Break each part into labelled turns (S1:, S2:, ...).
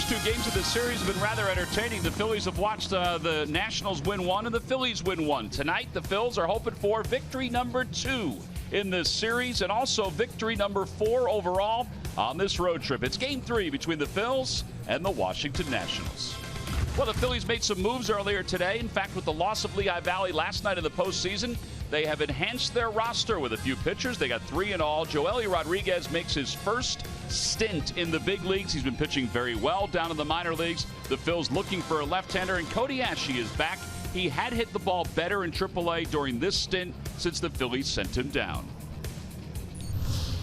S1: first two games of this series have been rather entertaining. The Phillies have watched the Nationals win one and the Phillies win one. Tonight, the Phils are hoping for victory number 2 in this series and also victory number 4 overall on this road trip. It's game 3 between the Phils and the Washington Nationals. Well, the Phillies made some moves earlier today. In fact, with the loss of Lehigh Valley last night in the postseason, they have enhanced their roster with a few pitchers. They got 3 in all. Joely Rodriguez makes his first stint in the big leagues. He's been pitching very well down in the minor leagues. The Phils looking for a left-hander, and Cody Asche is back. He had hit the ball better in AAA during this stint since the Phillies sent him down.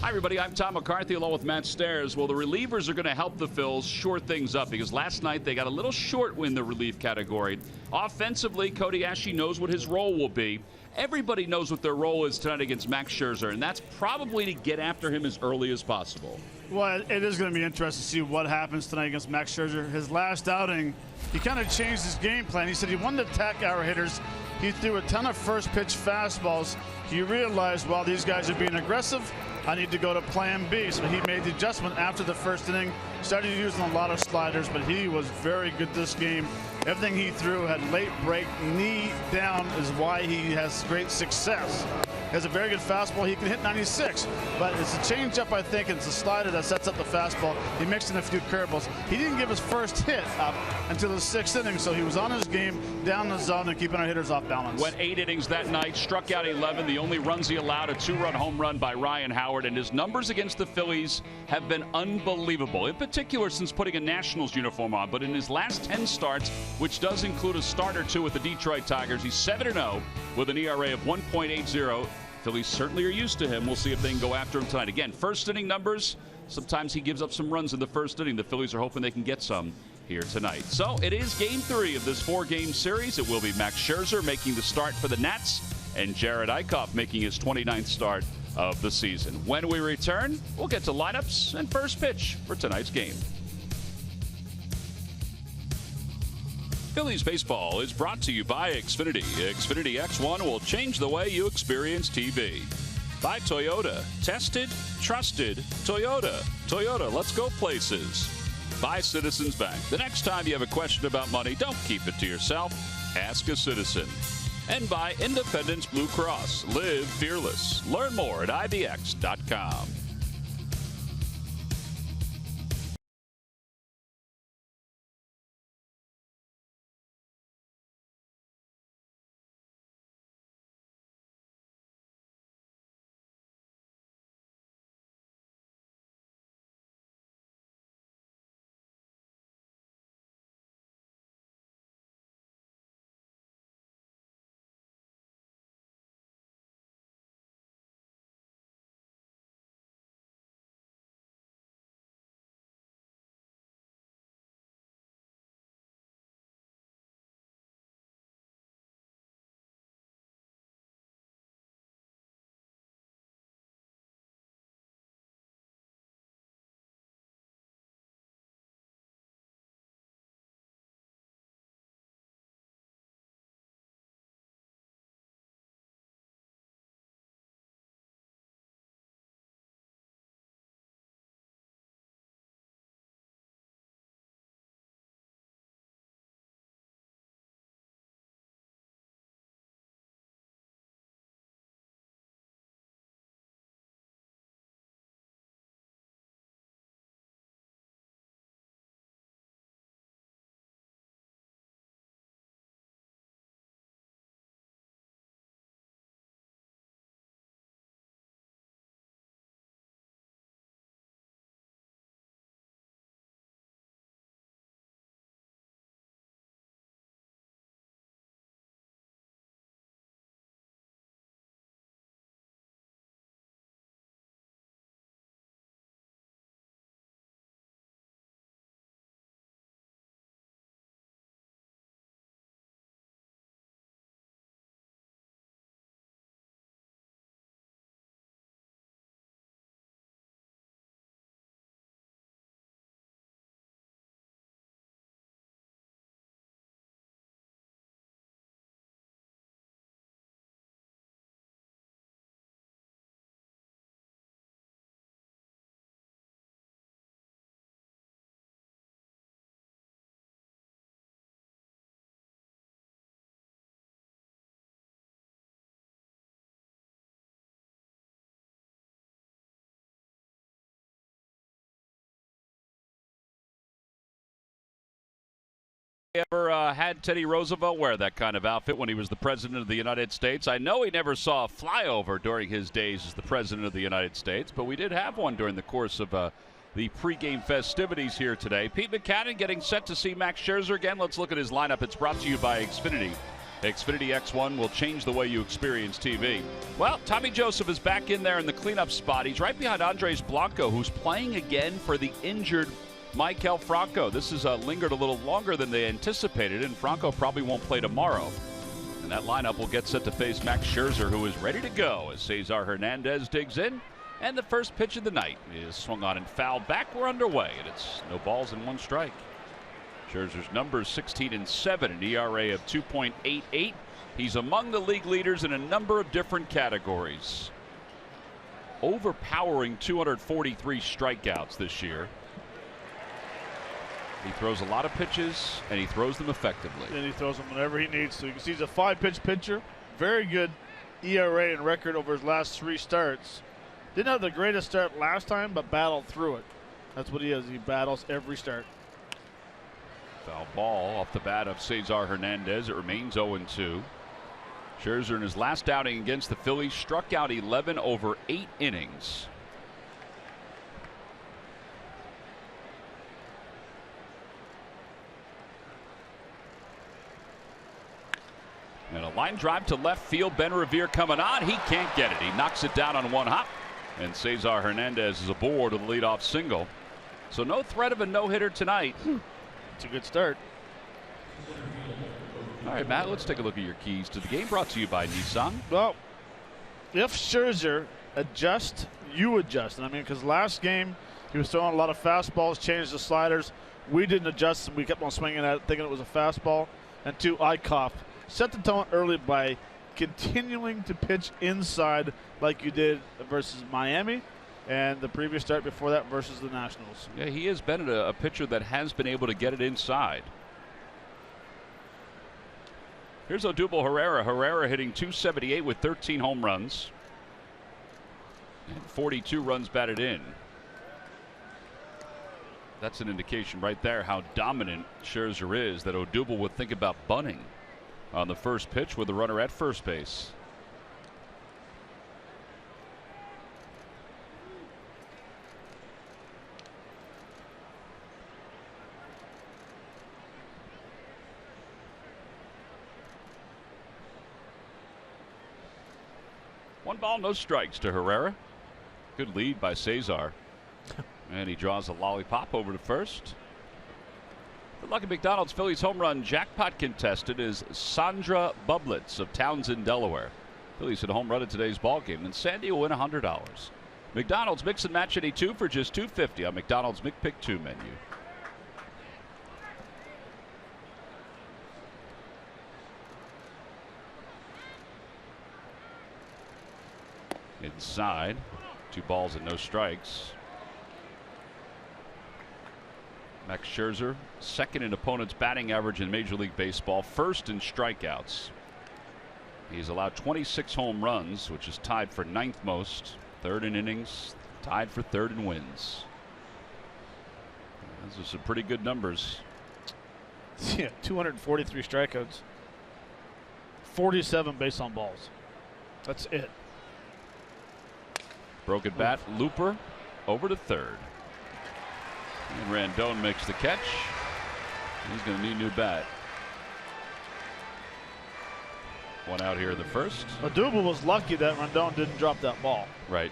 S1: Hi, everybody. I'm Tom McCarthy along with Matt Stairs. Well, the relievers are going to help the Phils shore things up because last night they got a little short in the relief category. Offensively, Cody Asche knows what his role will be. Everybody knows what their role is tonight against Max Scherzer, and that's probably to get after him as early as possible.
S2: Well, it is going to be interesting to see what happens tonight against Max Scherzer. His last outing, he kind of changed his game plan. He said he wanted to attack our hitters. He threw a ton of first pitch fastballs. He realized, while these guys are being aggressive, I need to go to plan B. So he made the adjustment after the first inning, started using a lot of sliders, but he was very good this game. Everything he threw had late break, knee down is why he has great success. He has a very good fastball. He can hit 96, but it's a changeup, I think. It's a slider that sets up the fastball. He mixed in a few curveballs. He didn't give his first hit up until the 6th inning, so he was on his game, down the zone, and keeping our hitters off balance.
S1: Went 8 innings that night, struck out 11. The only runs he allowed, a 2-run home run by Ryan Howard, and his numbers against the Phillies have been unbelievable, in particular since putting a Nationals uniform on. But in his last 10 starts, which does include a start or 2 with the Detroit Tigers, he's 7-0 with an ERA of 1.80. Phillies certainly are used to him. We'll see if they can go after him tonight. Again, first inning numbers, sometimes he gives up some runs in the first inning. The Phillies are hoping they can get some here tonight. So it is game 3 of this 4-game series. It will be Max Scherzer making the start for the Nats and Jared Eichhoff making his 29th start of the season. When we return, we'll get to lineups and first pitch for tonight's game. Phillies baseball is brought to you by Xfinity. Xfinity X1 will change the way you experience TV. By Toyota. Tested, trusted, Toyota. Toyota, let's go places. By Citizens Bank. The next time you have a question about money, don't keep it to yourself. Ask a citizen. And by Independence Blue Cross. Live fearless. Learn more at IBX.com. ever had Teddy Roosevelt wear that kind of outfit when he was the president of the United States. I know he never saw a flyover during his days as the president of the United States, but we did have one during the course of the pregame festivities here today. Pete Mackanin getting set to see Max Scherzer again. Let's look at his lineup. It's brought to you by Xfinity. Xfinity X1 will change the way you experience TV. Well, Tommy Joseph is back in there in the cleanup spot. He's right behind Andres Blanco, who's playing again for the injured Maikel Franco. This has lingered a little longer than they anticipated, and Franco probably won't play tomorrow. And that lineup will get set to face Max Scherzer, who is ready to go as Cesar Hernandez digs in. And the first pitch of the night is swung on and fouled back. We're underway, and it's no balls and one strike. Scherzer's numbers 16-7, an ERA of 2.88. He's among the league leaders in a number of different categories. Overpowering 243 strikeouts this year. He throws a lot of pitches, and he throws them effectively.
S2: And he throws them whenever he needs to. You can see he's a 5-pitch pitcher. Very good ERA and record over his last 3 starts. Didn't have the greatest start last time, but battled through it. That's what he is. He battles every start.
S1: Foul ball off the bat of Cesar Hernandez. It remains 0-2. Scherzer in his last outing against the Phillies struck out 11 over 8 innings. And a line drive to left field. Ben Revere coming on. He can't get it. He knocks it down on one hop. And Cesar Hernandez is aboard with a leadoff single. So no threat of a no-hitter tonight.
S2: It's a good start.
S1: All right, Matt, let's take a look at your keys to the game. Brought to you by Nissan.
S2: Well, if Scherzer adjusts, you adjust. And I mean, because last game he was throwing a lot of fastballs, changed the sliders. We didn't adjust, and we kept on swinging at it, thinking it was a fastball. And 2, I coughed. Set the tone early by continuing to pitch inside like you did versus Miami and the previous start before that versus the Nationals.
S1: Yeah, he has been a pitcher that has been able to get it inside. Here's Odubel Herrera. Herrera hitting .278 with 13 home runs and 42 runs batted in. That's an indication right there how dominant Scherzer is, that Odubel would think about bunting on the first pitch with the runner at first base. One ball, no strikes to Herrera. Good lead by Cesar. And he draws a lollipop over to first. The Lucky McDonald's Phillies home run jackpot contestant is Sandra Bublitz of Townsend, Delaware. Phillies hit a home run in today's ballgame, and Sandy will win $100. McDonald's Mix and Match any 2 for just $2.50 on McDonald's McPick 2 menu. Inside, 2 balls and no strikes. Max Scherzer, second in opponent's batting average in Major League Baseball, first in strikeouts. He's allowed 26 home runs, which is tied for 9th most, third in innings, tied for 3rd in wins. Those are some pretty good numbers.
S2: Yeah, 243 strikeouts, 47 base on balls. That's it.
S1: Broken bat, Looper over to third. And Randon makes the catch. He's going to need a new bat. One out here in the first.
S2: Odubel was lucky that Randon didn't drop that ball.
S1: Right.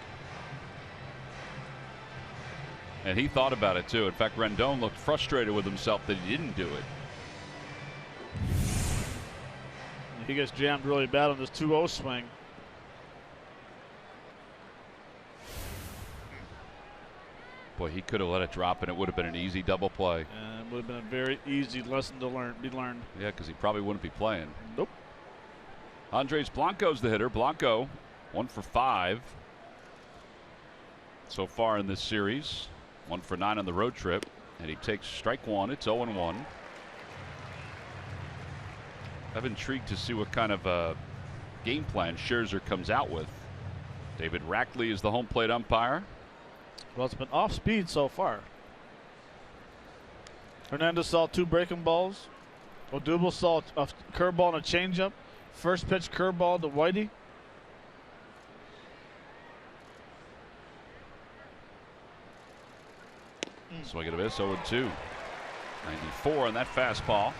S1: And he thought about it too. In fact, Randon looked frustrated with himself that he didn't do it.
S2: He gets jammed really bad on this 2-0 swing.
S1: Boy, he could have let it drop, and it would have been an easy double play.
S2: And it would have been a very easy lesson to be learned.
S1: Yeah, because he probably wouldn't be playing.
S2: Nope.
S1: Andres Blanco's the hitter. Blanco, 1 for 5 so far in this series. 1 for 9 on the road trip, and he takes strike 1. It's 0-1. I'm intrigued to see what kind of game plan Scherzer comes out with. David Rackley is the home plate umpire.
S2: Well, it's been off speed so far. Hernandez saw 2 breaking balls. Odubel saw a curveball and a changeup. First pitch curveball to Whitey.
S1: Swing and a miss, 0-2. 94 on that fastball.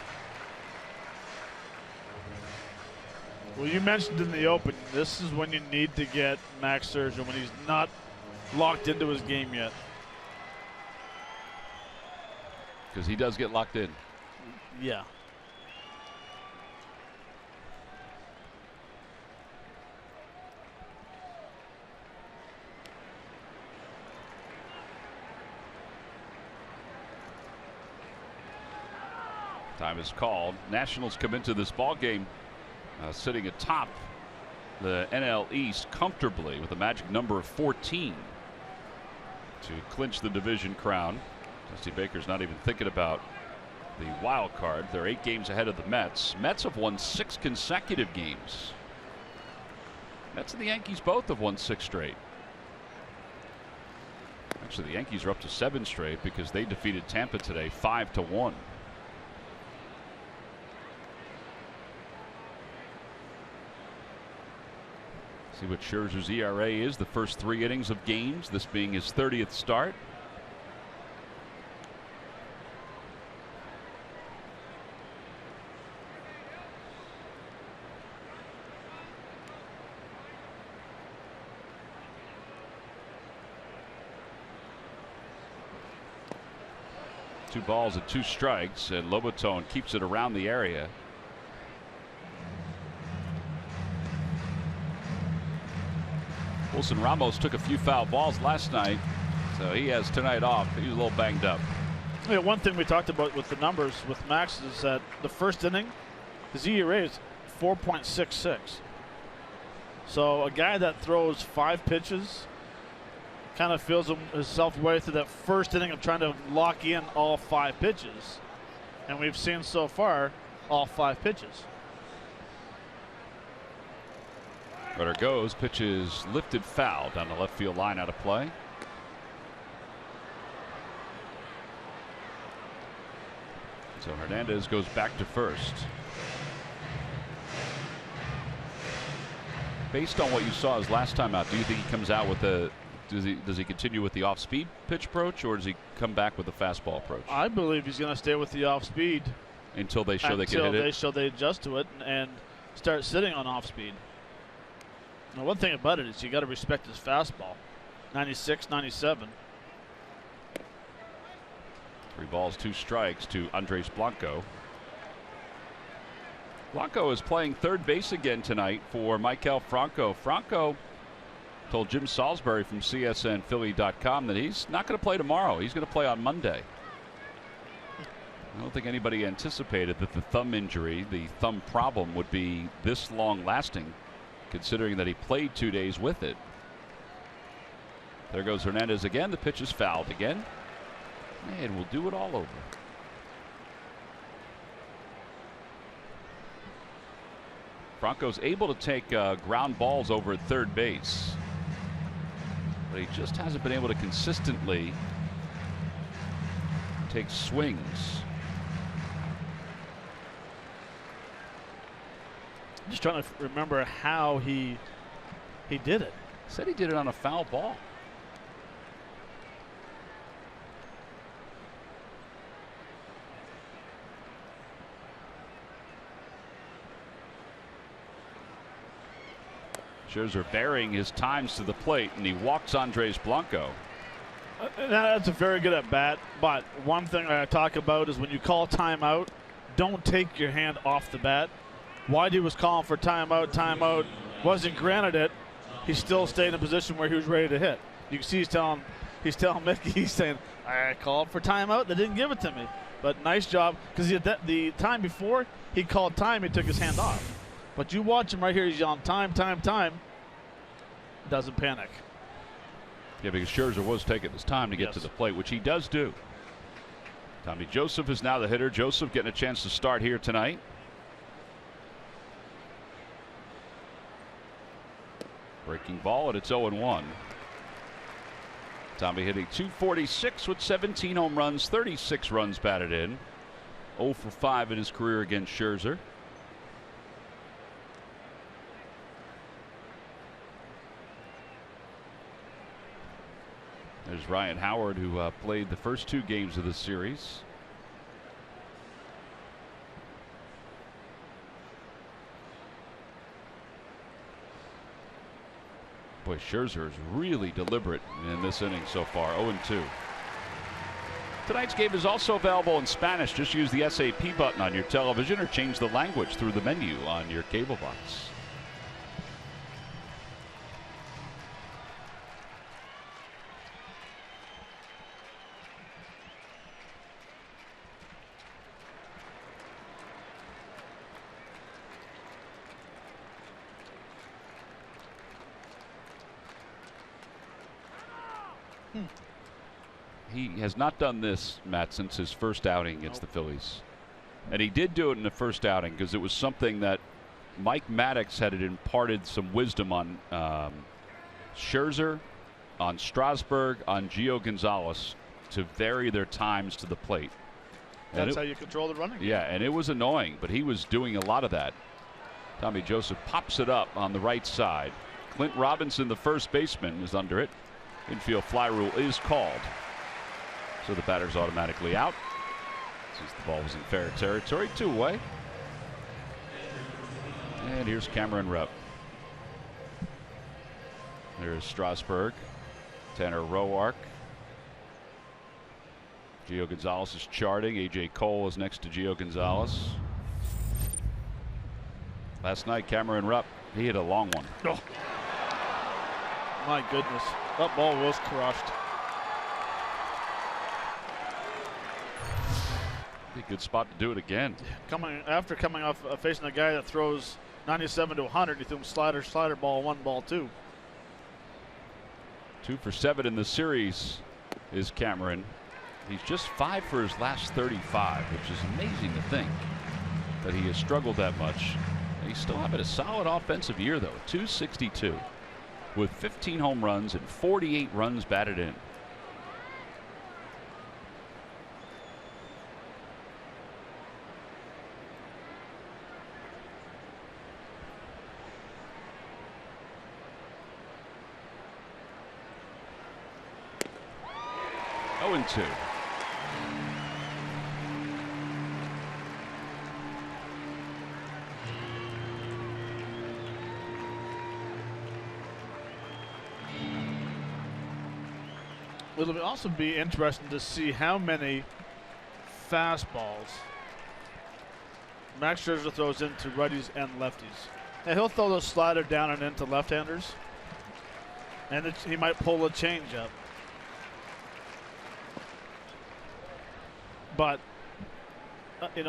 S2: Well, you mentioned in the open, this is when you need to get Max Scherzer, when he's not locked into his game yet.
S1: Because he does get locked in.
S2: Yeah.
S1: Time is called. Nationals come into this ball game sitting atop the NL East comfortably with a magic number of 14 to clinch the division crown. Dusty Baker's not even thinking about the wild card. They're 8 games ahead of the Mets. Mets have won 6 consecutive games. Mets and the Yankees both have won 6 straight. Actually, the Yankees are up to 7 straight because they defeated Tampa today 5-1. See what Scherzer's ERA is the first 3 innings of games, this being his 30th start. Two balls and 2 strikes, and Lobaton keeps it around the area. Wilson Ramos took a few foul balls last night, so he has tonight off. He's a little banged up.
S2: Yeah, one thing we talked about with the numbers with Max is that the first inning, his ERA is 4.66. So a guy that throws 5 pitches kind of feels himself way through that first inning of trying to lock in all 5 pitches. And we've seen so far all 5 pitches.
S1: Runner goes, pitch is lifted foul down the left field line, out of play. So Hernandez goes back to first. Based on what you saw his last time out, do you think he comes out with a does he continue with the off-speed pitch approach, or does he come back with the fastball approach?
S2: I believe he's going to stay with the off-speed
S1: until they show they can hit it.
S2: Until they show they adjust to it and start sitting on off-speed. Now, one thing about it is you got to respect his fastball. 96, 97.
S1: 3 balls, 2 strikes to Andres Blanco. Blanco is playing third base again tonight for Maikel Franco. Franco told Jim Salisbury from CSNPhilly.com that he's not going to play tomorrow. He's going to play on Monday. I don't think anybody anticipated that the thumb injury, the thumb problem, would be this long lasting, considering that he played 2 days with it. There goes Hernandez again. The pitch is fouled again. Man, we'll do it all over. Franco's able to take ground balls over at third base, but he just hasn't been able to consistently take swings.
S2: Just trying to remember how he did it.
S1: Said he did it on a foul ball. Scherzer burying his times to the plate, and he walks Andres Blanco.
S2: That's a very good at bat, but one thing I talk about is when you call timeout, don't take your hand off the bat. Whitey was calling for timeout, wasn't granted it. He still stayed in a position where he was ready to hit. You can see he's telling Mickey, he's saying, I called for timeout, they didn't give it to me. But nice job, because the time before he called time, he took his hand off. But you watch him right here, he's yelling time. Doesn't panic.
S1: Yeah, because Scherzer was taking his time to get to the plate, which he does do. Tommy Joseph is now the hitter. Joseph getting a chance to start here tonight. Breaking ball, and it's 0-1. Tommy hitting .246 with 17 home runs, 36 runs batted in. 0 for 5 in his career against Scherzer. There's Ryan Howard, who played the first 2 games of the series. Boy, Scherzer is really deliberate in this inning so far. 0-2. Tonight's game is also available in Spanish. Just use the SAP button on your television or change the language through the menu on your cable box. He has not done this, Matt, since his first outing against the Phillies. And he did do it in the first outing because it was something that Mike Maddox had imparted some wisdom on Scherzer, on Strasburg, on Gio Gonzalez to vary their times to the plate.
S2: That's how you control the running game.
S1: Yeah, and it was annoying, but he was doing a lot of that. Tommy Joseph pops it up on the right side. Clint Robinson, the first baseman, is under it. Infield fly rule is called. So the batter's automatically out since the ball was in fair territory. 2 away. And here's Cameron Rupp. There's Strasburg. Tanner Roark. Gio Gonzalez is charting. A.J. Cole is next to Gio Gonzalez. Last night, Cameron Rupp, he hit a long one.
S2: Oh. My goodness. That ball was crushed.
S1: A good spot to do it again.
S2: Coming off facing a guy that throws 97 to 100, he threw him slider, ball 1, ball 2.
S1: 2 for 7 in the series is Cameron. He's just 5 for his last 35, which is amazing to think that he has struggled that much. He's still having a solid offensive year, though. 262 with 15 home runs and 48 runs batted in. And 2.
S2: It'll also be interesting to see how many fastballs Max Scherzer throws into righties and lefties. And he'll throw the slider down and into left-handers, and he might pull a changeup. But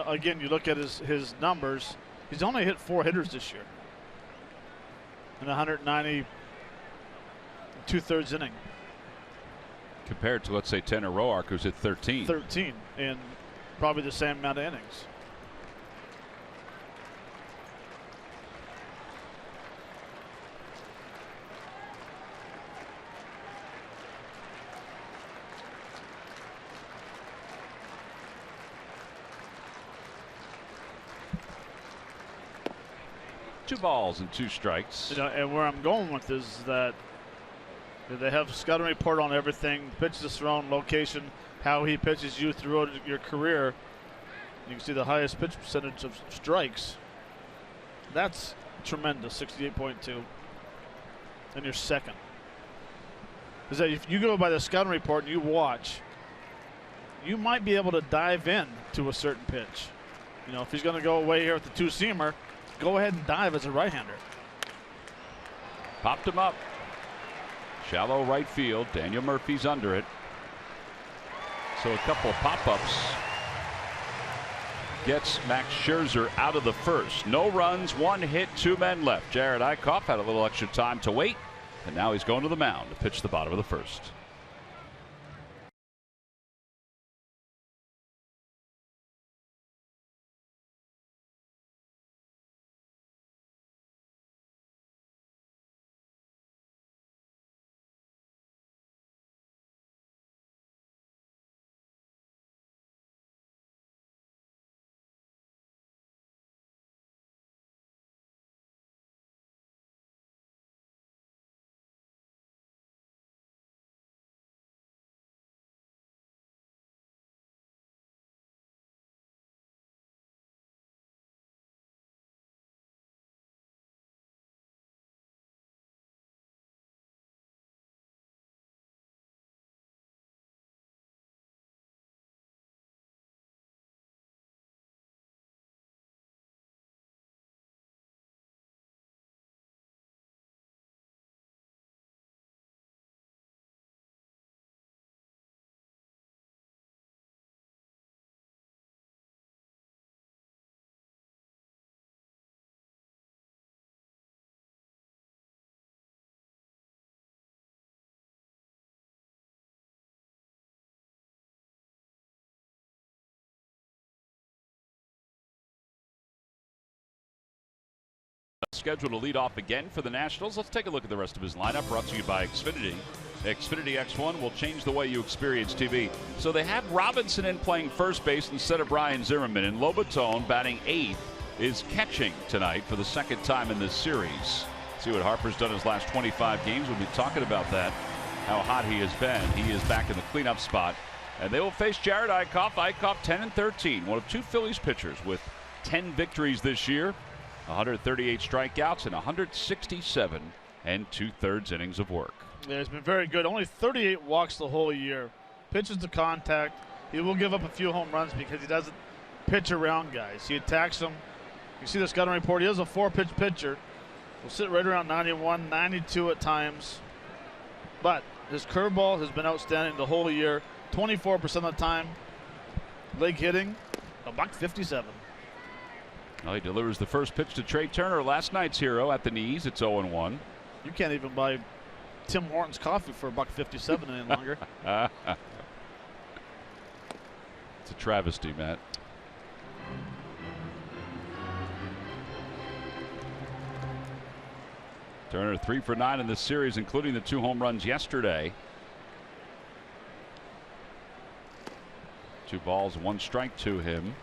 S2: again, you look at his numbers. He's only hit 4 hitters this year in 190 2/3 inning.
S1: Compared to, let's say, Tanner Roark, who's hit 13.
S2: 13 in probably the same amount of innings.
S1: Two balls and 2 strikes.
S2: And where I'm going with this is that they have scouting report on everything, pitches thrown, location, how he pitches you throughout your career. You can see the highest pitch percentage of strikes. That's tremendous, 68.2. And you're second. Is that if you go by the scouting report and you watch, you might be able to dive in to a certain pitch. If he's going to go away here with the 2-seamer, go ahead and dive as a right-hander.
S1: Popped him up. Shallow right field. Daniel Murphy's under it. So a couple of pop-ups gets Max Scherzer out of the first. No runs, 1 hit, 2 men left. Jared Eichhoff had a little extra time to wait, and now he's going to the mound to pitch the bottom of the first. scheduled to lead off again for the Nationals. Let's take a look at the rest of his lineup, brought to you by Xfinity. Xfinity X1 will change the way you experience TV. So they have Robinson in playing first base instead of Brian Zimmerman, and Lobaton batting 8th is catching tonight for the second time in this series. See what Harper's done his last 25 games. We'll be talking about that, how hot he has been. He is back in the cleanup spot, and they will face Jared Eickhoff. Eickhoff 10-13, one of 2 Phillies pitchers with 10 victories this year, 138 strikeouts and 167 2/3 innings of work.
S2: Yeah, he's been very good. Only 38 walks the whole year. Pitches to contact. He will give up a few home runs because he doesn't pitch around guys. He attacks them. You see the scouting report. He is a 4-pitch pitcher. Will sit right around 91, 92 at times. But his curveball has been outstanding the whole year. 24% of the time. Leg hitting, $157.
S1: Well, he delivers the first pitch to Trey Turner, last night's hero, at the knees. It's 0-1.
S2: You can't even buy Tim Hortons coffee for $157 any longer.
S1: It's a travesty, Matt. Turner 3 for 9 in this series, including the 2 home runs yesterday. 2 balls, 1 strike to him.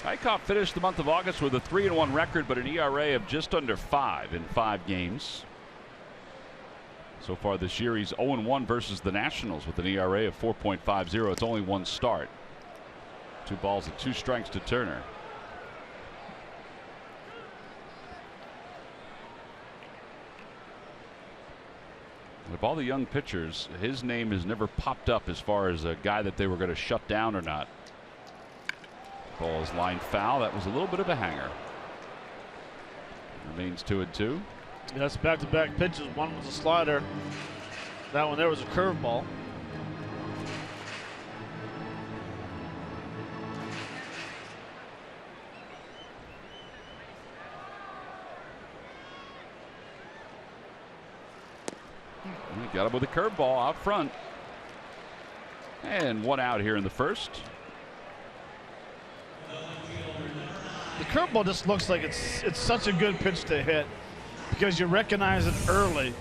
S1: Eickhoff finished the month of August with a 3-1 record, but an ERA of just under 5 in 5 games. So far this year, he's 0-1 versus the Nationals with an ERA of 4.50. It's only 1 start. 2 balls and 2 strikes to Turner. Of all the young pitchers, his name has never popped up as far as a guy that they were going to shut down or not. Ball is lined foul. That was a little bit of a hanger. Remains 2-2.
S2: Yes, back-to-back pitches. One was a slider. That one there was a curveball.
S1: He got him with a curveball out front. And 1 out here in the first.
S2: The curveball just looks like it's such a good pitch to hit because you recognize it early,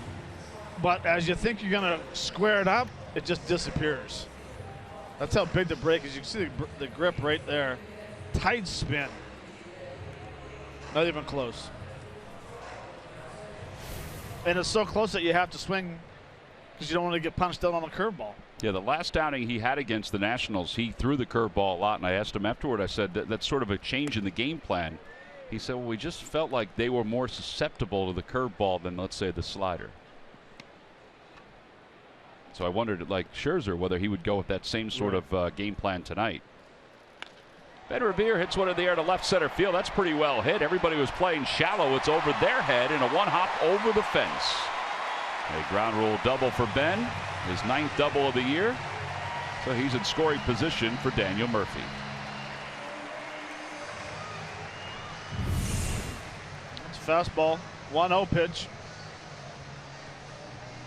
S2: but as you think you're going to square it up, it just disappears. That's how big the break is. You can see the grip right there. Tight spin. Not even close. And it's so close that you have to swing because you don't want to get punched out on a curveball.
S1: Yeah, the last outing he had against the Nationals, he threw the curveball a lot, and I asked him afterward, I said, that's sort of a change in the game plan. He said, well, we just felt like they were more susceptible to the curveball than, let's say, the slider. So I wondered, like Scherzer, whether he would go with that same sort of game plan tonight. Ben Revere hits one in the air to left center field. That's pretty well hit. Everybody was playing shallow. It's over their head in a 1-hop over the fence. A ground rule double for Ben, his 9th double of the year. So he's in scoring position for Daniel Murphy.
S2: It's a fastball, 1-0 pitch.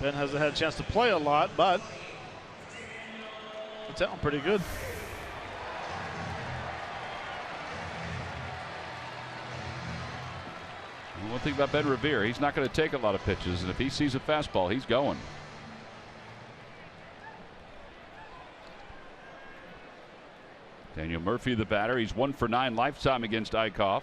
S2: Ben hasn't had a chance to play a lot, but it's out pretty good.
S1: One thing about Ben Revere, he's not going to take a lot of pitches, and if he sees a fastball, he's going. Daniel Murphy, the batter. He's 1 for 9 lifetime against Eickhoff.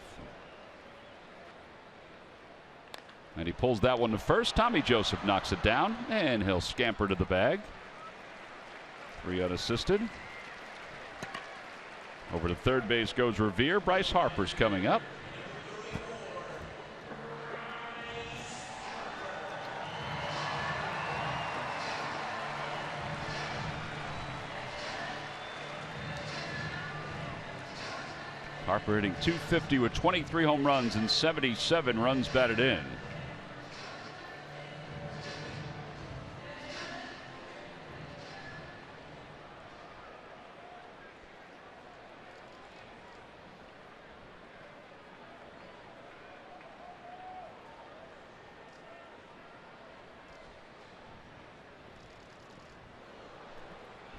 S1: And he pulls that one to first. Tommy Joseph knocks it down, and he'll scamper to the bag. 3 unassisted. Over to third base goes Revere. Bryce Harper's coming up. Harper hitting .250 with 23 home runs and 77 runs batted in.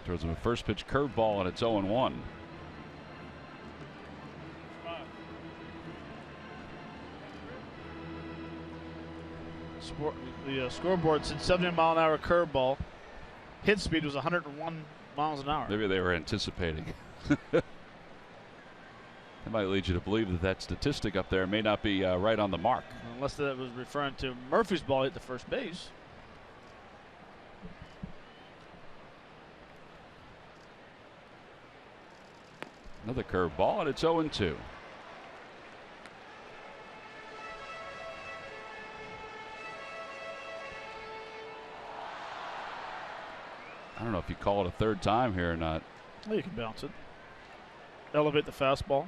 S1: Throws him a first pitch curveball, and it's 0-1.
S2: scoreboard said 70-mile-an-hour curveball. Hit speed was 101 miles an hour.
S1: Maybe they were anticipating. That might lead you to believe that that statistic up there may not be right on the mark.
S2: Unless that was referring to Murphy's ball hit the first base.
S1: Another curveball, and it's 0-2. I don't know if you call it a third time here or not.
S2: Well, you can bounce it. Elevate the fastball.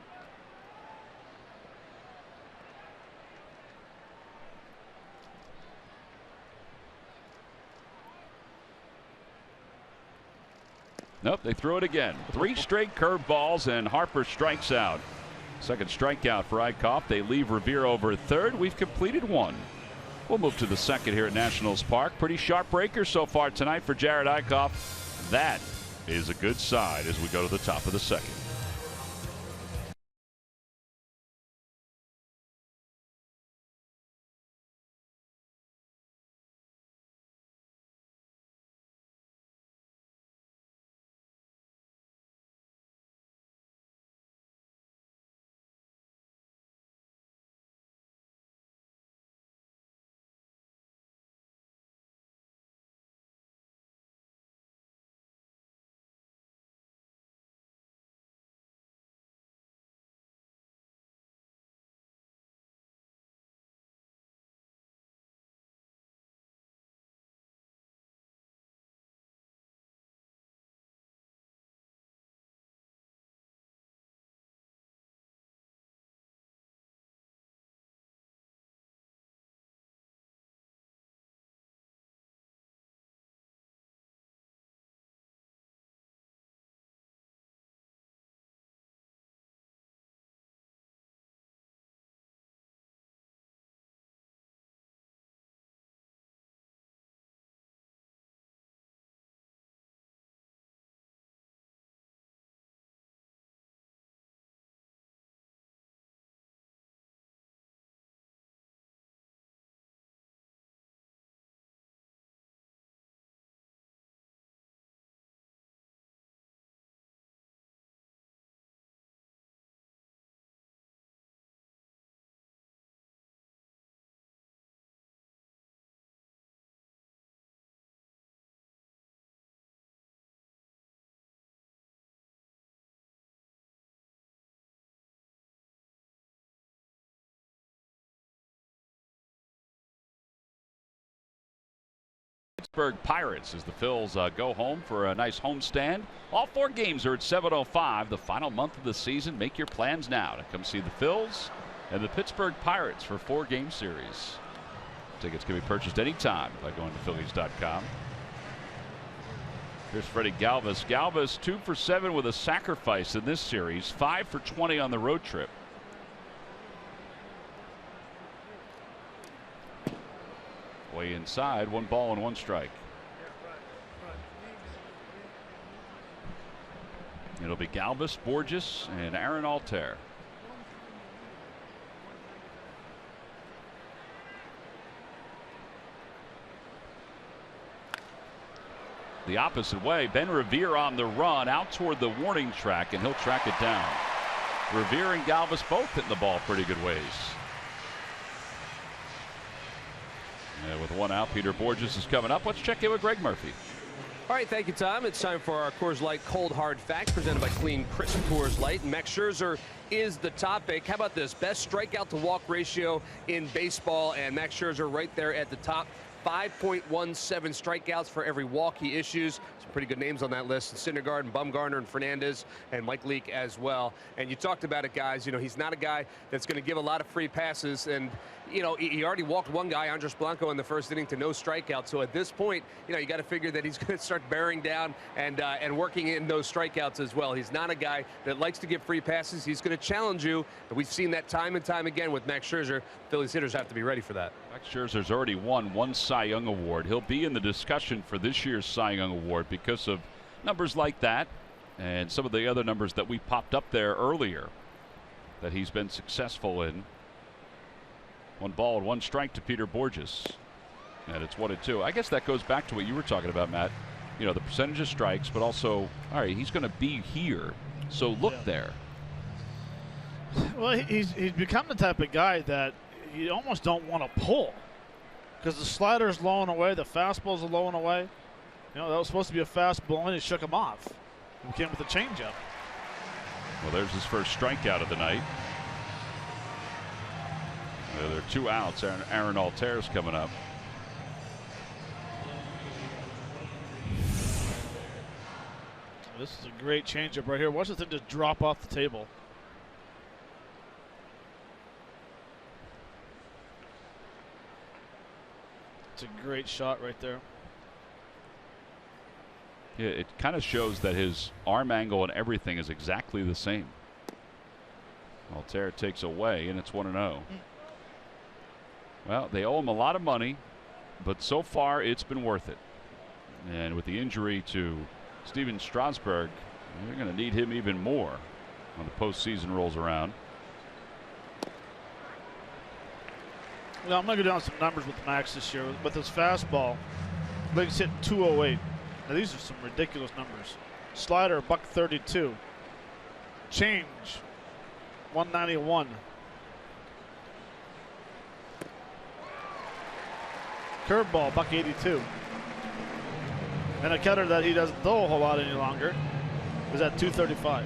S1: Nope, they threw it again. 3 straight curveballs, and Harper strikes out. Second strikeout for Eichhoff. They leave Revere over at third. We've completed 1. We'll move to the second here at Nationals Park. Pretty sharp breaker so far tonight for Jared Eichhoff. That is a good sign as we go to the top of the second. Pittsburgh Pirates as the Phils go home for a nice homestand. All 4 games are at 7:05. The final month of the season. Make your plans now to come see the Phils and the Pittsburgh Pirates for 4-game series. Tickets can be purchased anytime by going to Phillies.com. Here's Freddie Galvis. Galvis 2 for 7 with a sacrifice in this series. 5 for 20 on the road trip. Way inside, 1 ball and 1 strike. It'll be Galvis, Borges, and Aaron Altair. The opposite way, Ben Revere on the run out toward the warning track, and he'll track it down. Revere and Galvis both hitting the ball pretty good ways. With 1 out, Peter Borges is coming up. Let's check in with Greg Murphy.
S3: All right, thank you, Tom. It's time for our Coors Light Cold Hard Fact presented by Clean Crisp Coors Light. Max Scherzer is the topic. How about this? Best strikeout to walk ratio in baseball, and Max Scherzer right there at the top. 5.17 strikeouts for every walk he issues. Some pretty good names on that list. Syndergaard and Bumgarner and Fernandez and Mike Leake as well. And you talked about it, guys. You know, he's not a guy that's going to give a lot of free passes. And, you know, he already walked 1 guy, Andres Blanco, in the first inning to no strikeouts. So at this point, you know, you got to figure that he's going to start bearing down and working in those strikeouts as well. He's not a guy that likes to give free passes. He's going to challenge you. And we've seen that time and time again with Max Scherzer. Phillies hitters have to be ready for that.
S1: Max Scherzer's already won 1 Cy Young Award. He'll be in the discussion for this year's Cy Young Award because of numbers like that and some of the other numbers that we popped up there earlier that he's been successful in. 1 ball and 1 strike to Peter Borges. And it's 1-2. I guess that goes back to what you were talking about, Matt. You know, the percentage of strikes, but also, all right, he's going to be here, so look there.
S2: Well, he's become the type of guy that you almost don't want to pull because the slider's low and away, the fastballs are low and away. You know, that was supposed to be a fastball, and he shook him off. He came with a changeup.
S1: Well, there's his first strikeout of the night. There are 2 outs. Aaron Alter's coming up.
S2: This is a great changeup right here. Watch the thing just drop off the table. It's a great shot right there.
S1: Yeah, it kind of shows that his arm angle and everything is exactly the same. Altair takes away, and it's 1-0. Well, they owe him a lot of money, but so far it's been worth it. And with the injury to Steven Strasburg, they're going to need him even more when the postseason rolls around.
S2: Now, I'm going to go down some numbers with Max this year. With his fastball, Lig's hitting 208. Now, these are some ridiculous numbers. Slider, $132. Change, 191. Curveball, $182. And a cutter that he doesn't throw a whole lot any longer is at 235.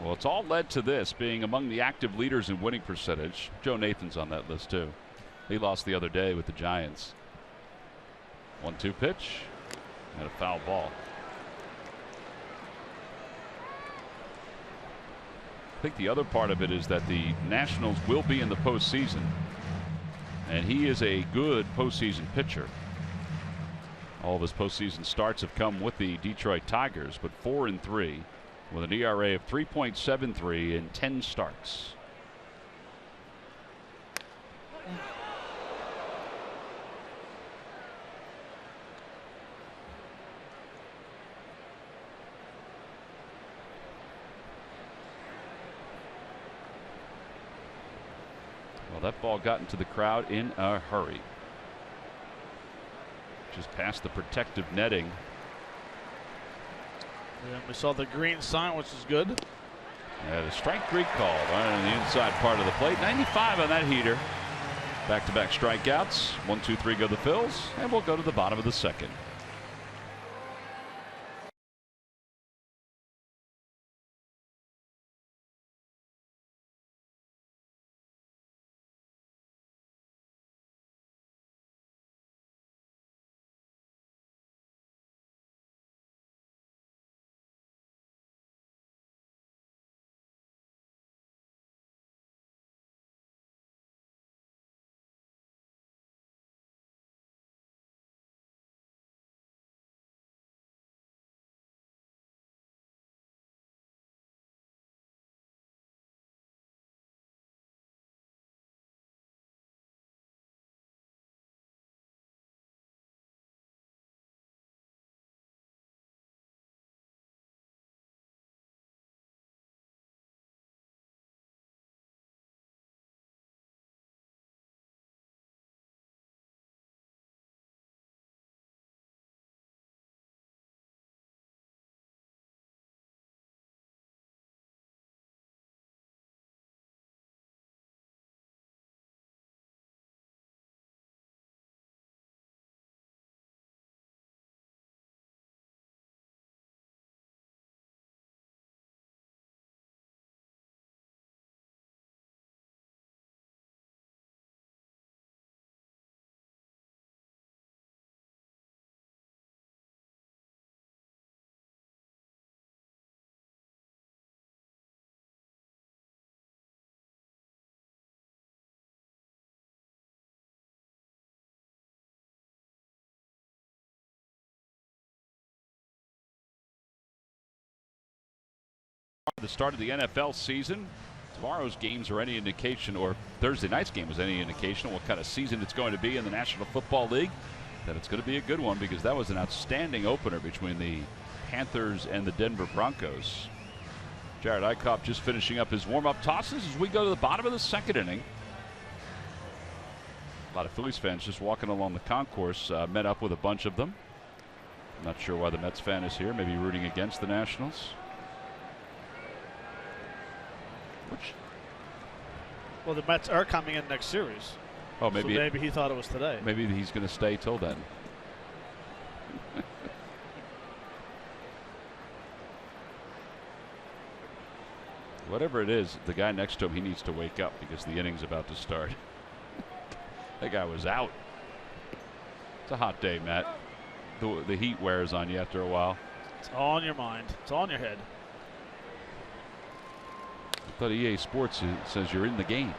S1: Well, it's all led to this being among the active leaders in winning percentage. Joe Nathan's on that list too. He lost the other day with the Giants. 1-2 pitch and a foul ball. I think the other part of it is that the Nationals will be in the postseason, and he is a good postseason pitcher. All of his postseason starts have come with the Detroit Tigers, but 4-3 with an ERA of 3.73 in 10 starts. Well, that ball got into the crowd in a hurry. Just past the protective netting.
S2: And we saw the green sign, which is good.
S1: Yeah, the strike 3 call on the inside part of the plate. 95 on that heater. Back-to-back strikeouts. 1, 2, 3 go the Phils, and we'll go to the bottom of the second. The start of the NFL season. Tomorrow's games are any indication, or Thursday night's game is any indication of what kind of season it's going to be in the National Football League, that it's going to be a good one, because that was an outstanding opener between the Panthers and the Denver Broncos. Jared Eichhoff just finishing up his warm-up tosses as we go to the bottom of the second inning. lot of Phillies fans just walking along the concourse. Met up with a bunch of them. I'm not sure why the Mets fan is here. Maybe rooting against the Nationals.
S4: Well, the Mets are coming in next series.
S1: Oh, maybe.
S4: So maybe he thought it was today.
S1: Maybe he's going to stay till then. Whatever it is, the guy next to him, he needs to wake up because the inning's about to start. That guy was out. It's a hot day, Matt. The heat wears on you after a while.
S4: It's all on your mind. It's all in your head.
S1: I thought EA Sports says you're in the game.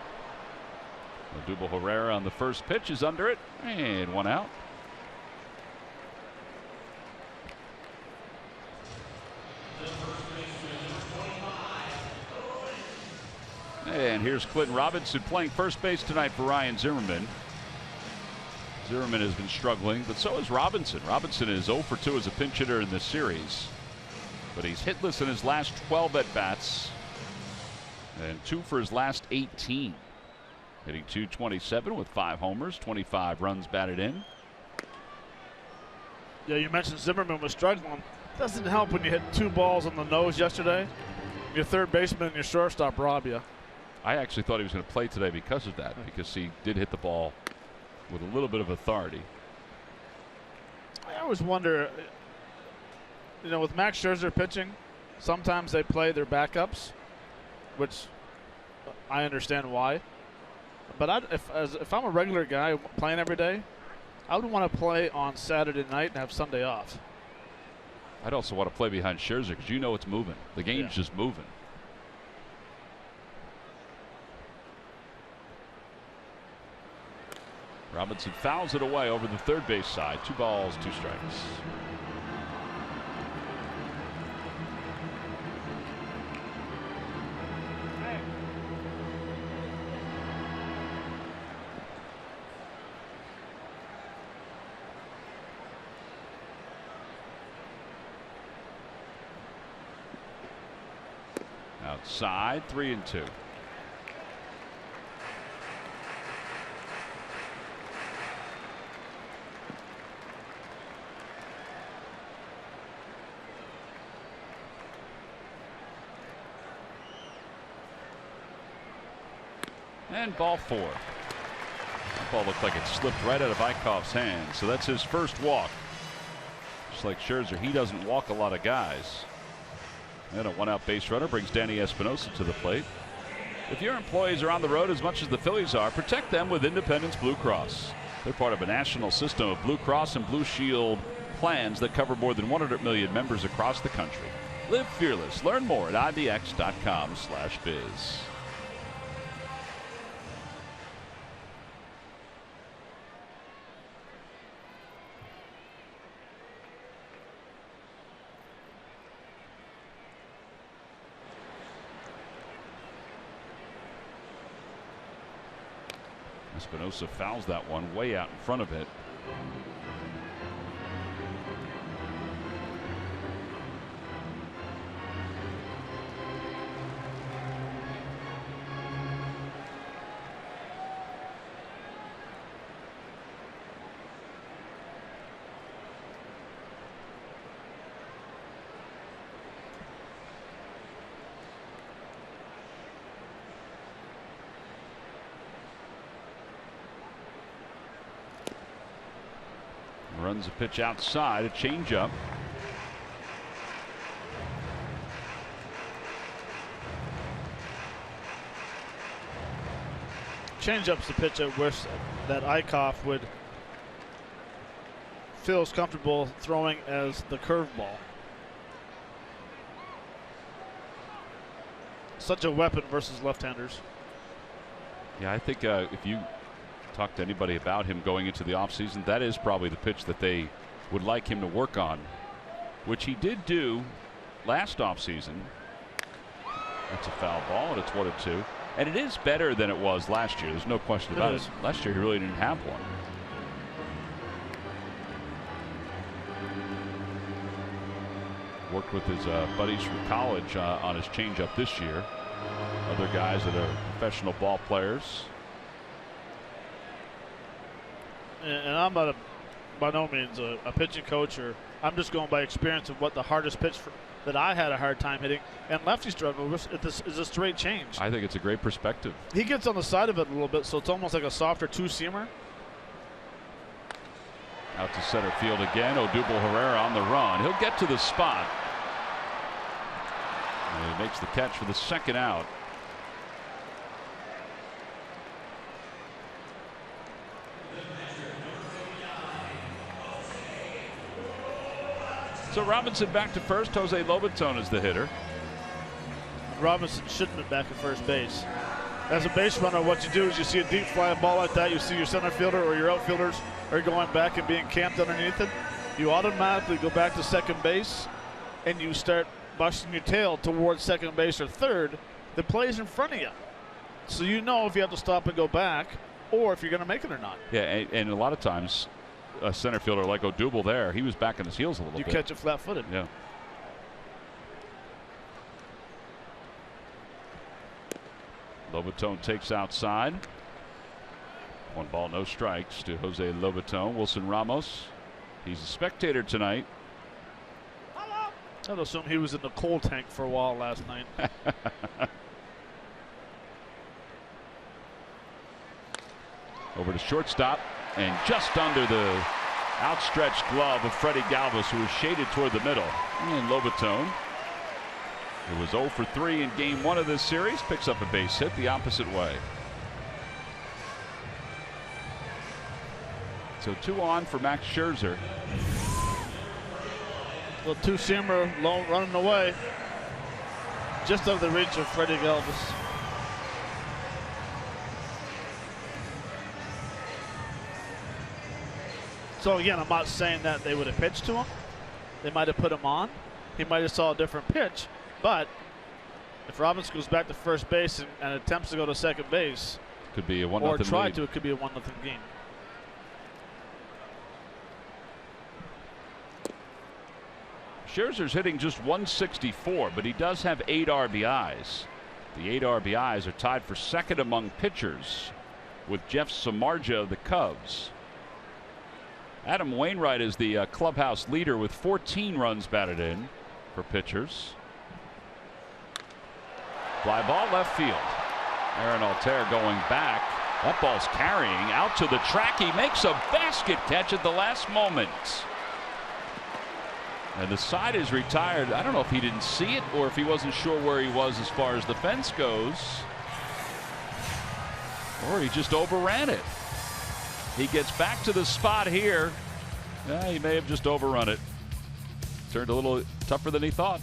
S1: Odubel Herrera on the first pitch is under it, and one out. And here's Clinton Robinson playing first base tonight for Ryan Zimmerman. Zimmerman has been struggling, but so has Robinson. Robinson is 0 for 2 as a pinch hitter in this series, but he's hitless in his last 12 at-bats and 2 for his last 18. Hitting .227 with 5 homers, 25 runs batted in.
S4: Yeah, you mentioned Zimmerman was struggling. Doesn't help when you hit 2 balls on the nose yesterday. Your third baseman and your shortstop rob you.
S1: I actually thought he was going to play today because of that, because he did hit the ball with a little bit of authority.
S4: I always wonder, you know, with Max Scherzer pitching, sometimes they play their backups, which I understand why. But if I'm a regular guy playing every day, I would want to play on Saturday night and have Sunday off.
S1: I'd also want to play behind Scherzer because you know it's moving. The game's just moving. Robinson fouls it away over the third base side. 2 balls, 2 strikes. Outside, 3-2. And ball 4. That ball looked like it slipped right out of Eichhoff's hand, so that's his first walk. Just like Scherzer, he doesn't walk a lot of guys. And a 1-out base runner brings Danny Espinosa to the plate. If your employees are on the road as much as the Phillies are, protect them with Independence Blue Cross. They're part of a national system of Blue Cross and Blue Shield plans that cover more than 100 million members across the country. Live fearless. Learn more at ibx.com/biz. Espinosa fouls that one way out in front of it. Runs a pitch outside, a changeup.
S4: Changeup's the pitch I wish that Eichhoff would feel as comfortable throwing as the curveball. Such a weapon versus left-handers.
S1: Yeah, I think if you talk to anybody about him going into the offseason, that is probably the pitch that they would like him to work on, which he did do last offseason. That's a foul ball, and it's 1-2. And it is better than it was last year. There's no question about it. Last year, he really didn't have one. Worked with his buddies from college on his changeup this year. Other guys that are professional ball players.
S4: and I'm not by no means a pitching coach, or I'm just going by experience of what the hardest pitch that I had a hard time hitting, and lefty struggle with is a straight change.
S1: I think it's a great perspective.
S4: He gets on the side of it a little bit, so it's almost like a softer two-seamer.
S1: Out to center field again. Odubel Herrera on the run. He'll get to the spot. And he makes the catch for the second out. So Robinson back to first. Jose Lobaton is the hitter.
S4: Robinson shouldn't have been back at first base. As a base runner, what you do is you see a deep fly ball like that, you see your center fielder or your outfielders are going back and being camped underneath it. You automatically go back to second base and you start busting your tail towards second base or third. The play's in front of you. So you know if you have to stop and go back or if you're going to make it or not.
S1: Yeah, and a lot of times a center fielder like Odubel there, he was back on his heels a little bit.
S4: You catch it flat-footed.
S1: Yeah. Lobaton takes outside. 1 ball, no strikes to Jose Lobaton. Wilson Ramos, he's a spectator tonight.
S4: I'd assume he was in the coal tank for a while last night.
S1: Over to shortstop, and just under the outstretched glove of Freddie Galvis, who was shaded toward the middle. And Lobaton, who was 0 for 3 in game 1 of this series, picks up a base hit the opposite way. So 2 on for Max Scherzer.
S4: Well, two-seamer low running away. Just out of the reach of Freddie Galvis. So again, I'm not saying that they would have pitched to him. They might have put him on. He might have saw a different pitch. But if Robinson goes back to first base and attempts to go to second base,
S1: could be a 1-0
S4: or try
S1: lead.
S4: to, it could be a 1-0 game.
S1: Scherzer's hitting just 164, but he does have 8 RBIs. The 8 RBIs are tied for second among pitchers with Jeff Samardzija of the Cubs. Adam Wainwright is the clubhouse leader with 14 runs batted in for pitchers. Fly ball left field. Aaron Altair going back. That ball's carrying out to the track. He makes a basket catch at the last moment. And the side is retired. I don't know if he didn't see it or if he wasn't sure where he was as far as the fence goes. Or he just overran it. He gets back to the spot here. Yeah, he may have just overrun it. Turned a little tougher than he thought.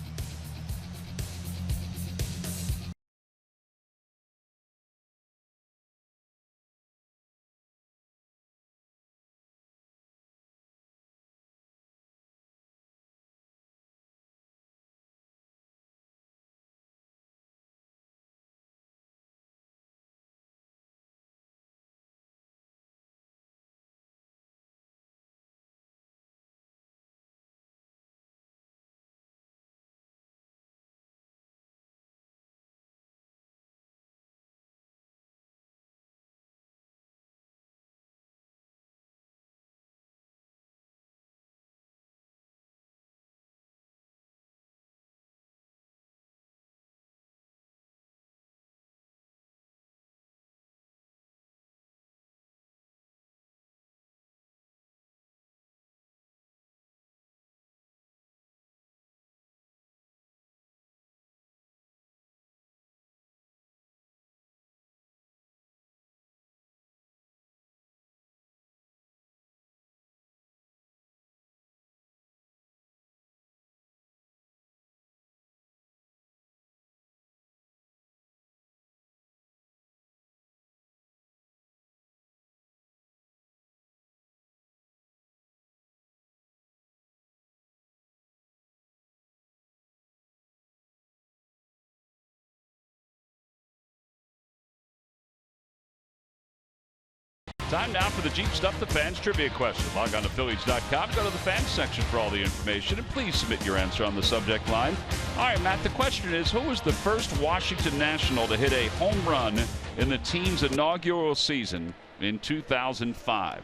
S1: Time now for the Jeep Stuff the Fans trivia question. Log on to Phillies.com, go to the fans section for all the information, and please submit your answer on the subject line. All right, Matt, the question is, who was the first Washington National to hit a home run in the team's inaugural season in 2005?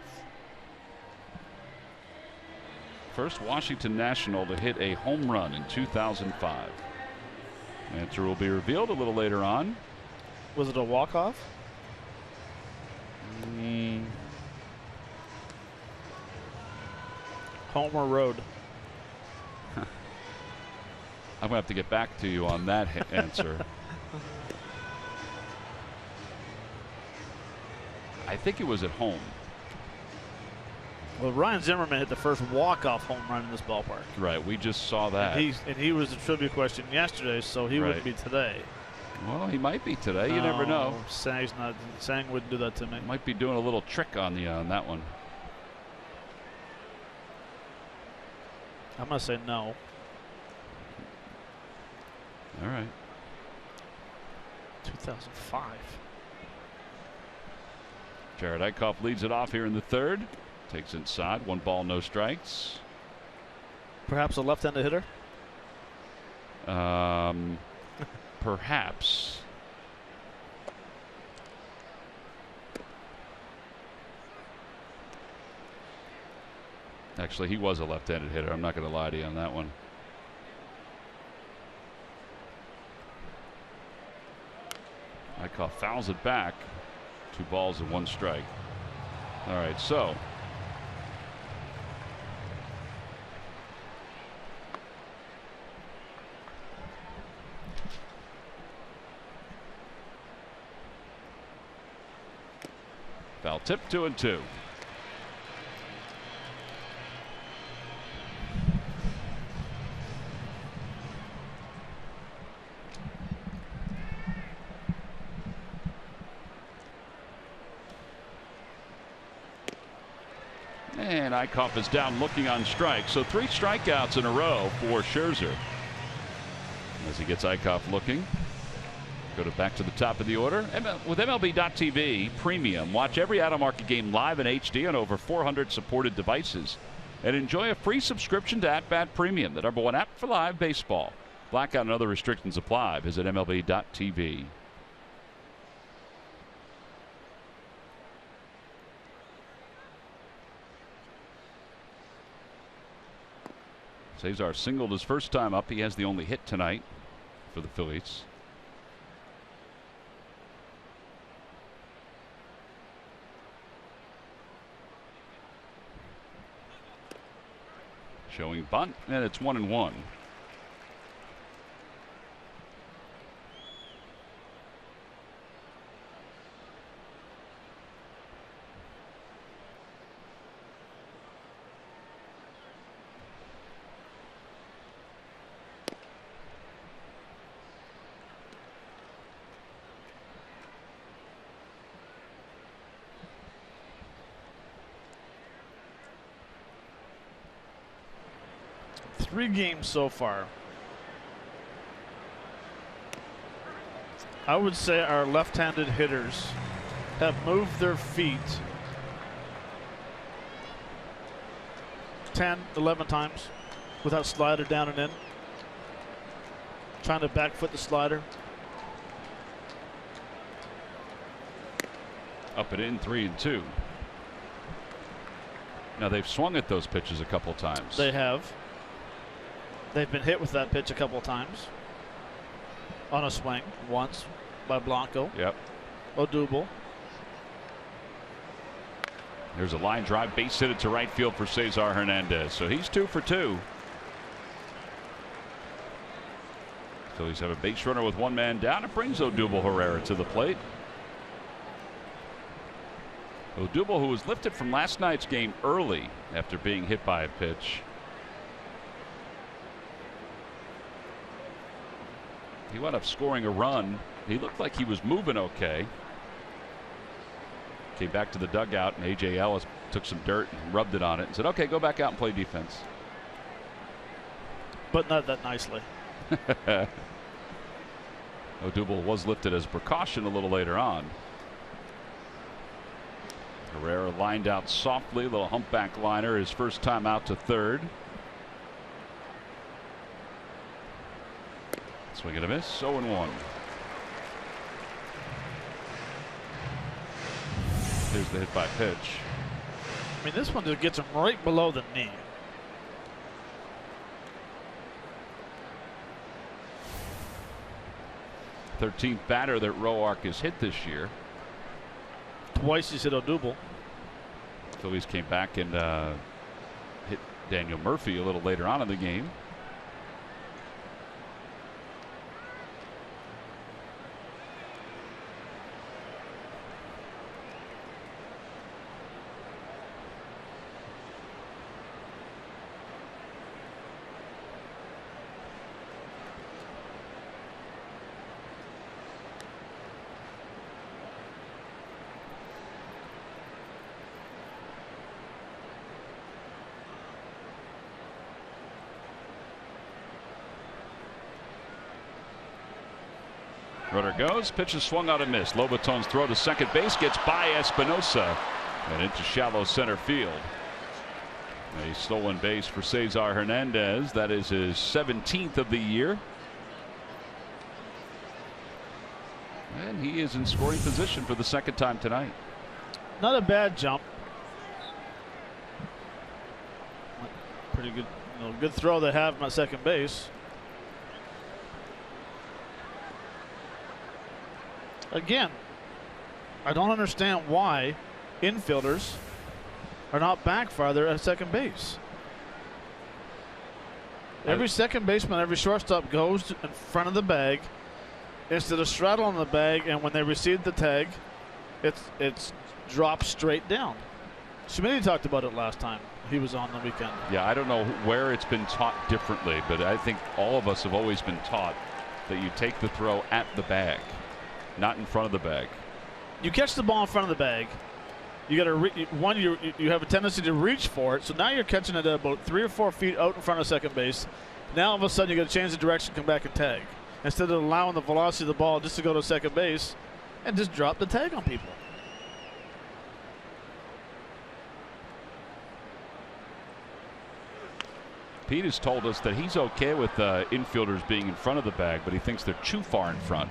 S1: First Washington National to hit a home run in 2005. Answer will be revealed a little later on.
S4: Was it a walk-off? Home or road?
S1: I'm going to have to get back to you on that answer. I think it was at home.
S4: Well, Ryan Zimmerman hit the first walk-off home run in this ballpark.
S1: Right, we just saw that.
S4: And he was the trivia question yesterday, so he wouldn't be today.
S1: Well, he might be today. You never know.
S4: Sang wouldn't do that to me.
S1: Might be doing a little trick on that one.
S4: I'm going to say no.
S1: All right.
S4: 2005.
S1: Jared Eichhoff leads it off here in the third. Takes inside. 1 ball, no strikes.
S4: Perhaps a left-handed hitter?
S1: Perhaps. Actually, he was a left-handed hitter. I'm not going to lie to you on that one. Eichhoff fouls it back. 2 balls and 1 strike. All right, so foul tip, 2-2. And Eichhoff is down looking on strike. So 3 strikeouts in a row for Scherzer. As he gets Eichhoff looking. Go back to the top of the order. With MLB.TV Premium, watch every out-of-market game live in HD on over 400 supported devices. And enjoy a free subscription to At-Bat Premium, the #1 app for live baseball. Blackout and other restrictions apply. Visit MLB.TV. Cesar singled his first time up. He has the only hit tonight for the Phillies. Showing bunt, and it's 1-1.
S4: Three games so far. I would say our left-handed hitters have moved their feet 10, 11 times without slider down and in. Trying to back foot the slider.
S1: Up and in, 3-2. Now they've swung at those pitches a couple times.
S4: They have. They've been hit with that pitch a couple of times. On a swing, once by Blanco.
S1: Yep.
S4: Odubel.
S1: There's a line drive, base hit it to right field for Cesar Hernandez. So he's 2 for 2. Phillies have a base runner with 1 man down. It brings Odubel Herrera to the plate. Odubel, who was lifted from last night's game early after being hit by a pitch. He wound up scoring a run. He looked like he was moving okay. Came back to the dugout, and A.J. Ellis took some dirt and rubbed it on it and said, okay, go back out and play defense.
S4: But not that nicely.
S1: Odubel was lifted as a precaution a little later on. Herrera lined out softly, a little humpback liner, his first time out to third. Swing and a miss, 0-1. Here's the hit by pitch.
S4: I mean, this one just gets him right below the knee.
S1: 13th batter that Roark has hit this year.
S4: Twice he's hit Odubel.
S1: Phillies came back and hit Daniel Murphy a little later on in the game. Runner goes, pitch is swung out and missed. Lobaton's throw to second base gets by Espinosa and into shallow center field. A stolen base for Cesar Hernandez. That is his 17th of the year. And he is in scoring position for the second time tonight.
S4: Not a bad jump. Pretty good, good throw they have him at second base. Again, I don't understand why infielders are not back farther at second base. Every second baseman, every shortstop goes in front of the bag instead of straddling the bag, and when they receive the tag, it's dropped straight down. Schmidt talked about it last time he was on the weekend.
S1: Yeah, I don't know where it's been taught differently, but I think all of us have always been taught that you take the throw at the bag, not in front of the bag.
S4: You catch the ball in front of the bag. You got to you have a tendency to reach for it. So now you're catching it at about 3 or 4 feet out in front of second base. Now all of a sudden you got to change the direction, come back and tag, instead of allowing the velocity of the ball just to go to second base and just drop the tag on people.
S1: Pete has told us that he's okay with infielders being in front of the bag, but he thinks they're too far in front.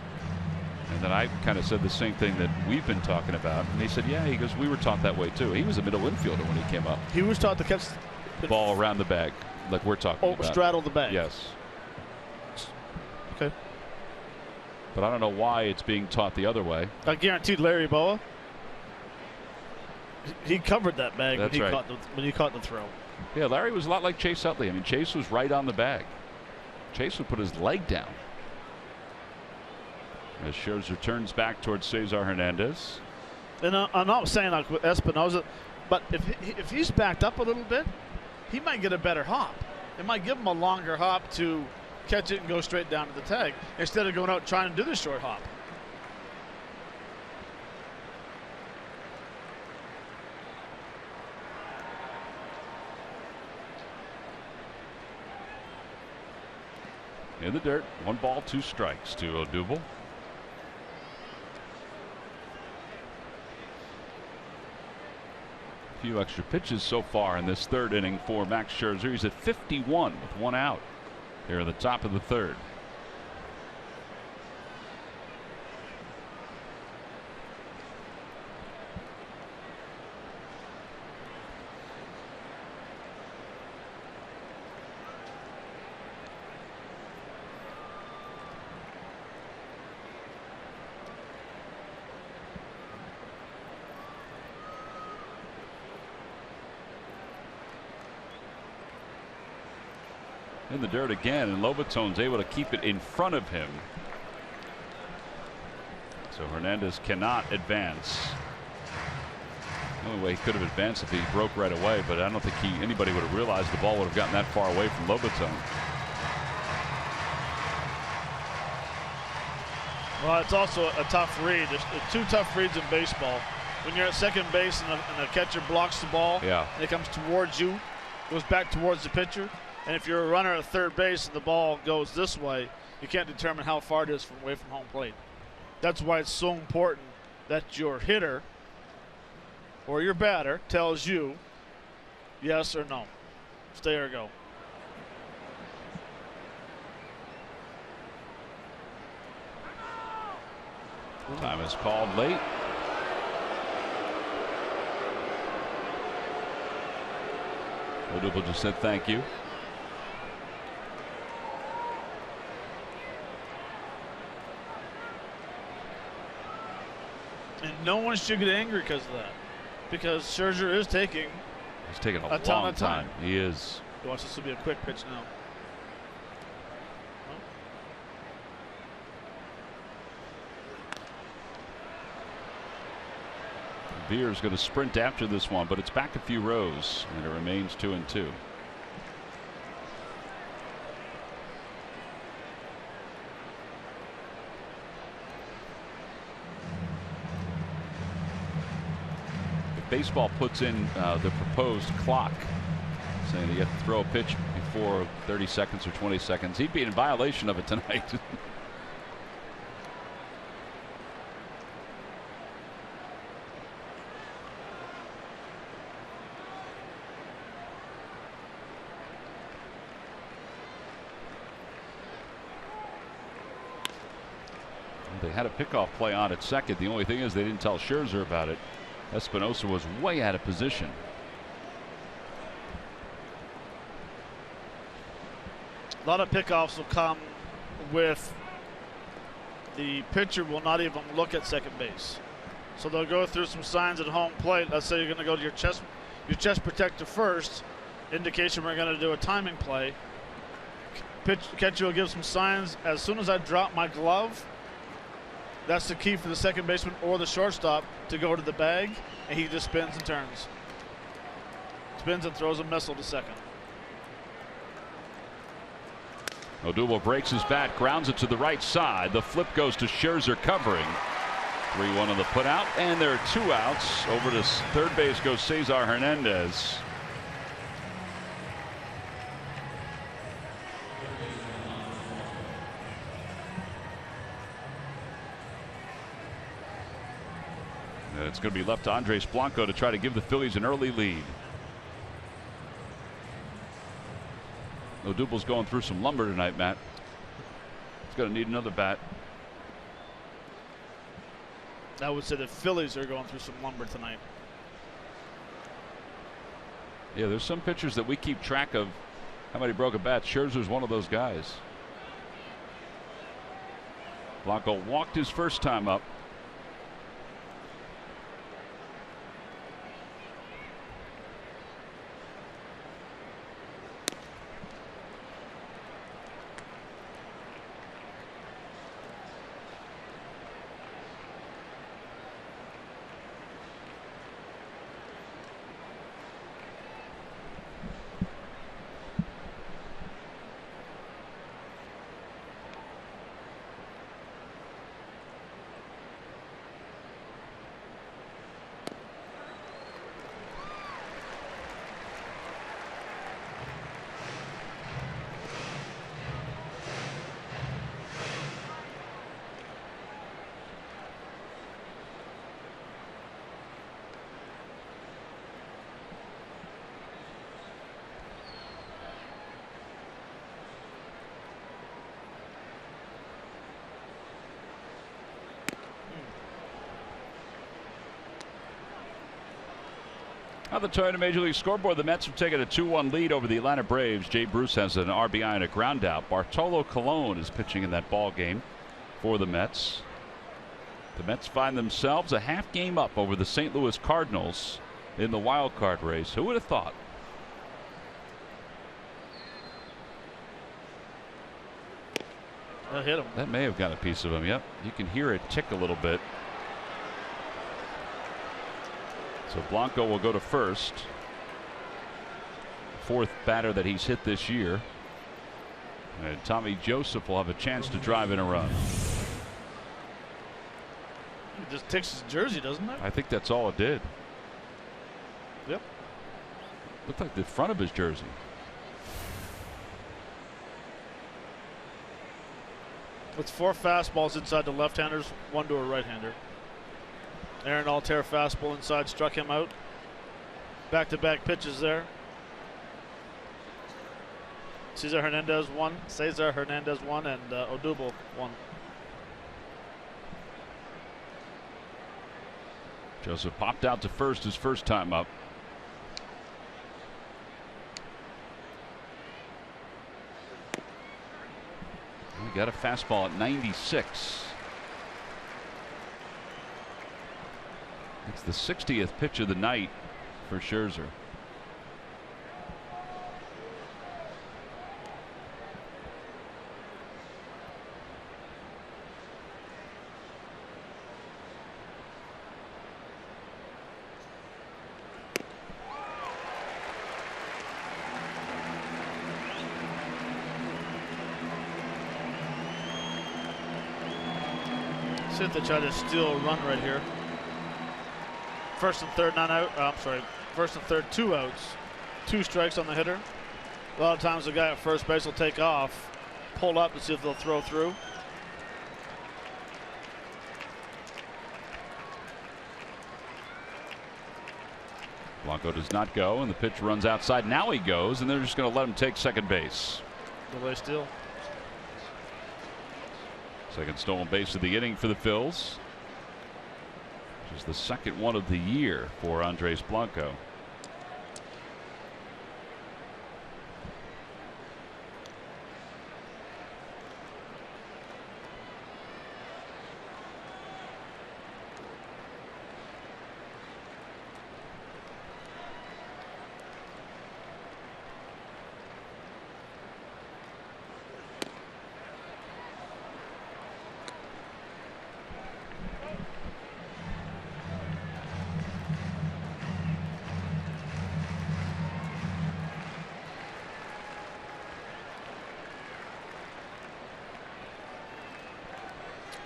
S1: And then I kind of said the same thing that we've been talking about. And he said, yeah, he goes, we were taught that way too. He was a middle infielder when he came up.
S4: He was taught to catch
S1: the ball around the bag, like we're talking about.
S4: Straddle the bag.
S1: Yes.
S4: Okay.
S1: But I don't know why it's being taught the other way.
S4: I guaranteed Larry Boa, he covered that bag when he caught the throw.
S1: Yeah, Larry was a lot like Chase Utley. I mean, Chase was right on the bag. Chase would put his leg down. As Scherzer turns back towards Cesar Hernandez.
S4: And I'm not saying like with Espinosa, but if he's backed up a little bit, he might get a better hop. It might give him a longer hop to catch it and go straight down to the tag instead of going out trying to do the short hop.
S1: In the dirt, 1 ball, 2 strikes to Odubel. A few extra pitches so far in this third inning for Max Scherzer. He's at 51 with 1 out here at the top of the third. In the dirt again, and Lobaton's able to keep it in front of him. So Hernandez cannot advance. The only way he could have advanced if he broke right away, but I don't think anybody would have realized the ball would have gotten that far away from Lobaton.
S4: Well, it's also a tough read. There's 2 tough reads in baseball. When you're at second base and the catcher blocks the ball,
S1: yeah,
S4: and it comes towards you, goes back towards the pitcher. And if you're a runner at third base and the ball goes this way, you can't determine how far it is away from home plate. That's why it's so important that your hitter or your batter tells you yes or no, stay or go.
S1: Time is called late. Odubel just said thank you.
S2: And no one should get angry because of that. Because Scherzer is taking.
S1: He's taking a
S2: ton
S1: long
S2: of time.
S1: He is.
S2: Watch, this will be a quick pitch now.
S1: Beer's going to sprint after this one, but it's back a few rows, and it remains 2-2. If baseball puts in the proposed clock, saying that you have to throw a pitch before 30 seconds or 20 seconds, he'd be in violation of it tonight. They had a pickoff play on at second. The only thing is they didn't tell Scherzer about it. Espinosa was way out of position.
S2: A lot of pickoffs will come with the pitcher will not even look at second base. So they'll go through some signs at home plate. Let's say you're going to go to your chest protector first. Indication we're going to do a timing play. Catcher will give some signs. As soon as I drop my glove, that's the key for the second baseman or the shortstop to go to the bag, and he just spins and turns. Spins and throws a missile to second.
S1: Odubel breaks his bat, grounds it to the right side. The flip goes to Scherzer covering. 3-1 on the putout, and there are 2 outs. Over to third base goes Cesar Hernandez. And it's going to be left to Andres Blanco to try to give the Phillies an early lead. Odubel's going through some lumber tonight, Matt. He's going to need another bat.
S2: I would say the Phillies are going through some lumber tonight.
S1: Yeah, there's some pitchers that we keep track of how many broken bats. Scherzer's one of those guys. Blanco walked his first time up. On the Toyota Major League scoreboard, the Mets have taken a 2-1 lead over the Atlanta Braves. Jay Bruce has an RBI and a ground out. Bartolo Colon is pitching in that ball game for the Mets. The Mets find themselves a half game up over the St. Louis Cardinals in the wild card race. Who would have thought?
S2: That hit him.
S1: That may have got a piece of him. Yep, you can hear it tick a little bit. So Blanco will go to first. 4th batter that he's hit this year. And Tommy Joseph will have a chance to drive in a run.
S2: It just ticks his jersey, doesn't it?
S1: I think that's all it did.
S2: Yep.
S1: Looked like the front of his jersey.
S2: It's 4 fastballs inside the left-handers, 1 to a right-hander. Aaron Altair fastball inside struck him out. Back-to-back pitches there. Cesar Hernandez 1, and Odubel 1.
S1: Joseph popped out to first his first time up. We got a fastball at 96. It's the 60th pitch of the night for Scherzer.
S4: See if they try to steal a run right here. First and third, not out. I'm sorry. First and third, 2 outs. 2 strikes on the hitter. A lot of times the guy at first base will take off, pull up to see if they'll throw through.
S1: Blanco does not go, and the pitch runs outside. Now he goes, and they're just going to let him take second base.
S4: Delay steal.
S1: Second stolen base of the inning for the Phils, which is the second one of the year for Andres Blanco.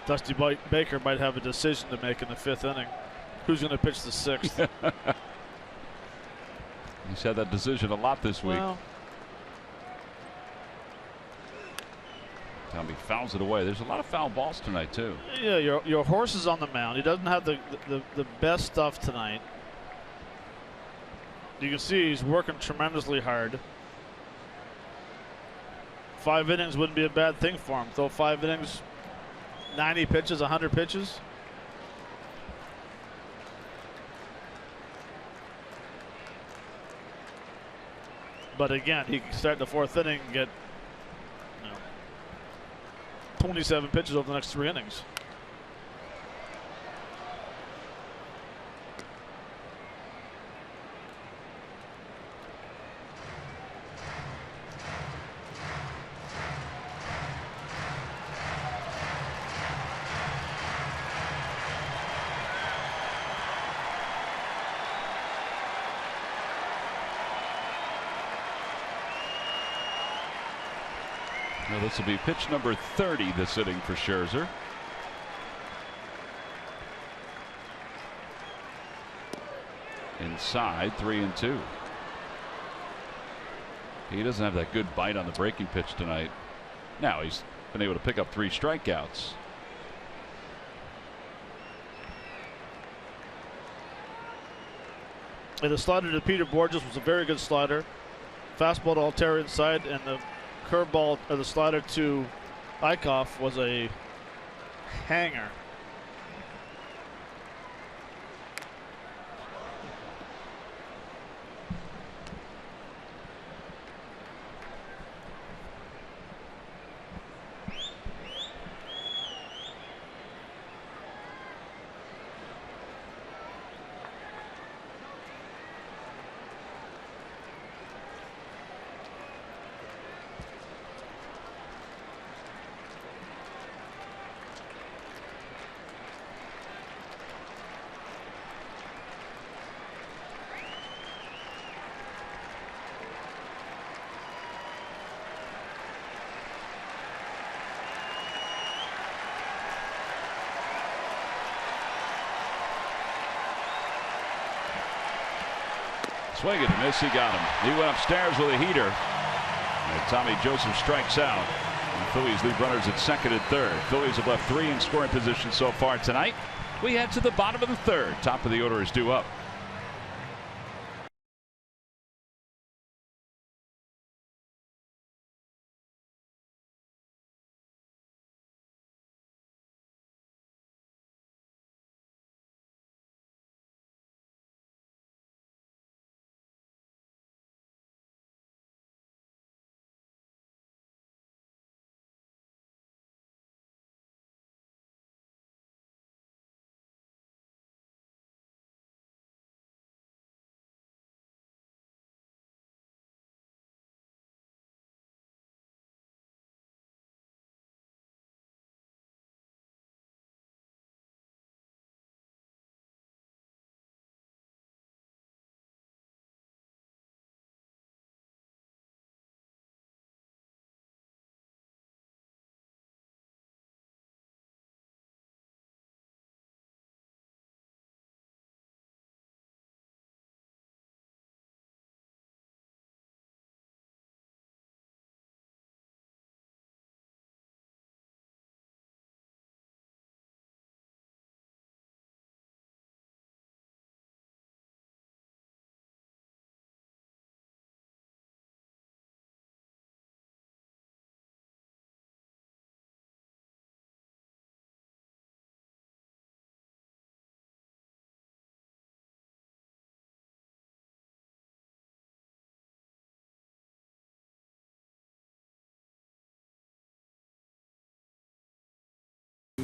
S4: Dusty Baker might have a decision to make in the 5th inning. Who's going to pitch the 6th?
S1: He's had that decision a lot this week.
S4: Well,
S1: Tommy fouls it away. There's a lot of foul balls tonight too.
S4: yeah, your horse is on the mound. He doesn't have the best stuff tonight. You can see he's working tremendously hard. 5 innings wouldn't be a bad thing for him. Throw 5 innings, 90 pitches, 100 pitches. But again, he can start the 4th inning and get 27 pitches over the next 3 innings.
S1: Well, this will be pitch number 30 this inning for Scherzer. Inside, 3-2. He doesn't have that good bite on the breaking pitch tonight. Now he's been able to pick up 3 strikeouts.
S4: And the slider to Peter Borges was a very good slider. Fastball to Altera inside, and the curveball or the slider to Eichhoff was a hanger.
S1: Swing and a miss, he got him. He went upstairs with a heater. And Tommy Joseph strikes out. And the Phillies leave runners at second and third. Phillies have left 3 in scoring position so far tonight. We head to the bottom of the third. Top of the order is due up.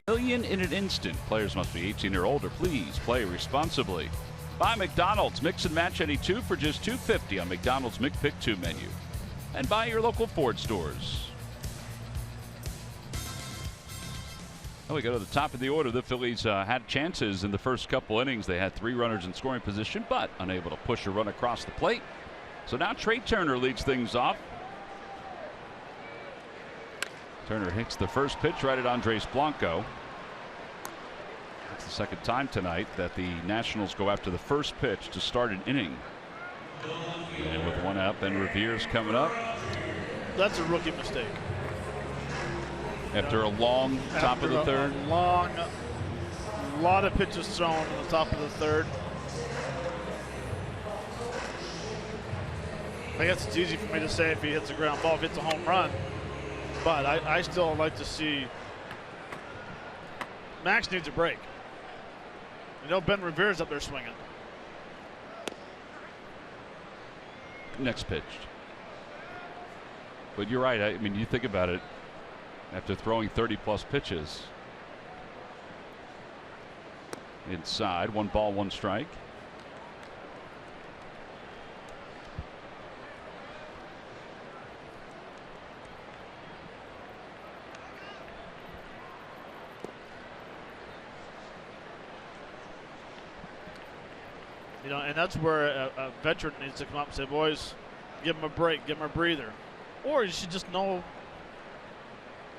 S1: million in an instant. Players must be 18 or older. Please play responsibly. Buy McDonald's. Mix and match any two for just $2.50 on McDonald's McPick 2 menu. And buy your local Ford stores. Well, we go to the top of the order. The Phillies had chances in the first couple innings. They had 3 runners in scoring position, but unable to push a run across the plate. So now Trey Turner leads things off. Turner hits the first pitch right at Andres Blanco. It's the second time tonight that the Nationals go after the first pitch to start an inning. And with one out, then Revere's coming up.
S4: That's a rookie mistake.
S1: After a long top of the third.
S4: A lot of pitches thrown in the top of the third. I guess it's easy for me to say if he hits a ground ball, if it's a home run. But I still like to see. Max needs a break. You know, Ben Revere's up there swinging.
S1: Next pitch. But you're right. I mean, you think about it. After throwing 30-plus pitches. Inside, 1 ball, 1 strike.
S4: You know, and that's where a veteran needs to come up and say, boys, give him a break, give him a breather. Or you should just know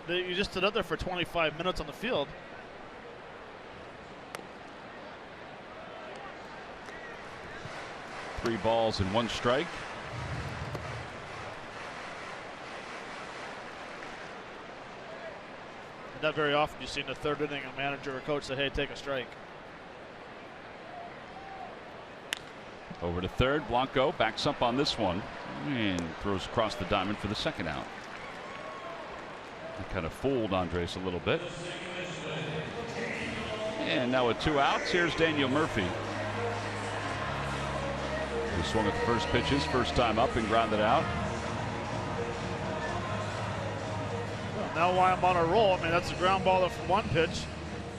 S4: that you just stood up there for 25 minutes on the field.
S1: Three balls and 1 strike.
S4: Not very often you see in the third inning a manager or coach say, hey, take a strike.
S1: Over to third. Blanco backs up on this one and throws across the diamond for the second out. That kind of fooled Andres a little bit. And now with 2 outs, here's Daniel Murphy. He swung at the first pitch his first time up and grounded out.
S4: Well, now why I'm on a roll, I mean, that's a ground ball for 1 pitch.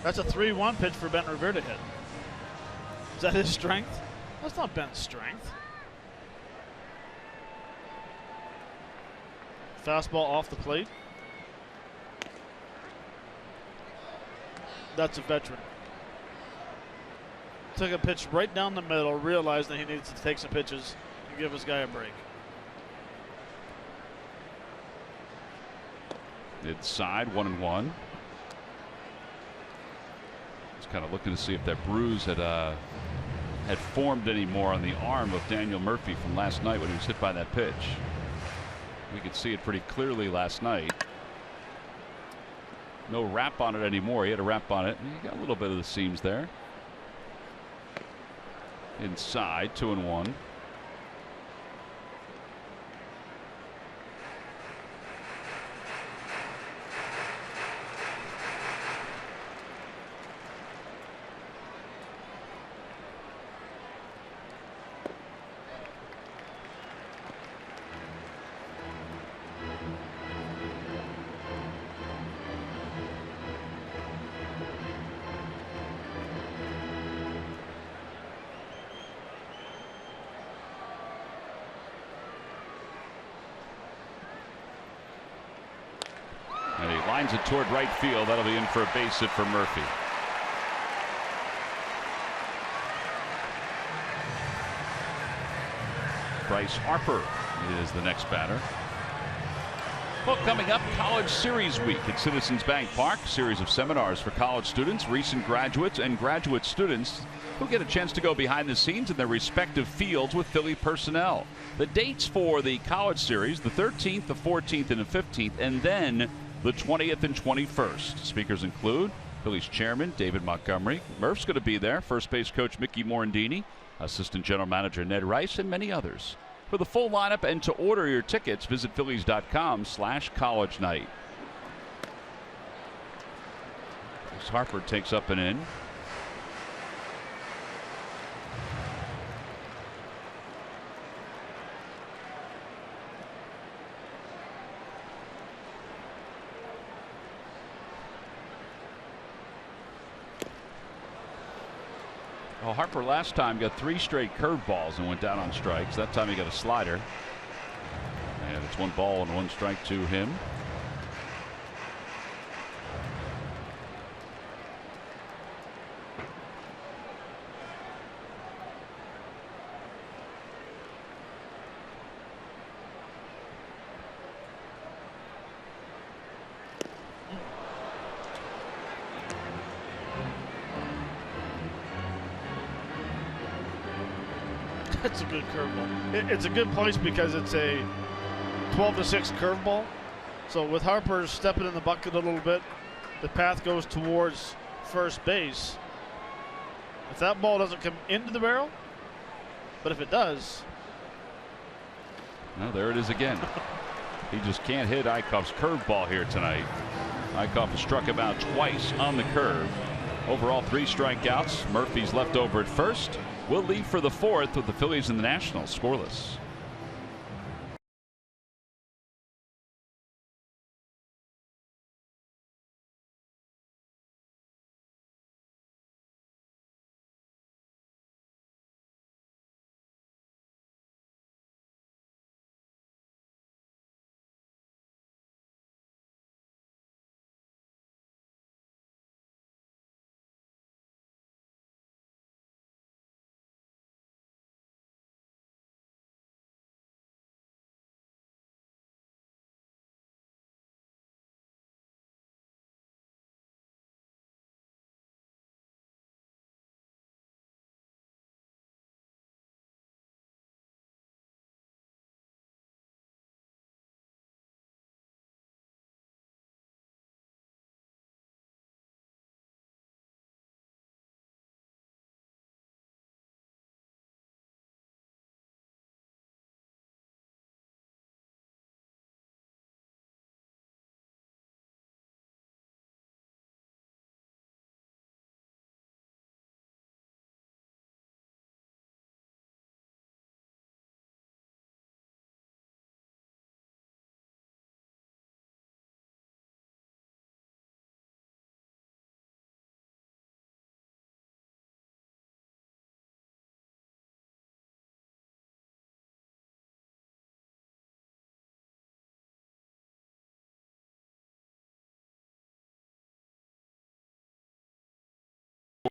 S4: That's a 3-1 pitch for Ben Revere to hit. Is that his strength? That's not Ben's strength. Fastball off the plate. That's a veteran. Took a pitch right down the middle, realized that he needs to take some pitches and give his guy a break.
S1: Inside, 1-1. Just kind of looking to see if that bruise had formed any more on the arm of Daniel Murphy from last night when he was hit by that pitch. We could see it pretty clearly last night. No wrap on it anymore. He had a wrap on it, and he got a little bit of the seams there. Inside, 2-1. And he lines it toward right field. That'll be in for a base hit for Murphy. Bryce Harper is the next batter. Well, coming up, College Series Week at Citizens Bank Park. Series of seminars for college students, recent graduates, and graduate students who get a chance to go behind the scenes in their respective fields with Philly personnel. The dates for the College Series, the 13th, the 14th, and the 15th, and then the 20th and 21st. Speakers include Phillies chairman David Montgomery. Murph's going to be there. First base coach Mickey Morandini. Assistant general manager Ned Rice, and many others. For the full lineup and to order your tickets, visit Phillies.com/college night. Harper takes up and in. Well, Harper last time got 3 straight curveballs and went down on strikes. That time he got a slider. And it's 1 ball and 1 strike to him.
S2: It's a good curveball. It's a good place because it's a 12-6 curveball. So with Harper stepping in the bucket a little bit, the path goes towards first base. If that ball doesn't come into the barrel, but if it does.
S1: Well, there it is again. He just can't hit Eichhoff's curveball here tonight. Eichhoff has struck him out twice on the curve. Overall 3 strikeouts. Murphy's left over at first. We'll leave for the 4th with the Phillies and the Nationals scoreless.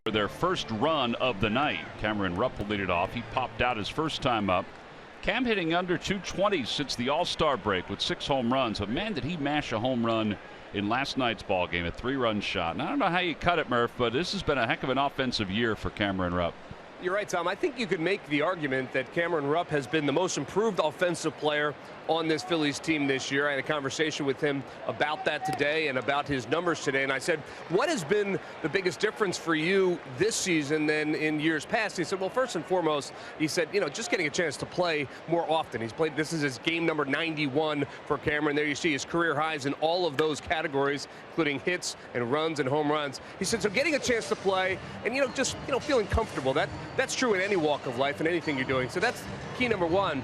S1: For their first run of the night. Cameron Rupp will lead it off. He popped out his first time up. Cam hitting under 220 since the All-Star break with 6 home runs. But man, did he mash a home run in last night's ball game, a 3-run shot. And I don't know how you cut it, Murph, but this has been a heck of an offensive year for Cameron Rupp.
S3: You're right, Tom. I think you could make the argument that Cameron Rupp has been the most improved offensive player on this Phillies team this year. I had a conversation with him about that today and about his numbers today. And I said, what has been the biggest difference for you this season than in years past? He said, well, first and foremost, he said, just getting a chance to play more often. He's played, this is his game number 91 for Cameron. There you see his career highs in all of those categories, including hits and runs and home runs. He said, so getting a chance to play and, just, feeling comfortable, that's true in any walk of life and anything you're doing. So that's key number 1.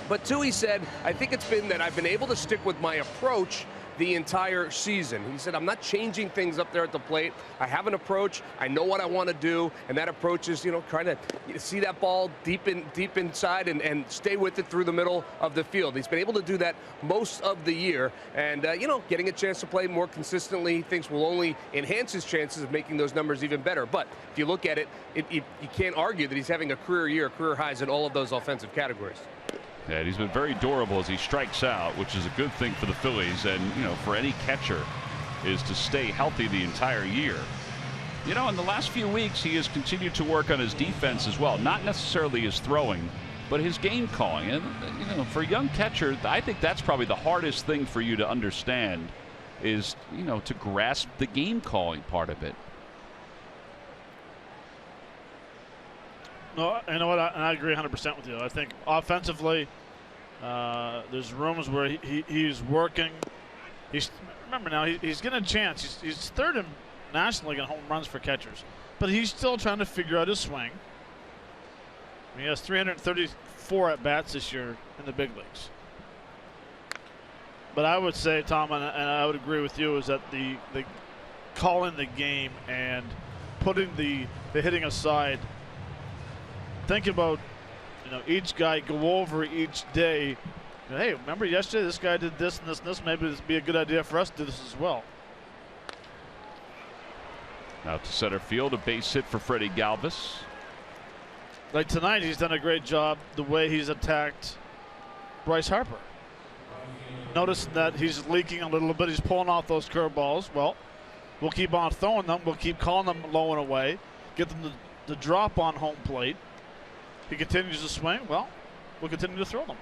S3: But 2, he said, I think it's been that I've been able to stick with my approach the entire season. He said, I'm not changing things up there at the plate. I have an approach. I know what I want to do. And that approach is, trying to see that ball deep inside and stay with it through the middle of the field. He's been able to do that most of the year. And, getting a chance to play more consistently, he thinks will only enhance his chances of making those numbers even better. But if you look at it, you can't argue that he's having a career year, career highs in all of those offensive categories.
S1: Yeah, he's been very durable as he strikes out, which is a good thing for the Phillies, and for any catcher is to stay healthy the entire year. In the last few weeks he has continued to work on his defense as well, not necessarily his throwing, but his game calling. And for a young catcher, I think that's probably the hardest thing for you to understand is to grasp the game calling part of it.
S2: No, you know what? I agree 100% with you. I think offensively, there's rooms where he's working. Remember now, he's getting a chance. He's third in National League in home runs for catchers, but he's still trying to figure out his swing. He has 334 at bats this year in the big leagues. But I would say, Tom, and I would agree with you, is that the calling the game and putting the hitting aside think about, each guy, go over each day. Hey, remember yesterday this guy did this and this and this. Maybe this would be a good idea for us to do this as well.
S1: Out to center field, a base hit for Freddie Galvis.
S2: Like tonight, he's done a great job the way he's attacked Bryce Harper. Notice that he's leaking a little bit. He's pulling off those curveballs. Well, we'll keep on throwing them. We'll keep calling them low and away. Get them to drop on home plate. He continues to swing. Well, we'll continue to throw them.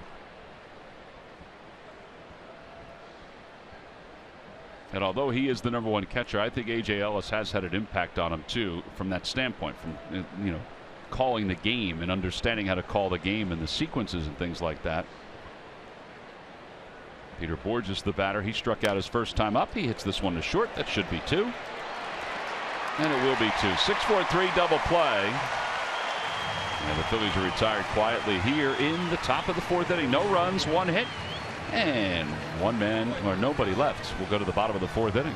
S1: And although he is the #1 catcher, I think A.J. Ellis has had an impact on him too, from that standpoint, from calling the game and understanding how to call the game and the sequences and things like that. Peter Borges, the batter, he struck out his first time up. He hits this one to short. That should be 2. And it will be 2. 6-4-3 double play. And the Phillies are retired quietly here in the top of the 4th inning. No runs, 1 hit. And one man, or nobody left. We'll go to the bottom of the 4th inning.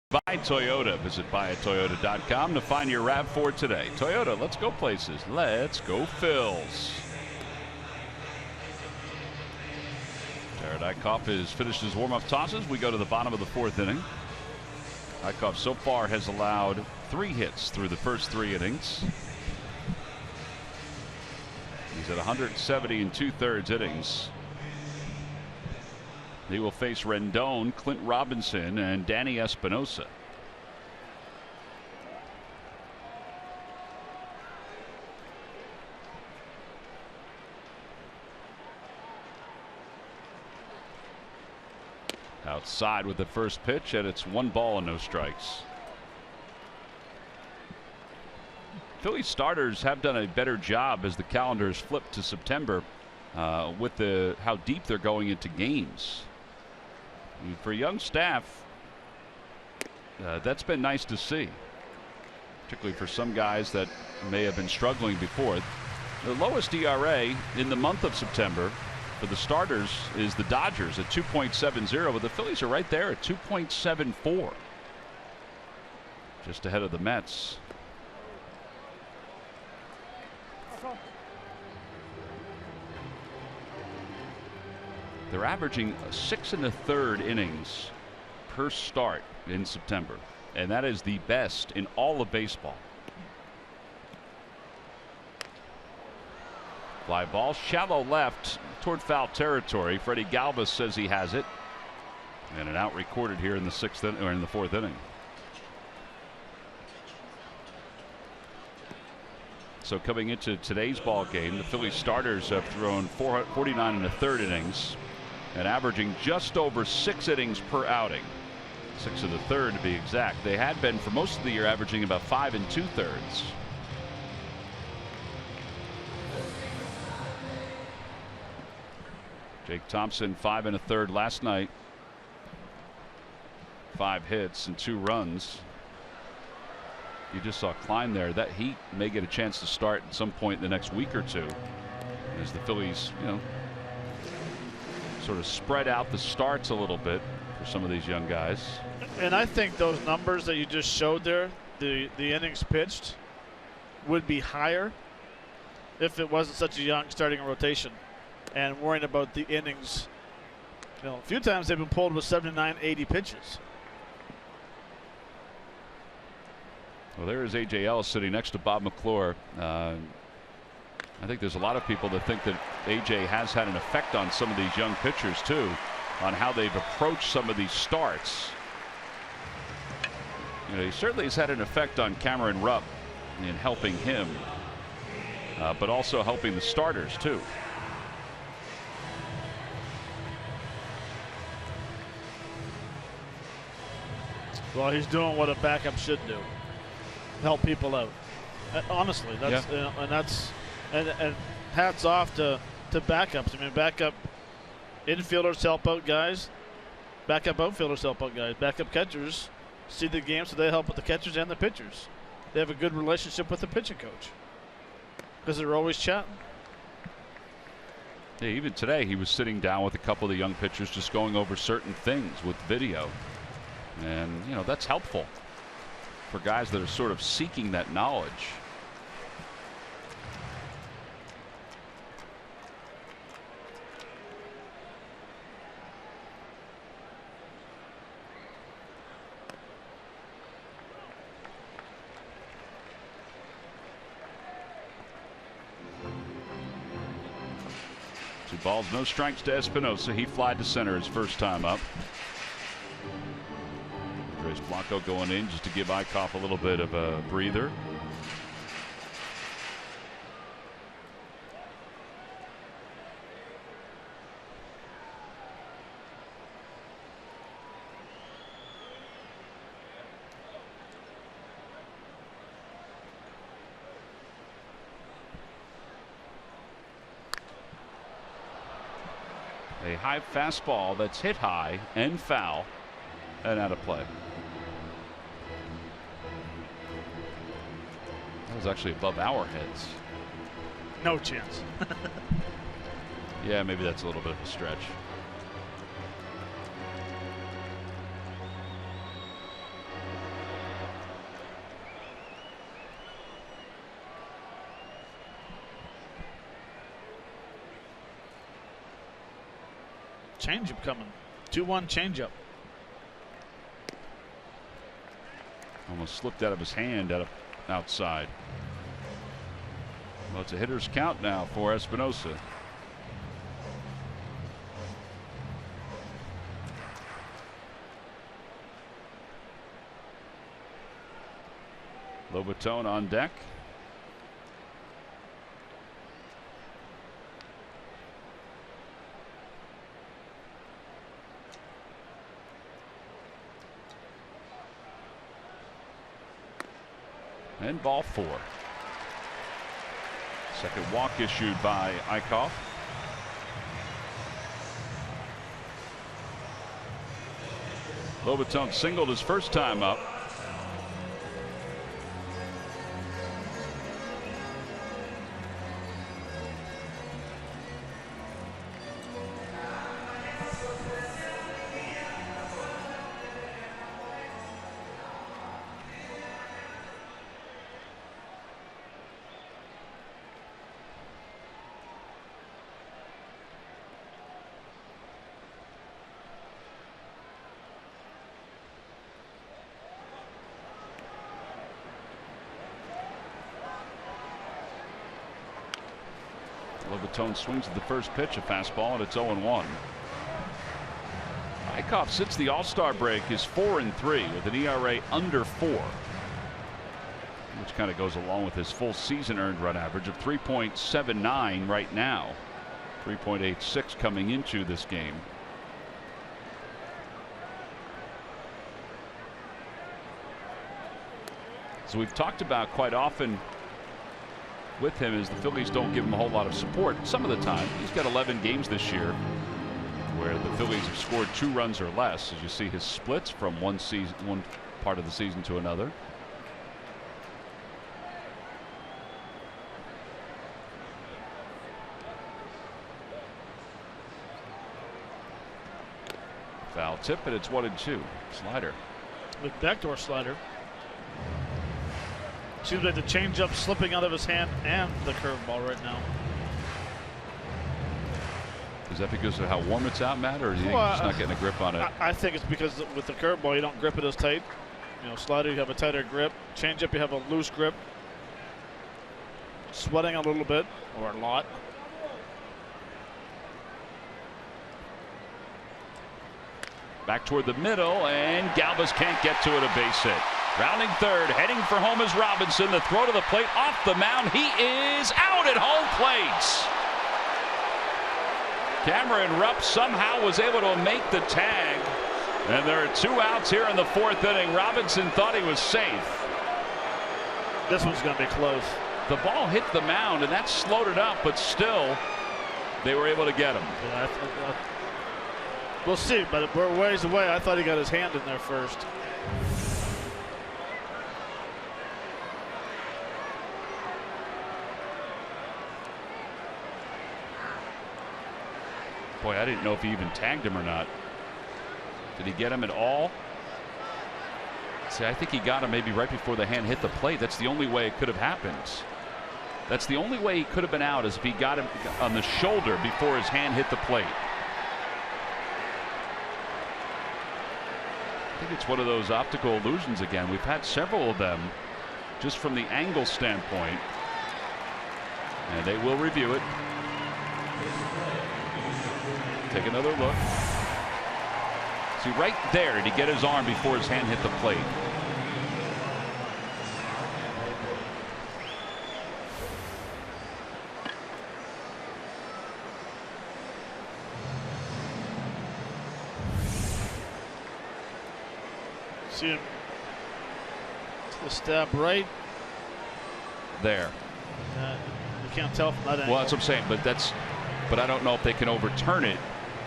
S1: Buy Toyota. Visit buyatoyota.com to find your RAV4 today. Toyota, let's go places. Let's go Phils. Jared Eichhoff has finished his warm-up tosses. We go to the bottom of the 4th inning. Eichhoff so far has allowed 3 hits through the first 3 innings. He's at 170 2/3 innings. He will face Rendon, Clint Robinson, and Danny Espinosa. Outside with the first pitch, and it's 1 ball and no strikes. Phillies starters have done a better job as the calendar has flipped to September with how deep they're going into games. For young staff, that's been nice to see, particularly for some guys that may have been struggling before. The lowest ERA in the month of September for the starters is the Dodgers at 2.70, but the Phillies are right there at 2.74, just ahead of the Mets. They're averaging 6 1/3 innings per start in September, and that is the best in all of baseball. Fly ball, shallow left toward foul territory. Freddie Galvis says he has it, and an out recorded here in the 4th inning. So coming into today's ball game, the Phillies starters have thrown 49 1/3 innings. And averaging just over 6 innings per outing. 6 1/3 to be exact. They had been for most of the year averaging about 5 2/3. Jake Thompson 5 1/3 last night. 5 hits and 2 runs. You just saw Klein there. That he may get a chance to start at some point in the next week or two, as the Phillies, sort of spread out the starts a little bit for some of these young guys.
S4: And I think those numbers that you just showed there, the innings pitched, would be higher if it wasn't such a young starting rotation and worrying about the innings. A few times they've been pulled with 79, 80 pitches.
S1: Well, there is A.J. Ellis sitting next to Bob McClure. I think there's a lot of people that think that A.J. has had an effect on some of these young pitchers, too, on how they've approached some of these starts. He certainly has had an effect on Cameron Rupp in helping him, but also helping the starters, too.
S4: Well, he's doing what a backup should do. Help people out. Honestly, that's and hats off to backups. I mean, backup infielders help out guys. Backup outfielders help out guys. Backup catchers see the game, so they help with the catchers and the pitchers. They have a good relationship with the pitching coach because they're always chatting.
S1: Yeah, even today he was sitting down with a couple of the young pitchers, just going over certain things with video, and that's helpful for guys that are sort of seeking that knowledge. Two balls, no strikes to Espinosa. He flied to center his first time up. Andres Blanco going in just to give Eichhoff a little bit of a breather. A high fastball that's hit high and foul and out of play. That was actually above our heads.
S4: No chance.
S1: Yeah, maybe that's a little bit of a stretch.
S4: Changeup coming. 2-1 changeup.
S1: Almost slipped out of his hand outside. Well, it's a hitter's count now for Espinosa. Lobatone on deck. And ball 4. Second walk issued by Eichhoff. Lobatone singled his first time up. Lobatone swings at the first pitch, a fastball, and it's 0-1. Eichhoff since the All-Star break is 4-3 with an ERA under 4, which kind of goes along with his full season earned run average of 3.79 right now. 3.86 coming into this game. So we've talked about quite often with him is the Phillies don't give him a whole lot of support some of the time. He's got 11 games this year where the Phillies have scored 2 runs or less. As you see his splits from one part of the season to another. Foul tip, and it's 1-2. Slider.
S4: With backdoor slider. Seems like the changeup slipping out of his hand and the curveball right now.
S1: Is that because of how warm it's out, Matt, or do you think he's just not getting a grip on it?
S4: I think it's because with the curveball you don't grip it as tight. You know, slider you have a tighter grip. Changeup you have a loose grip. Sweating a little bit or a lot.
S1: Back toward the middle, and Galvis can't get to it. A base hit. Rounding third, heading for home is Robinson. The throw to the plate, off the mound. He is out at home plate. Cameron Rupp somehow was able to make the tag. And there are 2 outs here in the 4th inning. Robinson thought he was safe.
S4: This one's going to be close.
S1: The ball hit the mound, and that slowed it up, but still, they were able to get him.
S4: Yeah, we'll see, but we're ways away. I thought he got his hand in there first.
S1: Boy, I didn't know if he even tagged him or not. Did he get him at all? See, I think he got him maybe right before the hand hit the plate. That's the only way it could have happened. That's the only way he could have been out, is if he got him on the shoulder before his hand hit the plate. I think it's one of those optical illusions again. We've had several of them just from the angle standpoint. And they will review it. Take another look. See, right there, did he get his arm before his hand hit the plate?
S4: See him. The stab right
S1: there.
S4: You can't tell from that angle.
S1: Well, that's what I'm saying, but I don't know if they can overturn it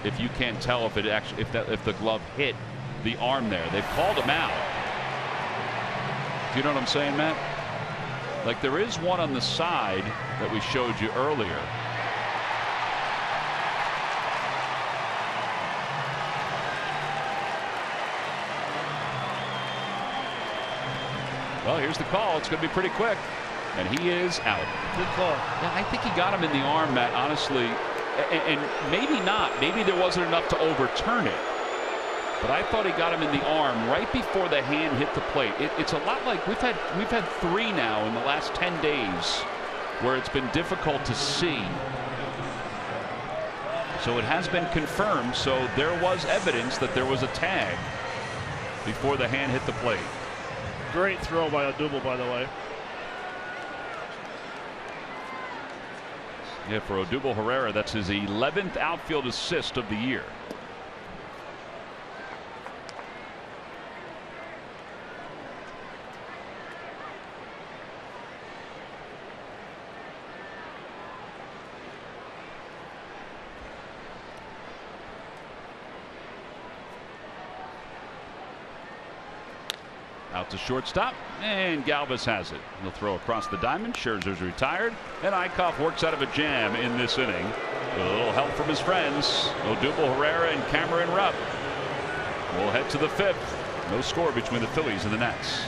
S1: if you can't tell if it actually if the glove hit the arm there. They've called him out. Do you know what I'm saying, Matt? Like, there is one on the side that we showed you earlier. Well, here's the call. It's going to be pretty quick. And he is out.
S4: Good call.
S1: Yeah, I think he got him in the arm, Matt, honestly. And maybe not. Maybe there wasn't enough to overturn it. But I thought he got him in the arm right before the hand hit the plate. It's a lot like we've had 3 now in the last 10 days where it's been difficult to see. So it has been confirmed. So there was evidence that there was a tag before the hand hit the plate.
S4: Great throw by Odubel, by the way.
S1: Yeah, for Odubel Herrera, that's his 11th outfield assist of the year. Out to shortstop, and Galvis has it. He'll throw across the diamond. Scherzer's retired, and Eichhoff works out of a jam in this inning with a little help from his friends, Odubel Herrera and Cameron Rupp. We'll head to the 5th. No score between the Phillies and the Nats.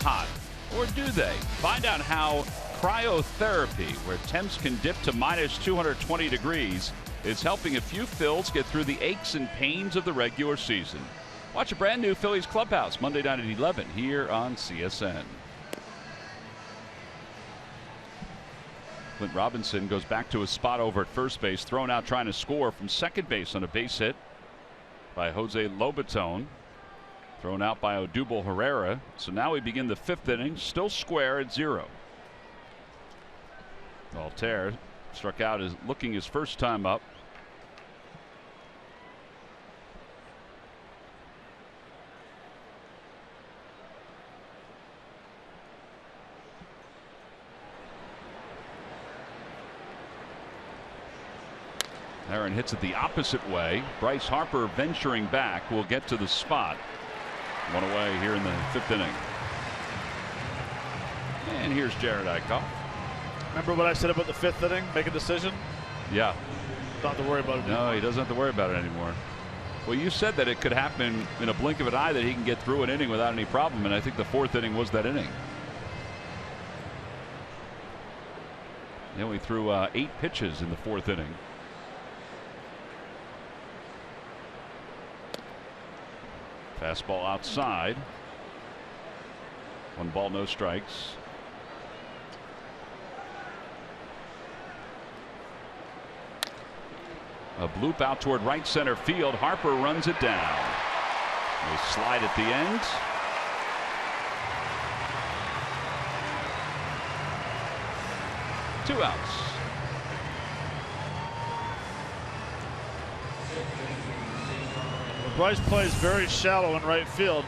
S1: hot. Or do they? Find out how cryotherapy, where temps can dip to minus 220 degrees, is helping a few Phils get through the aches and pains of the regular season. Watch a brand new Phillies clubhouse Monday night at 11 here on CSN. Clint Robinson goes back to his spot over at first base, thrown out trying to score from second base on a base hit by Jose Lobaton. Thrown out by Odubel Herrera. So now we begin the 5th inning, still square at 0. Voltaire struck out, is looking his first time up. Aaron hits it the opposite way. Bryce Harper venturing back will get to the spot. One away here in the 5th inning. And here's Jared Eichhoff.
S4: Remember what I said about the 5th inning? Make a decision?
S1: Yeah.
S4: Don't have to worry about it anymore.
S1: No, he doesn't have to worry about it anymore. Well, you said that it could happen in a blink of an eye, that he can get through an inning without any problem, and I think the 4th inning was that inning. He only threw 8 pitches in the 4th inning. Fastball outside. 1 ball, no strikes. A bloop out toward right center field. Harper runs it down. They slide at the end. Two outs.
S2: Bryce plays very shallow in right field.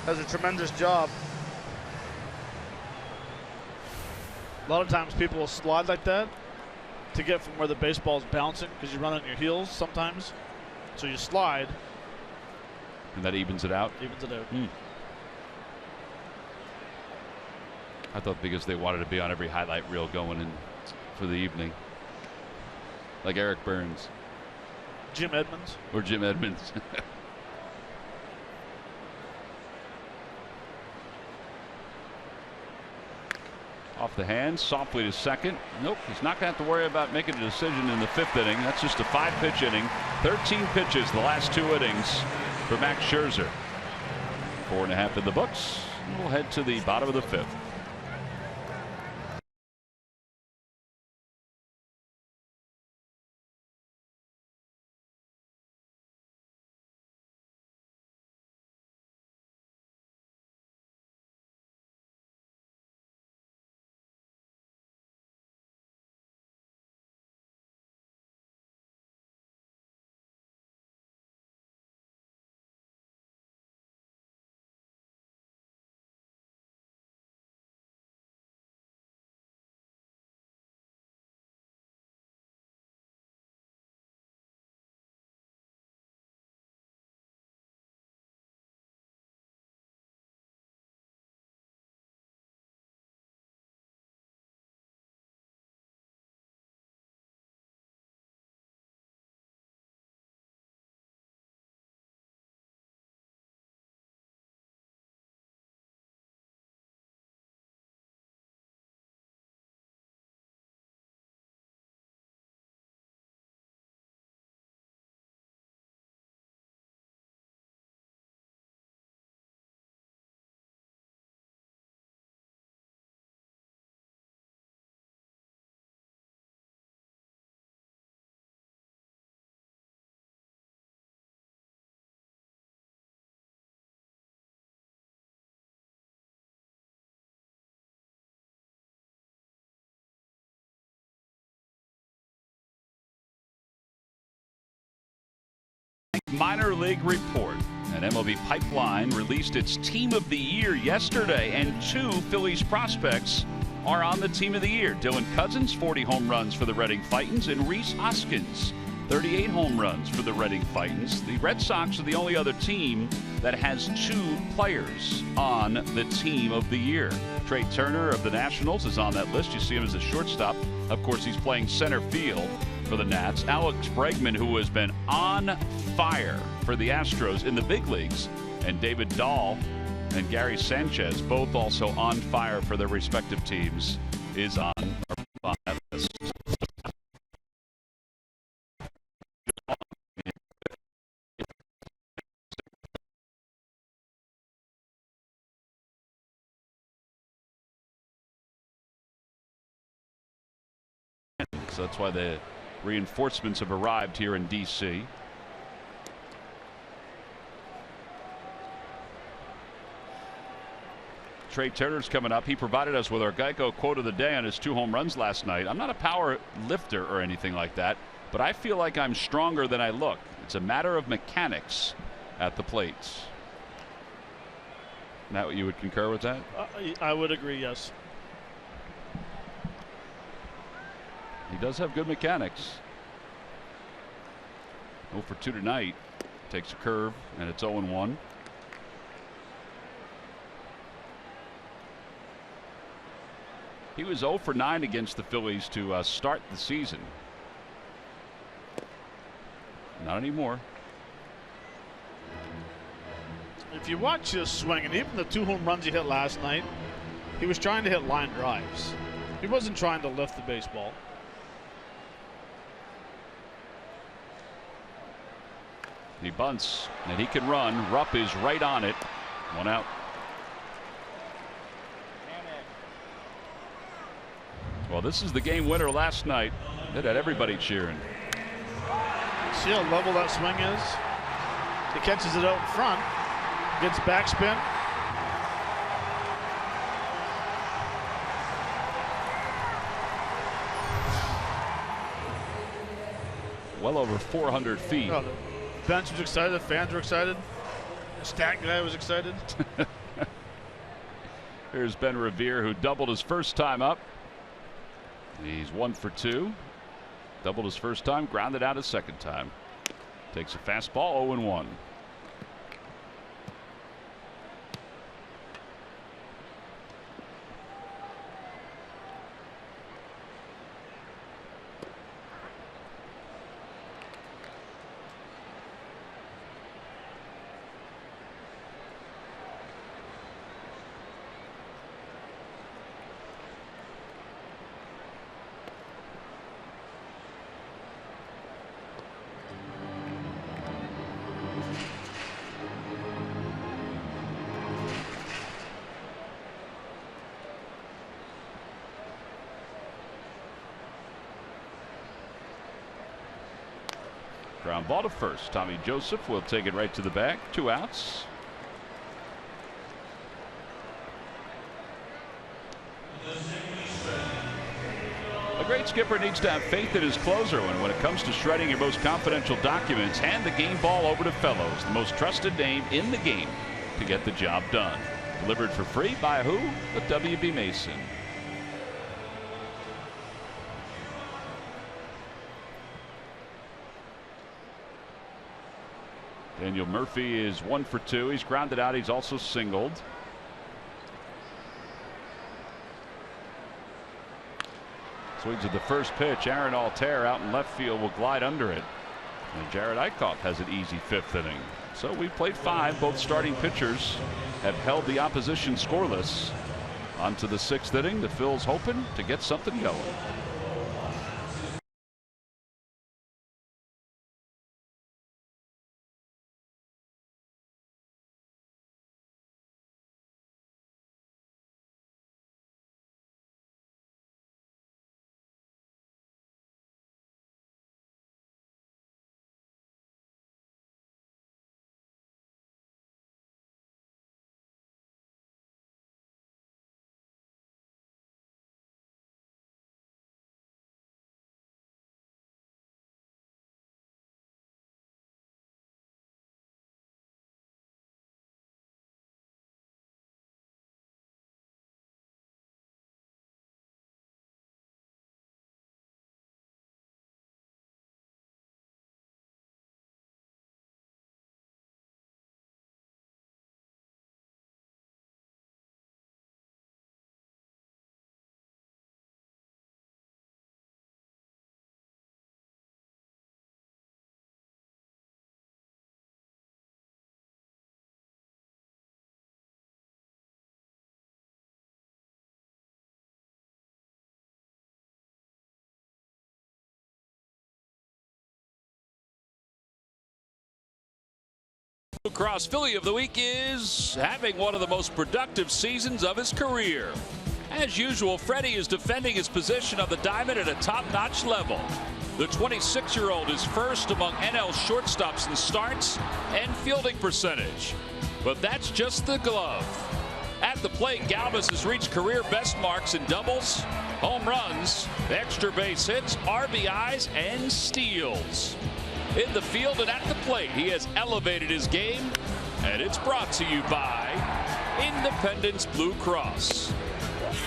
S2: Does a tremendous job.
S4: A lot of times people will slide like that to get from where the baseball's bouncing, because you run on your heels sometimes. So you slide.
S1: And that evens it out?
S4: Evens it out.
S1: I thought because they wanted to be on every highlight reel going in for the evening. Like Eric Burns.
S4: Jim Edmonds.
S1: Or Jim Edmonds. Off the hand, softly to second. Nope, he's not going to have to worry about making a decision in the 5th inning. That's just a 5-pitch inning. 13 pitches the last 2 innings for Max Scherzer. 4.5 in the books. We'll head to the bottom of the 5th. Minor League report. An MLB Pipeline released its Team of the Year yesterday, and 2 Phillies prospects are on the Team of the Year. Dylan Cousins, 40 home runs for the Reading Titans, and Rhys Hoskins, 38 home runs for the Reading Titans. The Red Sox are the only other team that has 2 players on the Team of the Year. Trey Turner of the Nationals is on that list. You see him as a shortstop. Of course, he's playing center field for the Nats. Alex Bregman, who has been on fire for the Astros in the big leagues, and David Dahl and Gary Sanchez, both also on fire for their respective teams, is on that list. So that's why the reinforcements have arrived here in D.C. Trey Turner's coming up. He provided us with our Geico quote of the day on his 2 home runs last night. I'm not a power lifter or anything like that, but I feel like I'm stronger than I look. It's a matter of mechanics at the plates. Now, you would concur with that?
S4: I would agree, yes.
S1: He does have good mechanics. 0 for 2 tonight. Takes a curve, and it's 0-1. He was 0 for 9 against the Phillies to start the season. Not anymore.
S4: If you watch his swing, and even the 2 home runs he hit last night, he was trying to hit line drives. He wasn't trying to lift the baseball.
S1: He bunts, and he can run. Rupp is right on it. 1 out. Well, this is the game winner last night. It had everybody cheering.
S4: See how level that swing is? He catches it out in front, gets backspin.
S1: Well over 400 feet.
S4: Oh, the bench was excited, the fans were excited, the stat guy was excited.
S1: Here's Ben Revere, who doubled his first time up. He's 1 for 2. Doubled his first time, grounded out his second time. Takes a fastball, 0-1. Ground ball to first. Tommy Joseph will take it right to the bag. 2 outs. A great skipper needs to have faith in his closer, and when it comes to shredding your most confidential documents, hand the game ball over to Fellows, the most trusted name in the game, to get the job done. Delivered for free by who? But W.B. Mason. Daniel Murphy is 1 for 2. He's grounded out. He's also singled. Swings at the first pitch. Aaron Altair out in left field will glide under it. And Jared Eichhoff has an easy 5th inning. So we played 5. Both starting pitchers have held the opposition scoreless. On to the 6th inning. The Phils hoping to get something going. Blue Cross Philly of the week is having one of the most productive seasons of his career. As usual, Freddie is defending his position on the diamond at a top-notch level. The 26-year-old is first among NL shortstops in starts and fielding percentage. But that's just the glove. At the plate, Galvis has reached career best marks in doubles, home runs, extra base hits, RBIs, and steals. In the field and at the plate, he has elevated his game, and it's brought to you by Independence Blue Cross.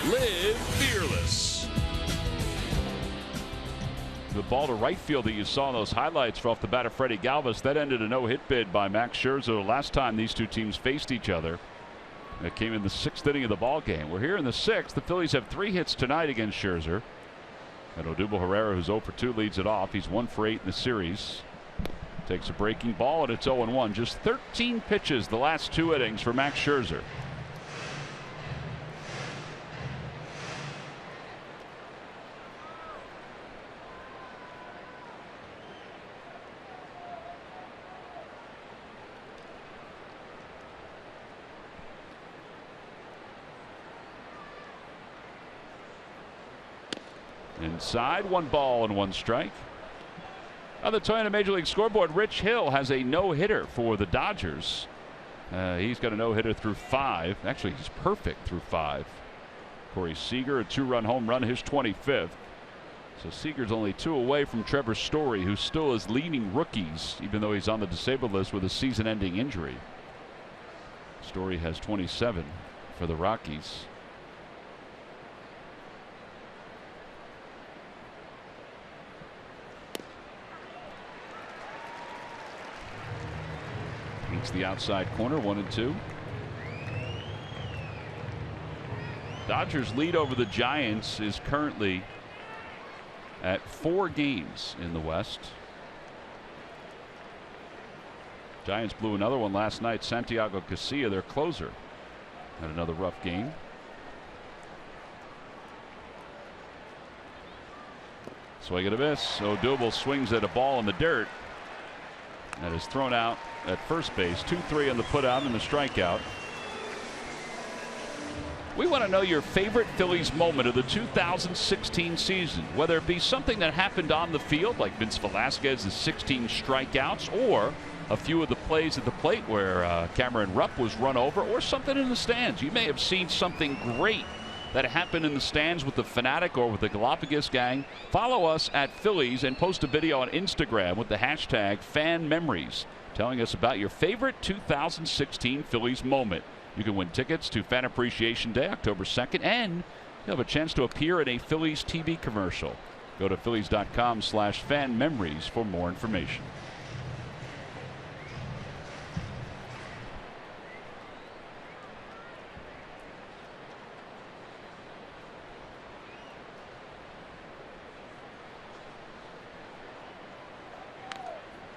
S1: Live fearless. The ball to right field that you saw in those highlights off the bat of Freddie Galvis, that ended a no-hit bid by Max Scherzer the last time these two teams faced each other. It came in the 6th inning of the ball game. We're here in the 6th. The Phillies have 3 hits tonight against Scherzer. And Odubel Herrera, who's 0 for 2, leads it off. He's 1 for 8 in the series. Takes a breaking ball, and it's 0-1. Just 13 pitches the last 2 innings for Max Scherzer. Inside, 1 ball and 1 strike. On the Toyota Major League scoreboard, Rich Hill has a no-hitter for the Dodgers. He's got a no-hitter through 5. Actually, he's perfect through 5. Corey Seager, a 2-run home run, his 25th. So Seager's only 2 away from Trevor Story, who still is leading rookies, even though he's on the disabled list with a season-ending injury. Story has 27 for the Rockies. Meets the outside corner, 1-2. Dodgers lead over the Giants is currently at 4 games in the West. Giants blew another one last night. Santiago Casilla, their closer, had another rough game. Swing and a miss. Odubel swings at a ball in the dirt. That is thrown out at first base. 2-3 on the putout and the strikeout. We want to know your favorite Phillies moment of the 2016 season, whether it be something that happened on the field, like Vince Velasquez's 16 strikeouts, or a few of the plays at the plate where Cameron Rupp was run over, or something in the stands. You may have seen something great that happened in the stands with the Fanatic or with the Galapagos gang. Follow us at Phillies and post a video on Instagram with the hashtag FanMemories, telling us about your favorite 2016 Phillies moment. You can win tickets to Fan Appreciation Day, October 2nd, and you'll have a chance to appear in a Phillies TV commercial. Go to Phillies.com/FanMemories for more information.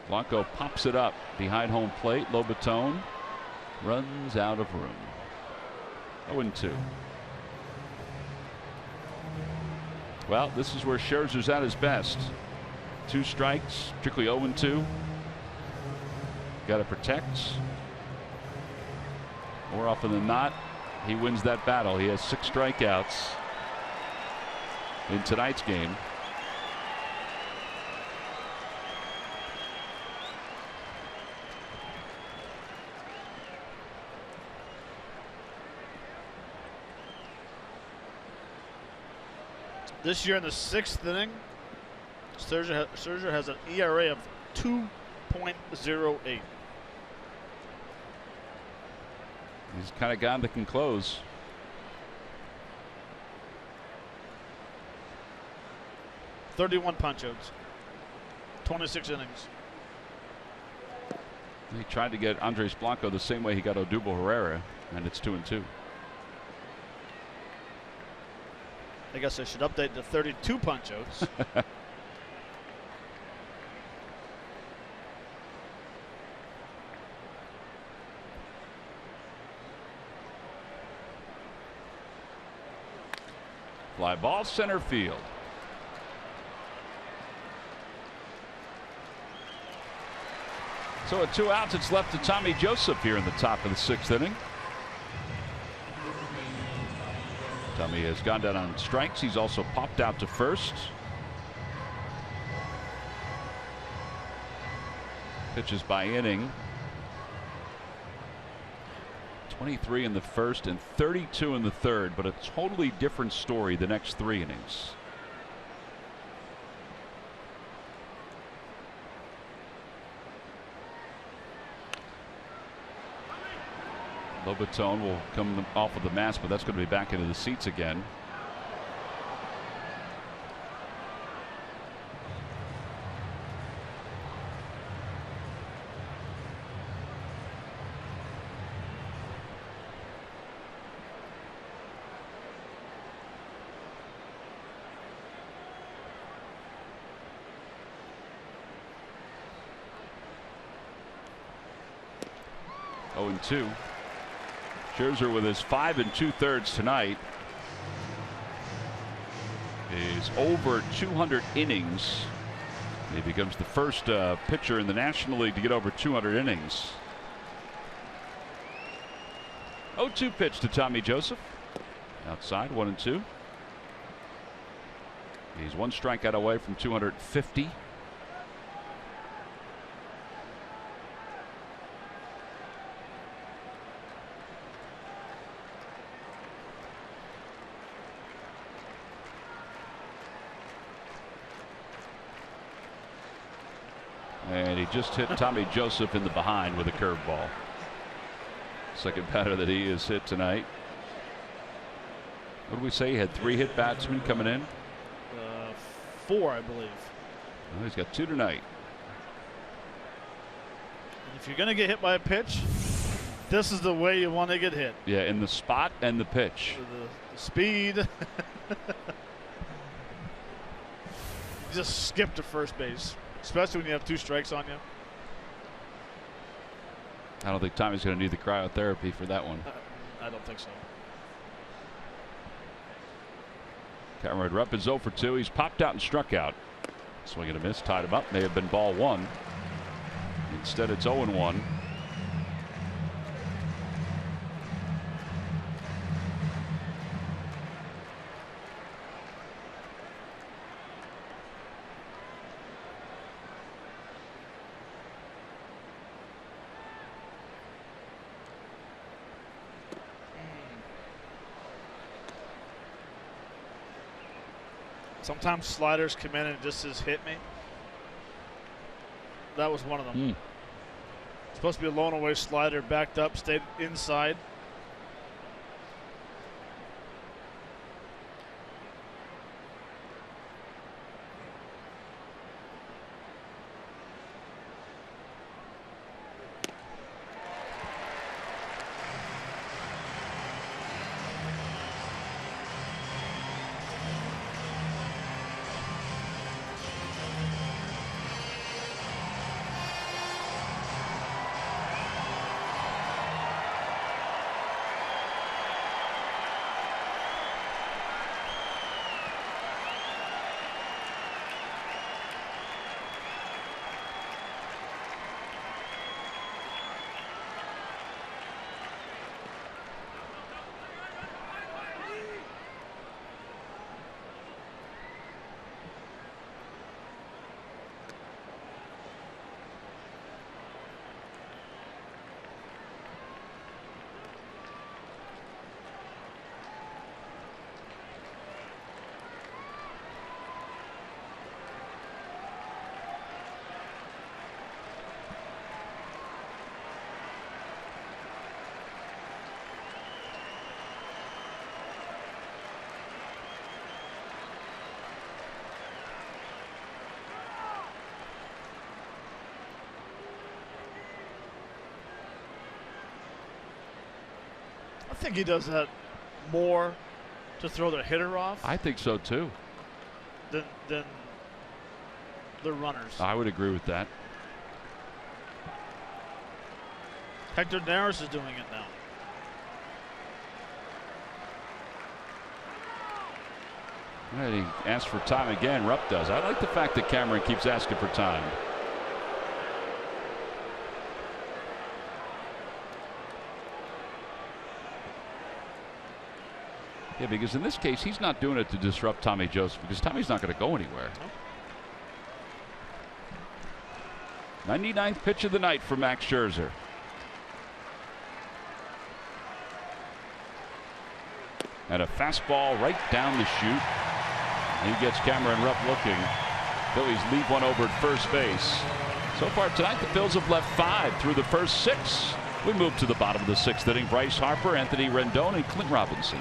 S1: Blanco pops it up behind home plate. Lobaton runs out of room. 0-2. Well, this is where Scherzer's at his best. 2 strikes, particularly 0-2. Got to protect. More often than not, he wins that battle. He has 6 strikeouts in tonight's game.
S2: This year in the 6th inning, Scherzer has an ERA of 2.08.
S1: He's kind of gone that can close.
S2: .31 punch-outs, 26 innings.
S1: He tried to get Andres Blanco the same way he got Odubel Herrera, and it's 2-2.
S2: I guess I should update the 32 punch-outs.
S1: Fly ball center field. So at 2 outs, it's left to Tommy Joseph here in the top of the 6th inning. Tommy has gone down on strikes. He's also popped out to first. Pitches by inning. 23 in the first and 32 in the third, but a totally different story the next 3 innings. Lobatone will come off of the mask, but that's going to be back into the seats again. Oh, 2. Scherzer with his 5 2/3 tonight is over 200 innings. He becomes the first pitcher in the National League to get over 200 innings. 0-2 pitch to Tommy Joseph. Outside, 1-2. He's 1 strikeout away from 250. And he just hit Tommy Joseph in the behind with a curveball. Second batter that he has hit tonight. What did we say? He had 3 hit batsmen coming in?
S4: 4, I believe.
S1: Well, he's got 2 tonight.
S4: And if you're going to get hit by a pitch, this is the way you want to get hit.
S1: Yeah, in the spot and the pitch.
S4: The speed. Just skip to first base. Especially when you have 2 strikes on you.
S1: I don't think Tommy's going to need the cryotherapy for that one.
S4: I don't think so.
S1: Cameron Rupp is 0 for 2. He's popped out and struck out. Swing and a miss, tied him up. May have been ball 1. Instead, it's 0-1.
S4: Sometimes sliders come in and just says hit me. That was one of them. Supposed to be a blown away slider, backed up, stayed inside. I think he does that more to throw the hitter off.
S1: I think so too.
S4: Than the runners.
S1: I would agree with that.
S4: Hector Neris is doing it now.
S1: And he asked for time again. Rupp does. I like the fact that Cameron keeps asking for time. Yeah, because in this case, he's not doing it to disrupt Tommy Joseph, because Tommy's not going to go anywhere. 99th pitch of the night for Max Scherzer. And a fastball right down the chute. He gets Cameron Rupp looking. Phillies leave one over at first base. So far tonight, the Phils have left 5 through the first 6. We move to the bottom of the 6th inning. Bryce Harper, Anthony Rendon, and Clint Robinson.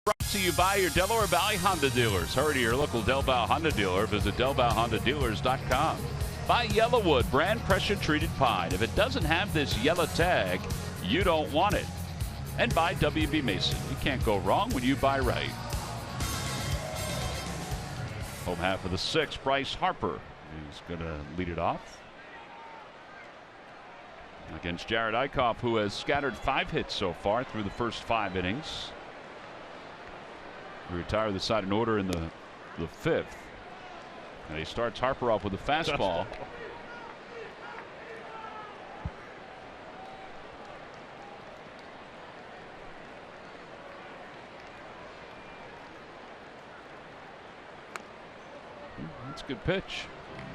S1: Brought to you by your Delaware Valley Honda dealers. Hurry to your local Del Val Honda dealer. Visit DelValHondaDealers.com. By Yellowwood brand pressure treated pine. If it doesn't have this yellow tag, you don't want it. And by WB Mason. You can't go wrong when you buy right. Home half of the 6th, Bryce Harper is going to lead it off against Jared Eichhoff, who has scattered 5 hits so far through the first 5 innings. He retired the side in order in the 5th. And he starts Harper off with a fastball. That's a good pitch.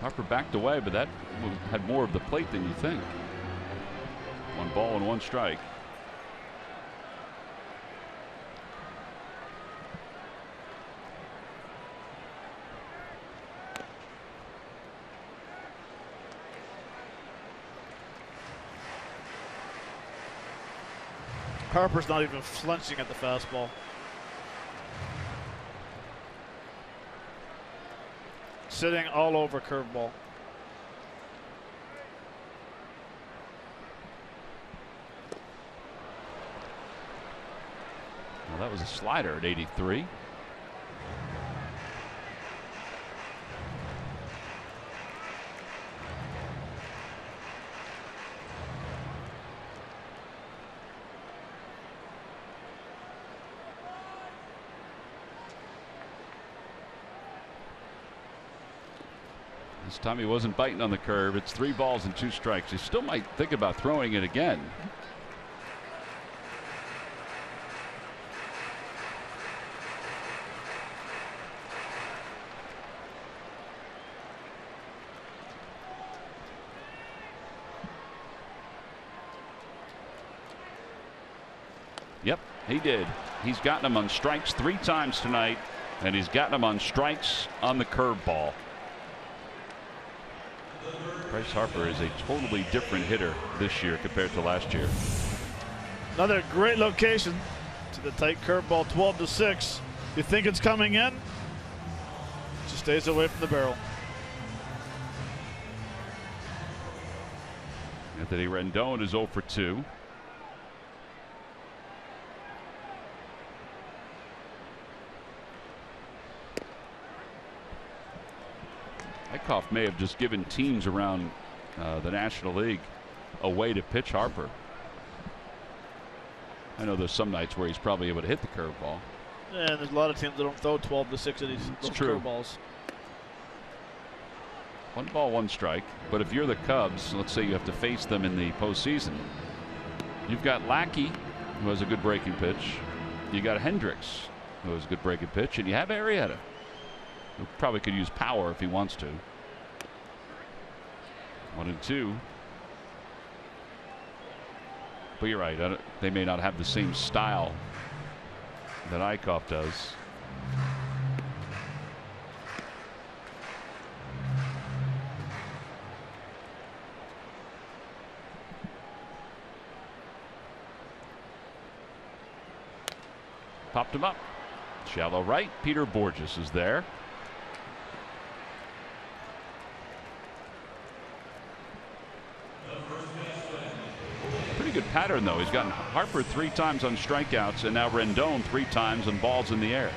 S1: Harper backed away, but that had more of the plate than you think. 1 ball and 1 strike.
S4: Harper's not even flinching at the fastball. Sitting all over curveball.
S1: Well, that was a slider at 83. This time he wasn't biting on the curve. It's 3 balls and 2 strikes. He still might think about throwing it again. Yep, he did. He's gotten him on strikes 3 times tonight, and he's gotten him on strikes on the curveball. Bryce Harper is a totally different hitter this year compared to last year.
S4: Another great location to the tight curveball, 12-6. You think it's coming in? Just stays away from the barrel.
S1: Anthony Rendon is 0 for 2. Eichhoff may have just given teams around the National League a way to pitch Harper. I know there's some nights where he's probably able to hit the curveball.
S4: Yeah, and there's a lot of teams that don't throw 12 to 6 of these curveballs.
S1: 1 ball, 1 strike. But if you're the Cubs, let's say you have to face them in the postseason, you've got Lackey, who has a good breaking pitch. You got Hendricks, who has a good breaking pitch, and you have Arrieta, who probably could use power if he wants to. 1-2. But you're right. They may not have the same style that Eichhoff does. Popped him up. Shallow right. Peter Borges is there. Pretty good pattern, though. He's gotten Harper 3 times on strikeouts and now Rendon 3 times on balls in the air.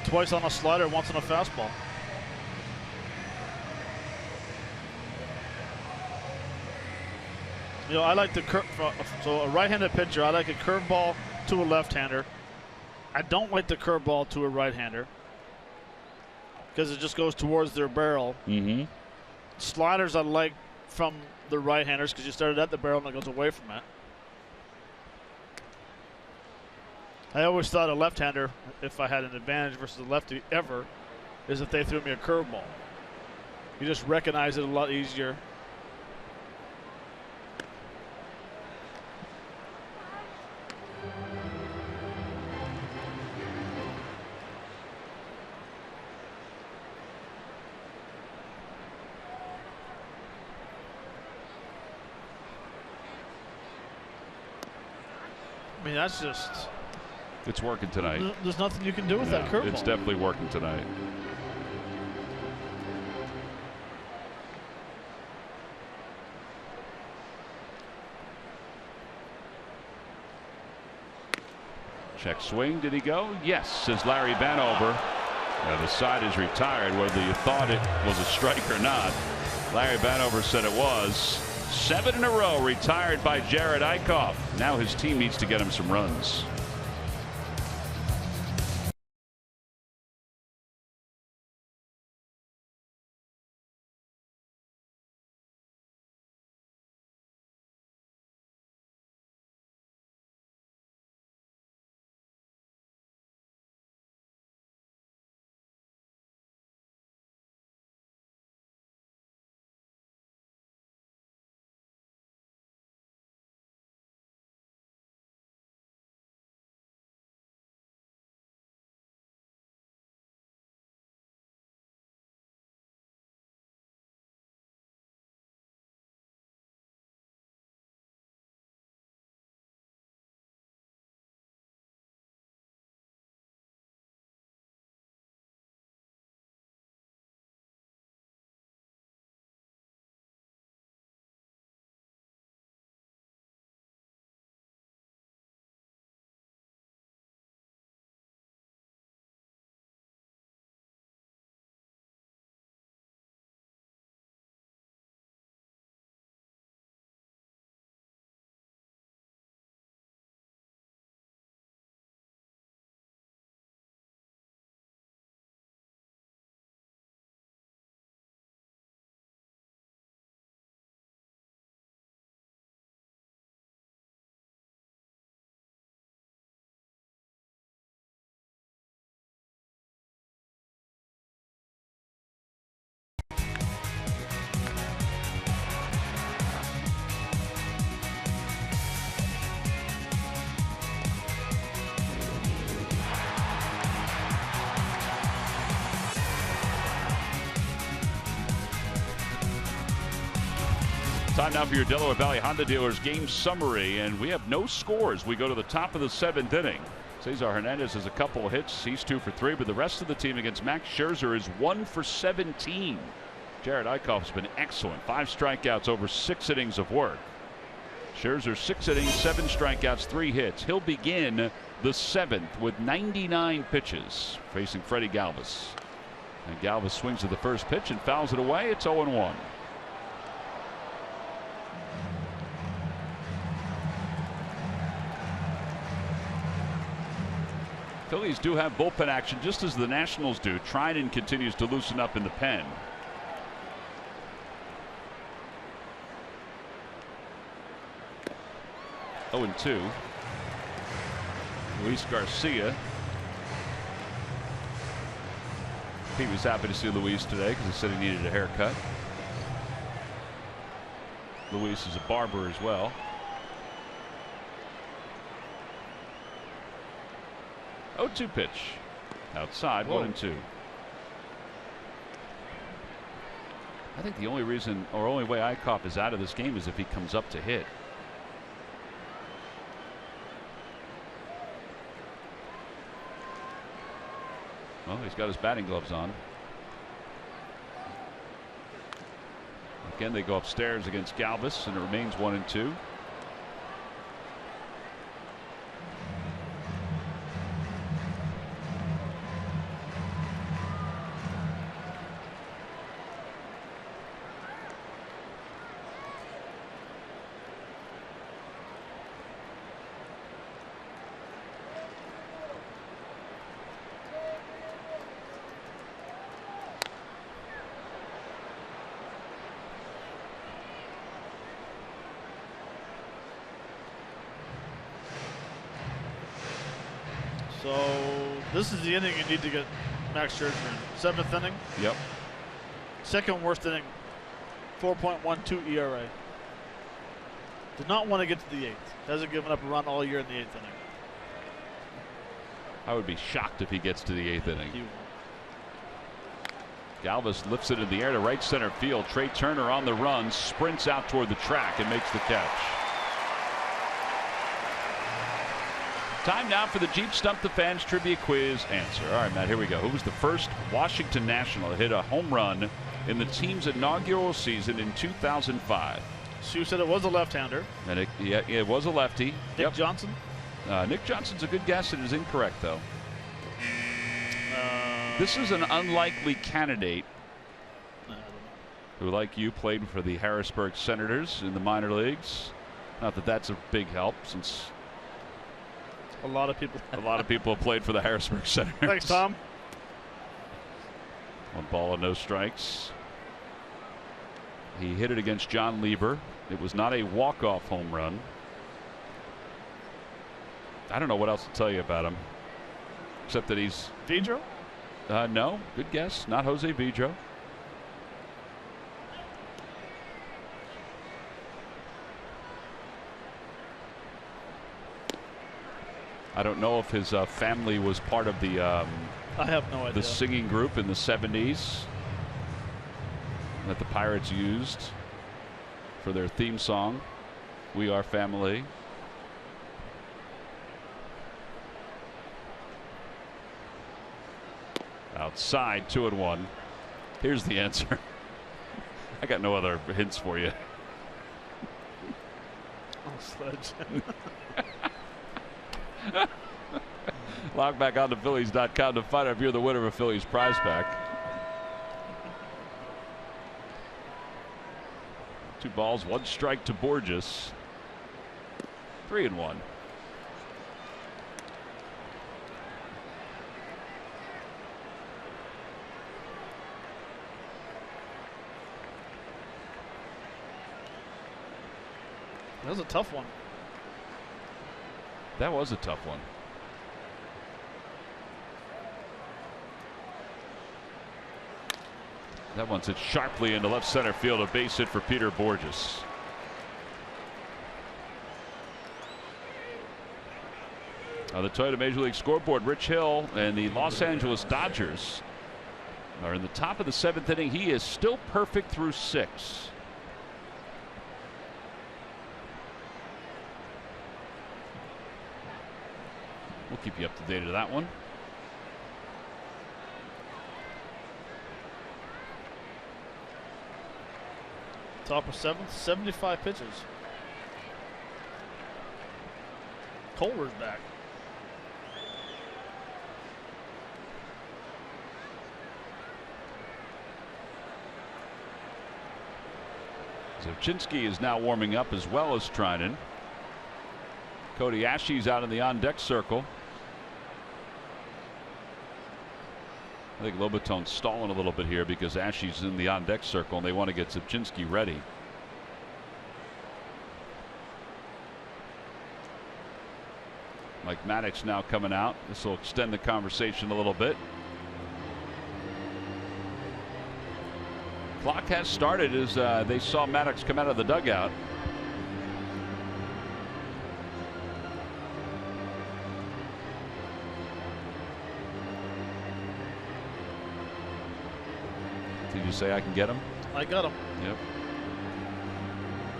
S4: Twice on a slider, once on a fastball. You know, I like the so a right-handed pitcher, I like a curveball to a left-hander. I don't like the curveball to a right-hander because it just goes towards their barrel. Sliders I like from the right-handers because you started at the barrel and it goes away from it. I always thought a left-hander, if I had an advantage versus a lefty ever, is if they threw me a curveball. You just recognize it a lot easier. I mean, that's just...
S1: It's working tonight.
S4: There's nothing you can do with that curveball.
S1: It's definitely working tonight. Check swing. Did he go? Yes, says Larry Vanover. Now the side is retired, whether you thought it was a strike or not. Larry Vanover said it was. 7 in a row retired by Jared Eichhoff. Now his team needs to get him some runs. Time now for your Delaware Valley Honda Dealers game summary, and we have no scores. We go to the top of the 7th inning. Cesar Hernandez has a couple of hits. He's 2 for 3, but the rest of the team against Max Scherzer is 1 for 17. Jared Eichhoff's been excellent. 5 strikeouts over 6 innings of work. Scherzer 6 innings, 7 strikeouts, 3 hits. He'll begin the 7th with 99 pitches facing Freddie Galvis. And Galvis swings at the first pitch and fouls it away. It's 0-1. Phillies do have bullpen action just as the Nationals do. Trinan continues to loosen up in the pen. Oh, 2. Luis Garcia. He was happy to see Luis today because he said he needed a haircut. Luis is a barber as well. 0-2 pitch. Outside. Whoa. 1-2. I think the only reason or only way Eichhoff is out of this game is if he comes up to hit. Well, he's got his batting gloves on. Again, they go upstairs against Galvis, and it remains 1-2.
S4: So this is the inning you need to get Max Scherzer in. 7th inning.
S1: Yep.
S4: Second worst inning. 4.12 ERA. Did not want to get to the 8th. Hasn't given up a run all year in the 8th inning.
S1: I would be shocked if he gets to the 8th inning. Galvis lifts it in the air to right center field. Trey Turner on the run, sprints out toward the track and makes the catch. Time now for the Jeep Stump the Fans Trivia Quiz answer. All right, Matt, here we go. Who was the first Washington National to hit a home run in the team's inaugural season in 2005?
S4: Sue said it was a left-hander.
S1: And it was a lefty.
S4: Nick Johnson?
S1: Nick Johnson's a good guess. It is incorrect, though. This is an unlikely candidate who, like you, played for the Harrisburg Senators in the minor leagues. Not that that's a big help, since
S4: a lot of people
S1: have played for the Harrisburg Senators.
S4: Thanks, Tom.
S1: 1 ball and no strikes. He hit it against John Lieber. It was not a walk-off home run. I don't know what else to tell you about him, except that he's
S4: Vidro?
S1: No, good guess. Not Jose Vidro. I don't know if his family was part of the
S4: I have no idea.
S1: The singing group in the 70s that the Pirates used for their theme song, "We Are Family." Outside, 2-1. Here's the answer. I got no other hints for you.
S4: Oh, Sledge.
S1: Log back on to Phillies.com to find out if you're the winner of a Phillies prize pack. 2 balls, 1 strike to Borges. 3-1.
S4: That was a tough one.
S1: That was a tough one. That one's hit sharply into left center field. A base hit for Peter Borges. On the Toyota Major League scoreboard, Rich Hill and the Los Angeles Dodgers are in the top of the 7th inning. He is still perfect through 6. We'll keep you up to date of that one.
S4: Top of 7th, 75 pitches. Kohler's back.
S1: Zawchinski is now warming up as well as Trinan. Cody Ashe's out in the on-deck circle. I think Lobaton's stalling a little bit here because Ashy's in the on-deck circle and they want to get Zipchinski ready. Mike Maddox now coming out. This will extend the conversation a little bit. Clock has started as they saw Maddox come out of the dugout. Did you say I can get him?
S4: I got him.
S1: Yep.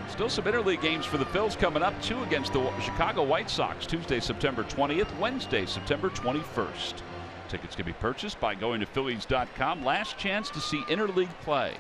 S1: Still some interleague games for the Phils coming up. 2 against the Chicago White Sox Tuesday, September 20th, Wednesday, September 21st. Tickets can be purchased by going to Phillies.com. Last chance to see interleague play.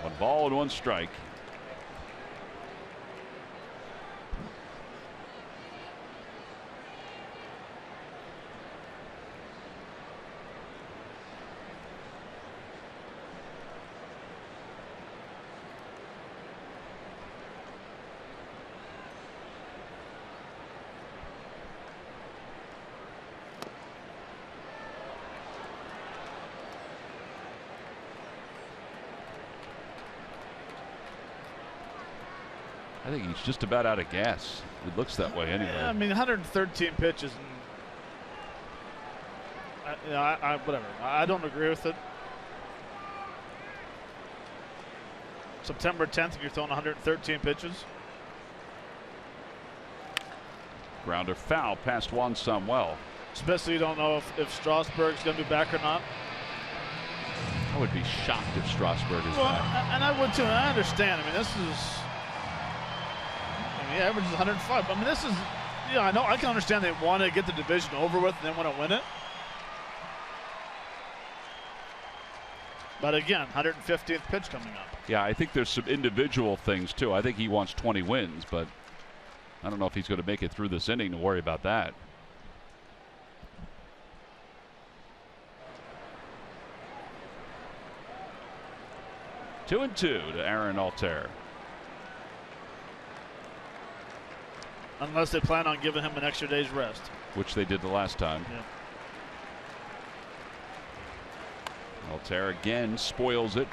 S1: One ball and one strike. I think he's just about out of gas. It looks that way anyway.
S4: Yeah, I mean, 113 pitches. And whatever. I don't agree with it. September 10th, if you're throwing 113 pitches.
S1: Grounder foul past Juan Samuel.
S4: Especially you don't know if Strasburg's going to be back or not.
S1: I would be shocked if Strasburg is
S4: Well,
S1: back.
S4: and I would too. And I understand. I mean, this is. He averages 105. I mean, this is, I know, I can understand they want to get the division over with and then want to win it. But again, 115th pitch coming up.
S1: Yeah, I think there's some individual things too. I think he wants 20 wins, but I don't know if he's going to make it through this inning to worry about that. Two and two to Aaron Altair.
S4: Unless they plan on giving him an extra day's rest.
S1: Which they did the last time.
S4: Yeah.
S1: Altair again spoils it.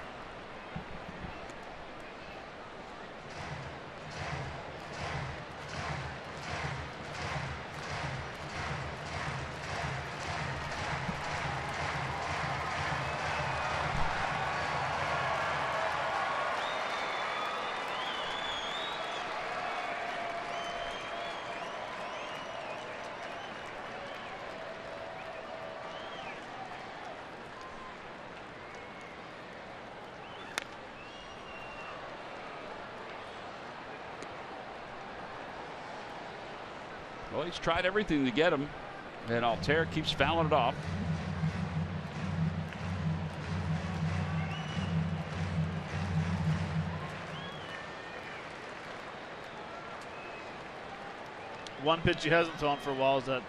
S1: Well, he's tried everything to get him, and Altair keeps fouling it off.
S4: One pitch he hasn't thrown for a while is that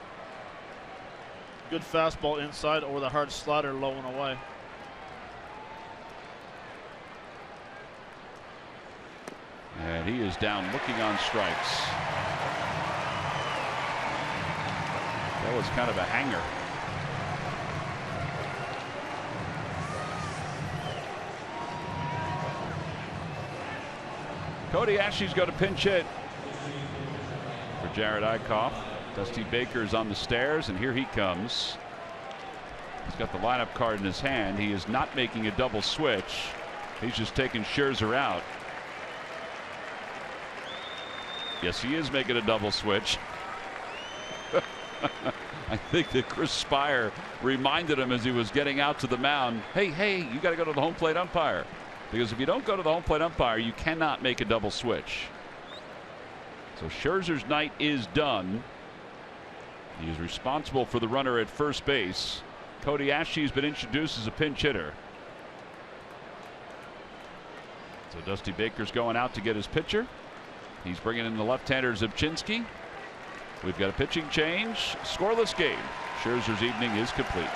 S4: good fastball inside or the hard slider low and away.
S1: And he is down looking on strikes. That was kind of a hanger. Cody Ashy's got a pinch hit for Jared Eichhoff. Dusty Baker's on the stairs, and here he comes. He's got the lineup card in his hand. He is not making a double switch. He's just taking Scherzer out. Yes, he is making a double switch. I think that Chris Spire reminded him as he was getting out to the mound, hey, you got to go to the home plate umpire. Because if you don't go to the home plate umpire, you cannot make a double switch. So Scherzer's night is done. He is responsible for the runner at first base. Cody Ashley has been introduced as a pinch hitter. So Dusty Baker's going out to get his pitcher. He's bringing in the left-hander Zubchinski. We've got a pitching change. Scoreless game. Scherzer's evening is complete.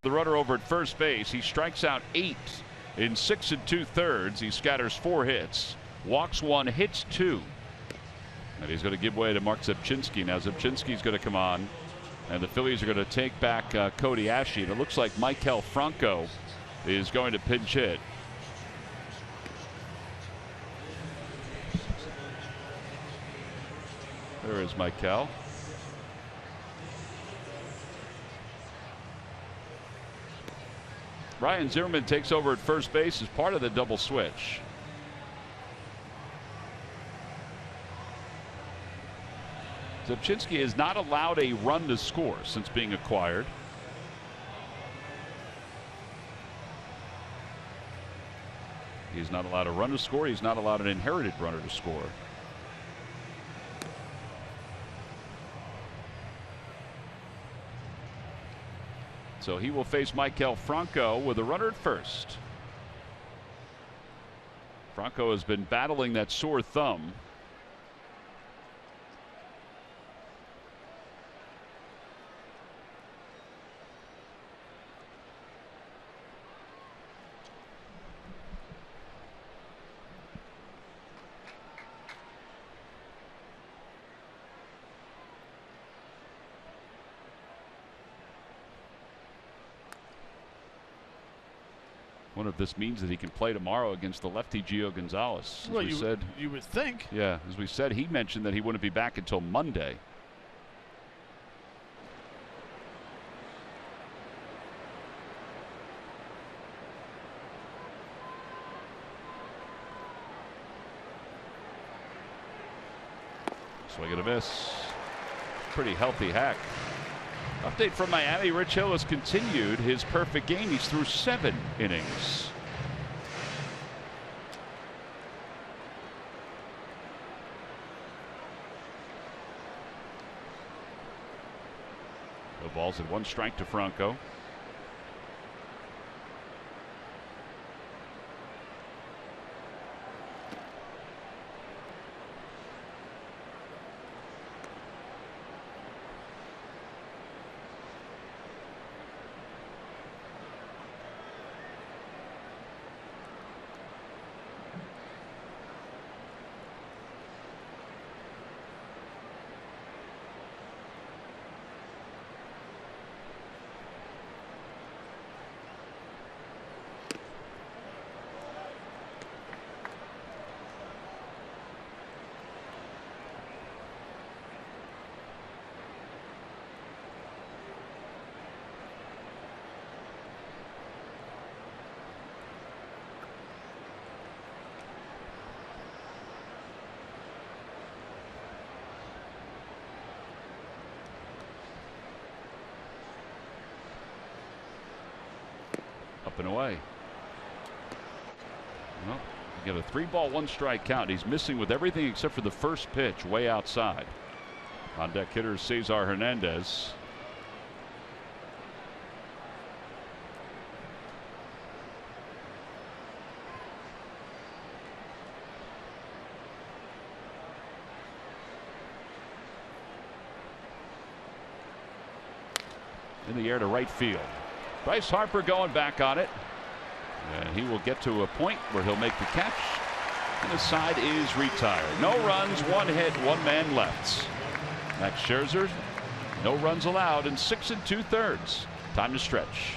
S1: The runner over at first base. He strikes out 8 in 6 2/3. He scatters 4 hits, walks 1, hits 2. And he's going to give way to Mark Zubchinski. Now Zubchinski's going to come on, and the Phillies are going to take back Cody Ashley. And it looks like Maikel Franco is going to pinch hit. There is Maikel. Ryan Zimmerman takes over at first base as part of the double switch. Zubchinski is not allowed a run to score since being acquired. He's not allowed a run to score. He's not allowed an inherited runner to score. So he will face Maikel Franco with a runner at first. Franco has been battling that sore thumb. Wonder if this means that he can play tomorrow against the lefty Gio Gonzalez.
S2: Well, you would think.
S1: Yeah, as we said, he mentioned that he wouldn't be back until Monday. Swing and a miss. Pretty healthy hack. Update from Miami. Rich Hill has continued his perfect game. He's through 7 innings. No balls and 1 strike to Franco. and away. Well, you get a 3-ball, 1-strike count. He's missing with everything except for the first pitch way outside. On deck hitter Cesar Hernandez. In the air to right field. Bryce Harper going back on it. And he will get to a point where he'll make the catch. And the side is retired. No runs, 1 hit, 1 man left. Max Scherzer, no runs allowed in 6 2/3. Time to stretch.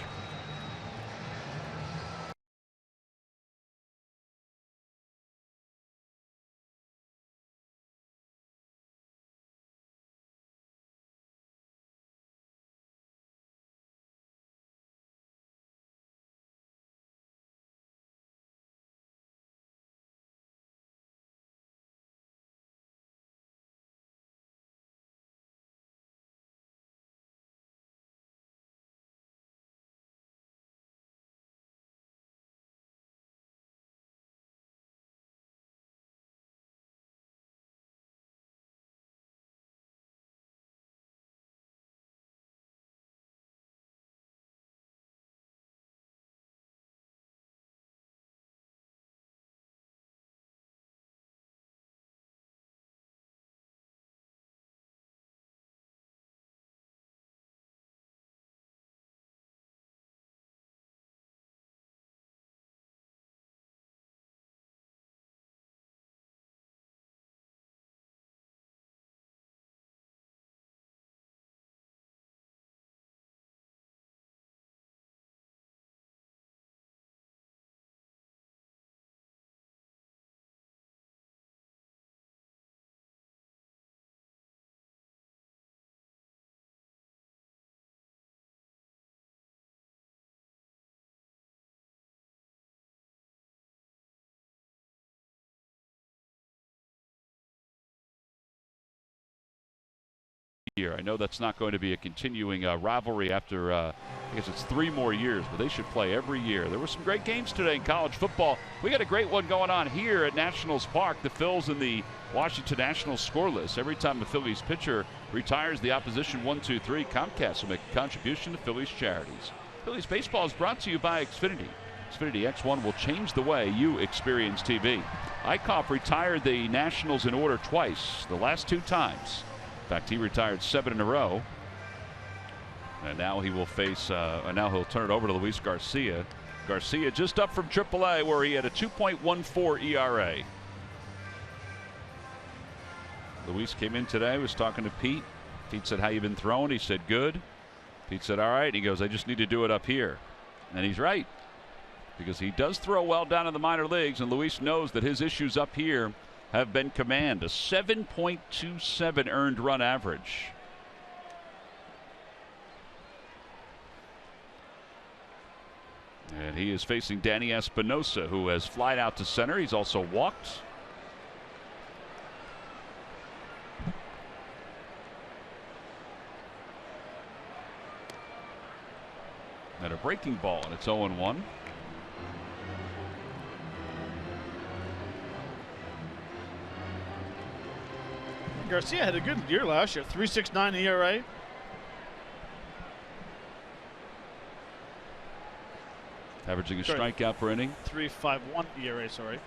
S1: Year. I know that's not going to be a continuing rivalry after I guess it's 3 more years, but they should play every year. There were some great games today in college football. We got a great one going on here at Nationals Park. The Phils in the Washington Nationals scoreless. Every time the Phillies pitcher retires the opposition 1-2-3, Comcast will make a contribution to Phillies charities. Phillies baseball is brought to you by Xfinity. Xfinity X1 will change the way you experience TV. Eichhoff retired the Nationals in order twice, the last 2 times. In fact, he retired 7 in a row. And now he will face, now he'll turn it over to Luis Garcia. Garcia just up from AAA where he had a 2.14 ERA. Luis came in today, was talking to Pete. Pete said, "How you been throwing?" He said, "Good." Pete said, "All right." And he goes, "I just need to do it up here." And he's right, because he does throw well down in the minor leagues, and Luis knows that his issues up here have been command. A 7.27 earned run average. And he is facing Danny Espinosa, who has flied out to center. He's also walked. And a breaking ball, and it's 0-1.
S4: Garcia had a good year last year, 3.69 ERA.
S1: Averaging a strikeout per inning.
S4: 3.51 ERA, sorry.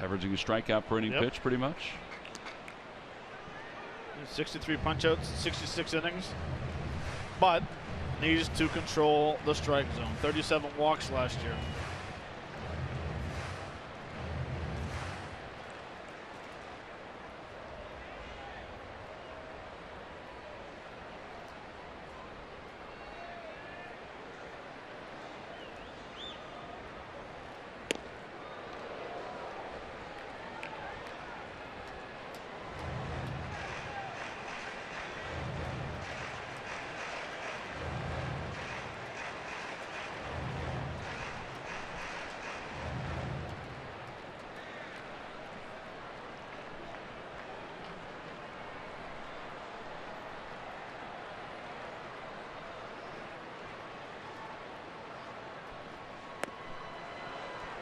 S1: Averaging a strikeout per inning pitch, pretty much.
S4: 63 punchouts, 66 innings. But needs to control the strike zone. 37 walks last year.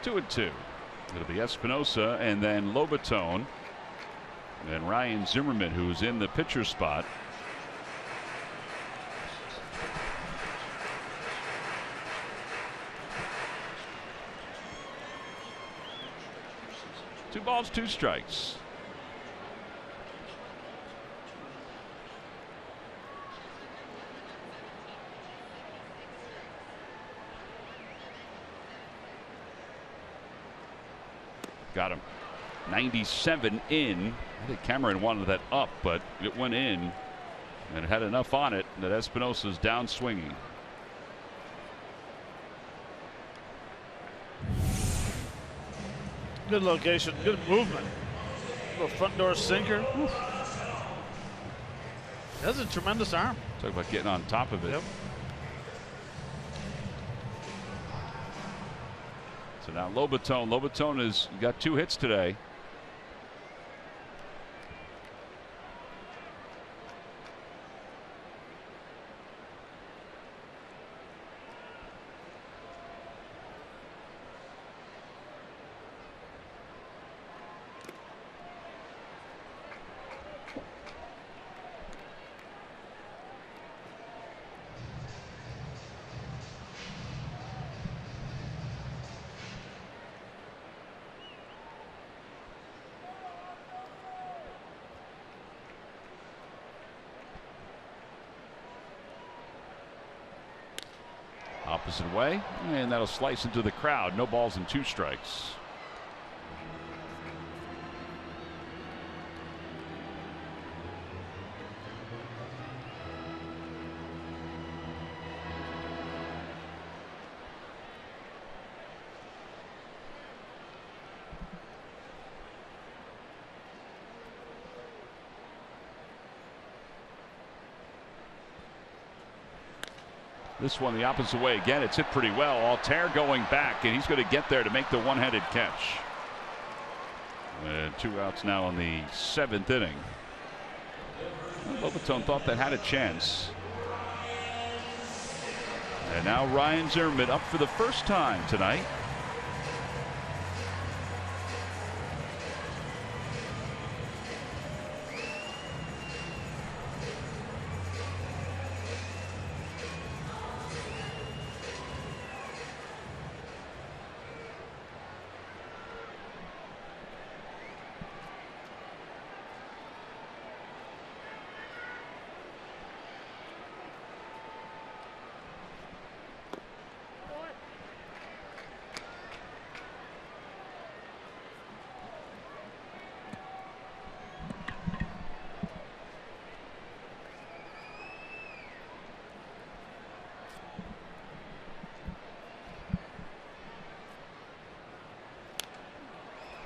S1: 2-2. It'll be Espinosa and then Lobaton and Ryan Zimmerman, who's in the pitcher spot. Two balls, two strikes. Got him. 97 in. I think Cameron wanted that up, but it went in and it had enough on it that Espinosa's down swinging.
S2: Good location, good movement. Little front door sinker. Oof. That's a tremendous arm.
S1: Talk about getting on top of it.
S2: Yep.
S1: So now Lobaton has got 2 hits today. Opposite way, and that'll slice into the crowd. No balls and 2 strikes. This one the opposite way again. It's hit pretty well. Altair going back, and he's going to get there to make the one-handed catch. And 2 outs now in the 7th inning. Lobaton thought that had a chance. And now Ryan Zimmerman up for the first time tonight.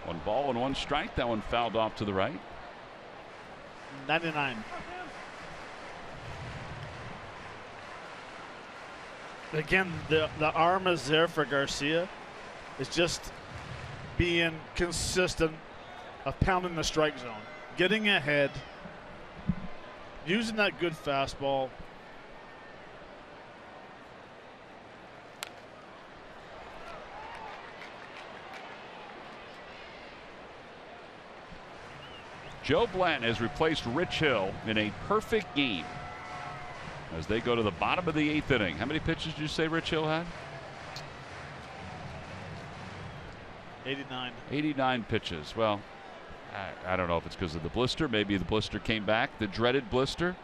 S1: One ball and 1 strike. That one fouled off to the right.
S2: 99. Again, the arm is there for Garcia. It's just being consistent of pounding the strike zone, getting ahead, using that good fastball.
S1: Joe Blanton has replaced Rich Hill in a perfect game as they go to the bottom of the 8th inning. How many pitches did you say Rich Hill had?
S2: 89.
S1: 89 pitches. Well, I don't know if it's because of the blister. Maybe the blister came back, the dreaded blister.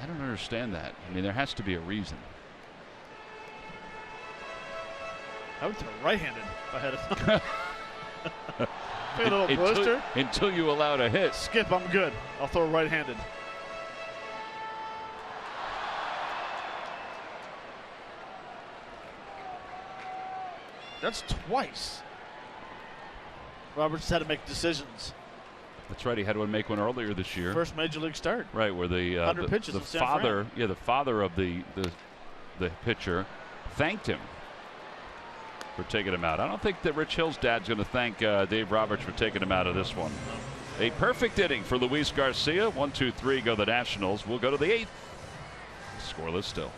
S1: I don't understand that. I mean, there has to be a reason.
S2: I would throw right-handed if I had a a little blister.
S1: Until you allowed a hit.
S2: Skip, I'm good. I'll throw right-handed. That's twice. Roberts had to make decisions.
S1: That's right. He had to make one earlier this year.
S2: First major league start.
S1: Right, where the father, the father of the pitcher, thanked him for taking him out. I don't think that Rich Hill's dad's going to thank Dave Roberts for taking him out of this one. A perfect inning for Luis Garcia. 1-2-3 go the Nationals. We'll go to the 8th. Scoreless still.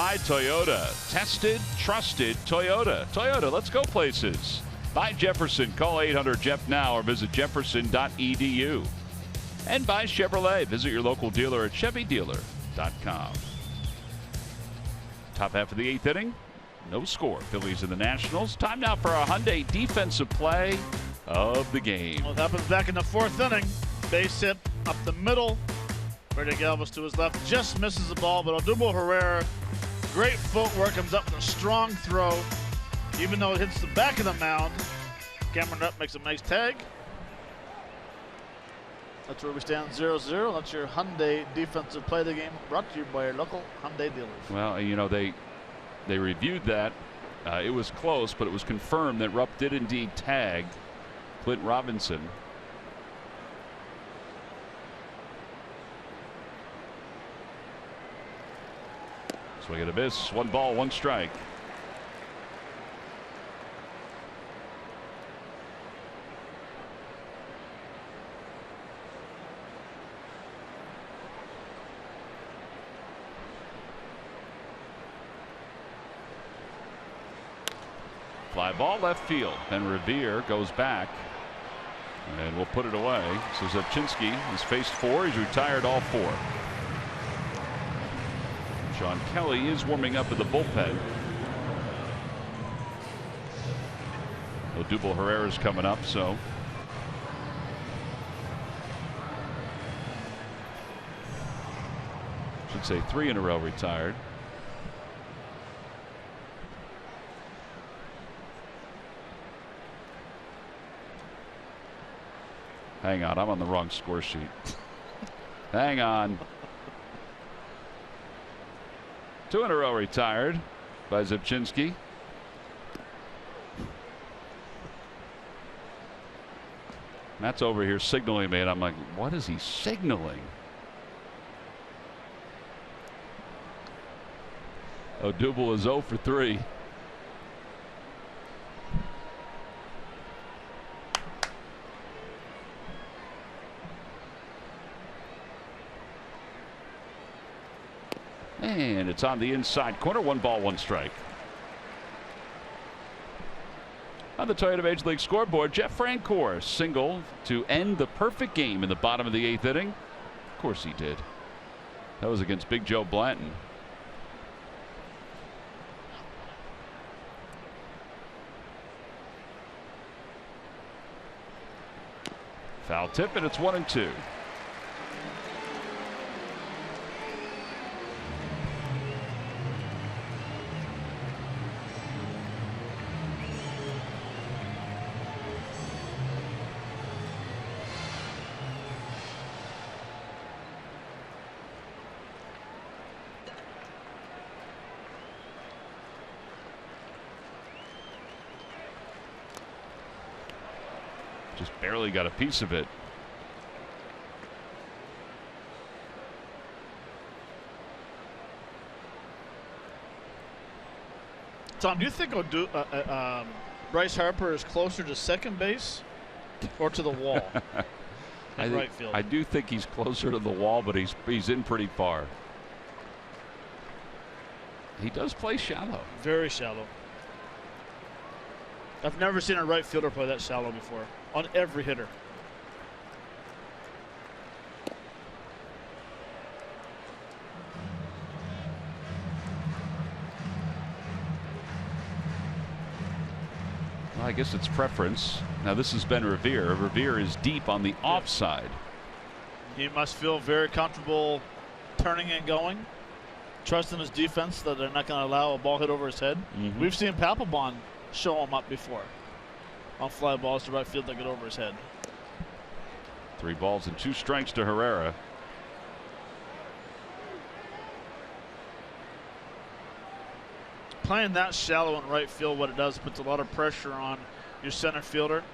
S1: By Toyota. Tested, trusted Toyota. Toyota, let's go places. By Jefferson. Call 800-JEF now or visit jefferson.edu. And by Chevrolet. Visit your local dealer at chevydealer.com. Top half of the 8th inning. No score. Phillies and the Nationals. Time now for a Hyundai defensive play of the game.
S2: Well, it happens back in the 4th inning. Base hit up the middle. Freddie Galvis to his left. Just misses the ball, but Odubel Herrera, great footwork, comes up with a strong throw. Even though it hits the back of the mound, Cameron Rupp makes a nice tag. That's where we stand 0-0. That's your Hyundai defensive play of the game, brought to you by your local Hyundai dealers.
S1: Well, you know, they reviewed that. It was close, but it was confirmed that Rupp did indeed tag Clint Robinson. Swing and a miss. 1 ball, 1 strike. Fly ball left field, and Revere goes back and will put it away. So Zepchinski has faced 4. He's retired all 4. Sean Kelly is warming up in the bullpen. Odubel Herrera's coming up, so should say 3 in a row retired. Hang on, I'm on the wrong score sheet. Hang on. 2 in a row retired by Zepchinski. Matt's over here signaling me, and I'm like, what is he signaling? Odubel is 0 for 3. And it's on the inside corner. 1 ball, 1 strike. On the Toyota Major League scoreboard, Jeff Francoeur single to end the perfect game in the bottom of the 8th inning. Of course he did. That was against Big Joe Blanton. Foul tip, and it's 1-2. Just barely got a piece of it.
S2: Tom, do you think Bryce Harper is closer to second base or to the wall? Right field.
S1: I do think he's closer to the wall, but he's in pretty far. He does play shallow.
S2: Very shallow. I've never seen a right fielder play that shallow before on every hitter.
S1: Well, I guess it's preference. Now this has been Revere. Revere is deep on the offside.
S2: He must feel very comfortable turning and going. Trusting his defense that they're not going to allow a ball hit over his head.
S1: Mm-hmm.
S2: We've seen Papelbon show him up before on fly balls to right field that get over his head.
S1: 3 balls and 2 strikes to Herrera.
S2: Playing that shallow in right field, what it does, puts a lot of pressure on your center fielder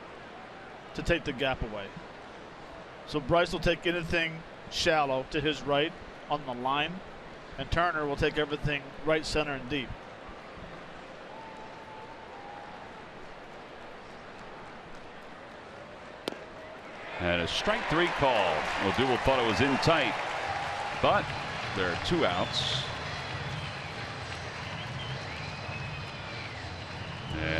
S2: to take the gap away. So Bryce will take anything shallow to his right on the line, and Turner will take everything right, center, and deep.
S1: And a strike 3 call. Odubel thought it was in tight, but there are 2 outs.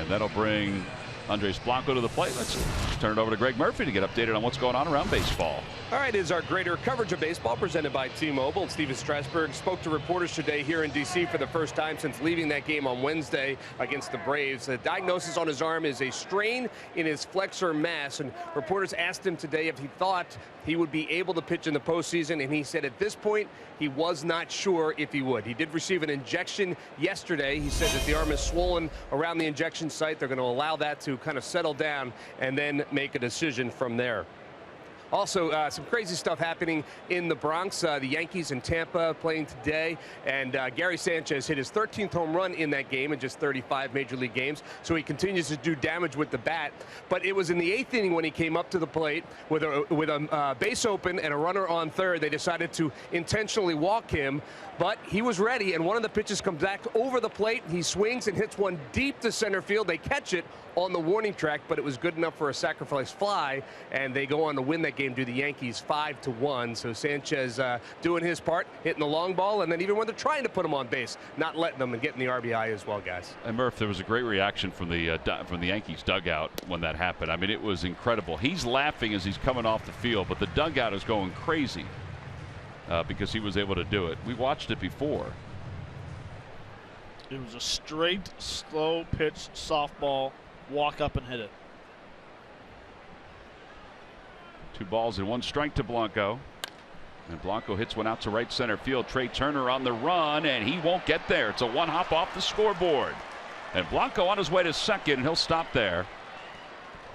S1: And that'll bring Andres Blanco to the plate. Let's turn it over to Greg Murphy to get updated on what's going on around baseball.
S3: All right, is our greater coverage of baseball presented by T-Mobile. Steven Strasburg spoke to reporters today here in D.C. for the first time since leaving that game on Wednesday against the Braves. The diagnosis on his arm is a strain in his flexor mass, and reporters asked him today if he thought he would be able to pitch in the postseason, and he said at this point he was not sure if he would. He did receive an injection yesterday. He said that the arm is swollen around the injection site. They're going to allow that to kind of settle down and then make a decision from there. Also, some crazy stuff happening in the Bronx. The Yankees and Tampa playing today, and Gary Sanchez hit his 13th home run in that game in just 35 Major League games, so he continues to do damage with the bat. But it was in the 8th inning when he came up to the plate with a base open and a runner on third. They decided to intentionally walk him, but he was ready, and one of the pitches comes back over the plate. He swings and hits one deep to center field. They catch it on the warning track, but it was good enough for a sacrifice fly, and they go on to win that game to the Yankees 5-1. So Sanchez doing his part, hitting the long ball, and then even when they're trying to put him on base, not letting them and getting the RBI as well, guys.
S1: And Murph, there was a great reaction from the Yankees dugout when that happened. I mean, it was incredible. He's laughing as he's coming off the field, but the dugout is going crazy because he was able to do it. We watched it before.
S4: It was a straight, slow pitch softball. Walk up and hit it.
S1: 2 balls and 1 strike to Blanco. And Blanco hits one out to right center field. Trey Turner on the run, and he won't get there. It's a 1 hop off the scoreboard. And Blanco on his way to second, and he'll stop there.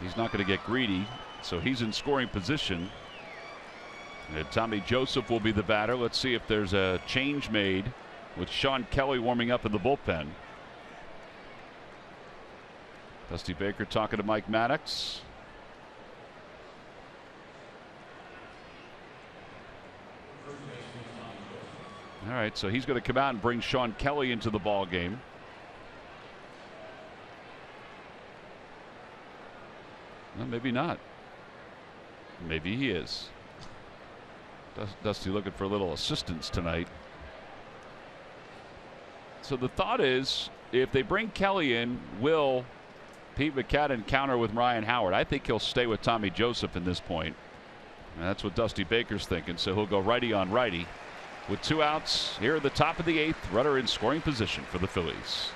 S1: He's not going to get greedy, so he's in scoring position. And Tommy Joseph will be the batter. Let's see if there's a change made with Sean Kelly warming up in the bullpen. Dusty Baker talking to Mike Maddox. All right, so he's going to come out and bring Sean Kelly into the ball game. Well, maybe not. Maybe he is. Dusty looking for a little assistance tonight. So the thought is, if they bring Kelly in, will Pete McCadden counter with Ryan Howard? I think he'll stay with Tommy Joseph in this point. And that's what Dusty Baker's thinking. So he'll go righty on righty. With 2 outs here at the top of the 8th, runner in scoring position for the Phillies.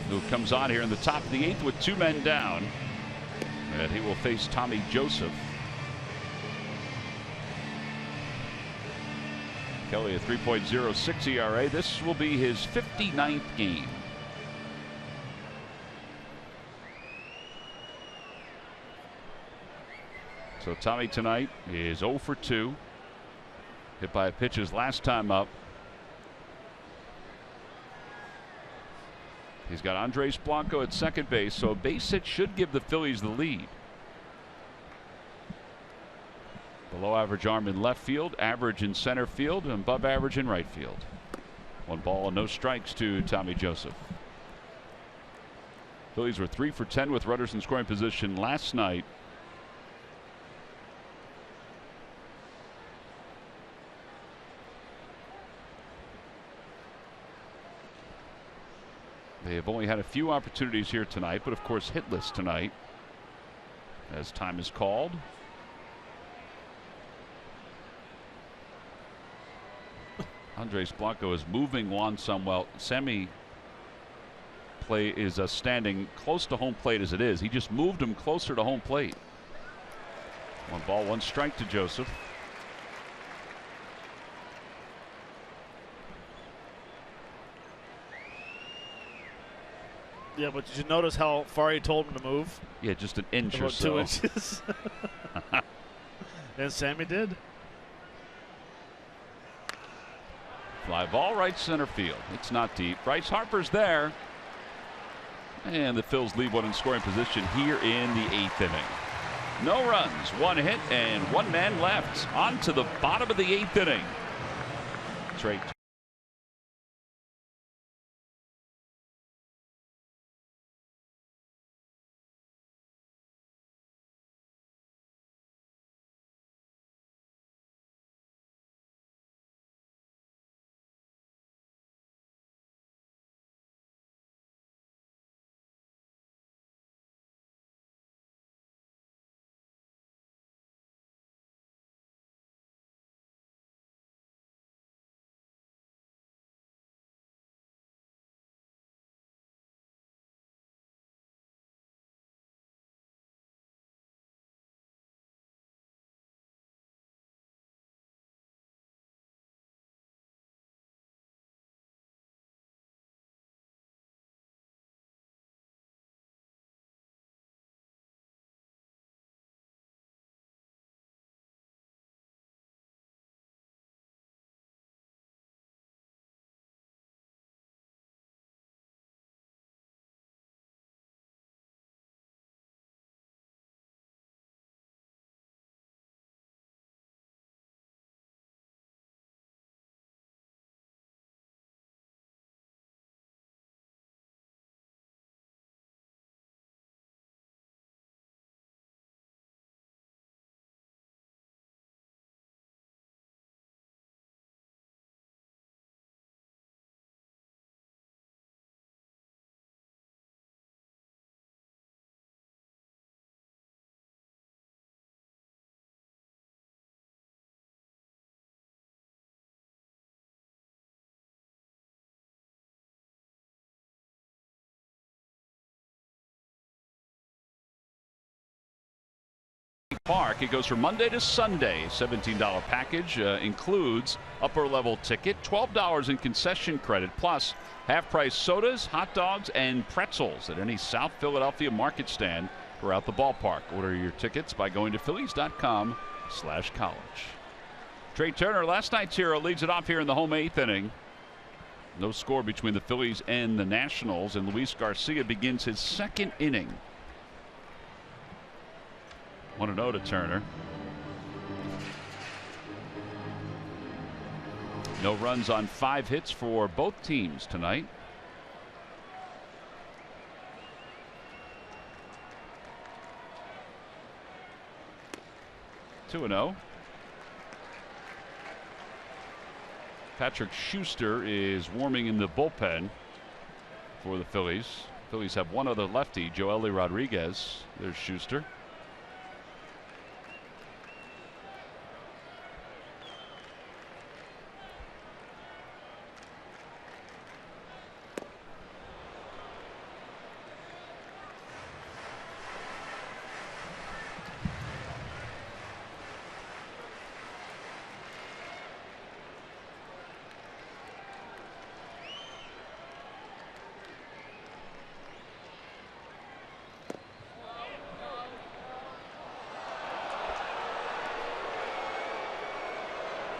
S1: Who comes on here in the top of the 8th with 2 men down, and he will face Tommy Joseph. Kelly a 3.06 ERA. This will be his 59th game. So Tommy tonight is 0 for 2. Hit by a pitch his last time up. He's got Andres Blanco at second base, so a base hit should give the Phillies the lead. Below average arm in left field, average in center field, and above average in right field. 1 ball and no strikes to Tommy Joseph. Phillies were 3 for 10 with runners in scoring position last night. They have only had a few opportunities here tonight, but of course hitless tonight as time is called. Andres Blanco is moving Juan Samuel. Sammy play is standing close to home plate as it is. He just moved him closer to home plate. 1 ball, 1 strike to Joseph.
S4: Yeah, but did you notice how far he told him to move?
S1: Yeah, just an inch
S4: About
S1: or so.
S4: 2 inches. And Sammy did.
S1: Fly ball right center field. It's not deep. Bryce Harper's there. And the Phils leave 1 in scoring position here in the 8th inning. No runs, 1 hit, and 1 man left. On to the bottom of the 8th inning. Trey. Park. It goes from Monday to Sunday. $17 package includes upper level ticket, $12 in concession credit, plus half price sodas, hot dogs, and pretzels at any South Philadelphia market stand throughout the ballpark. Order your tickets by going to Phillies.com/college. Trey Turner, last night's hero, leads it off here in the home 8th inning. No score between the Phillies and the Nationals, and Luis Garcia begins his 2nd inning. 1-0 to Turner. No runs on 5 hits for both teams tonight. Two and 0. Patrick Schuster is warming in the bullpen for the Phillies. Phillies have one other lefty, Joely Rodriguez. There's Schuster.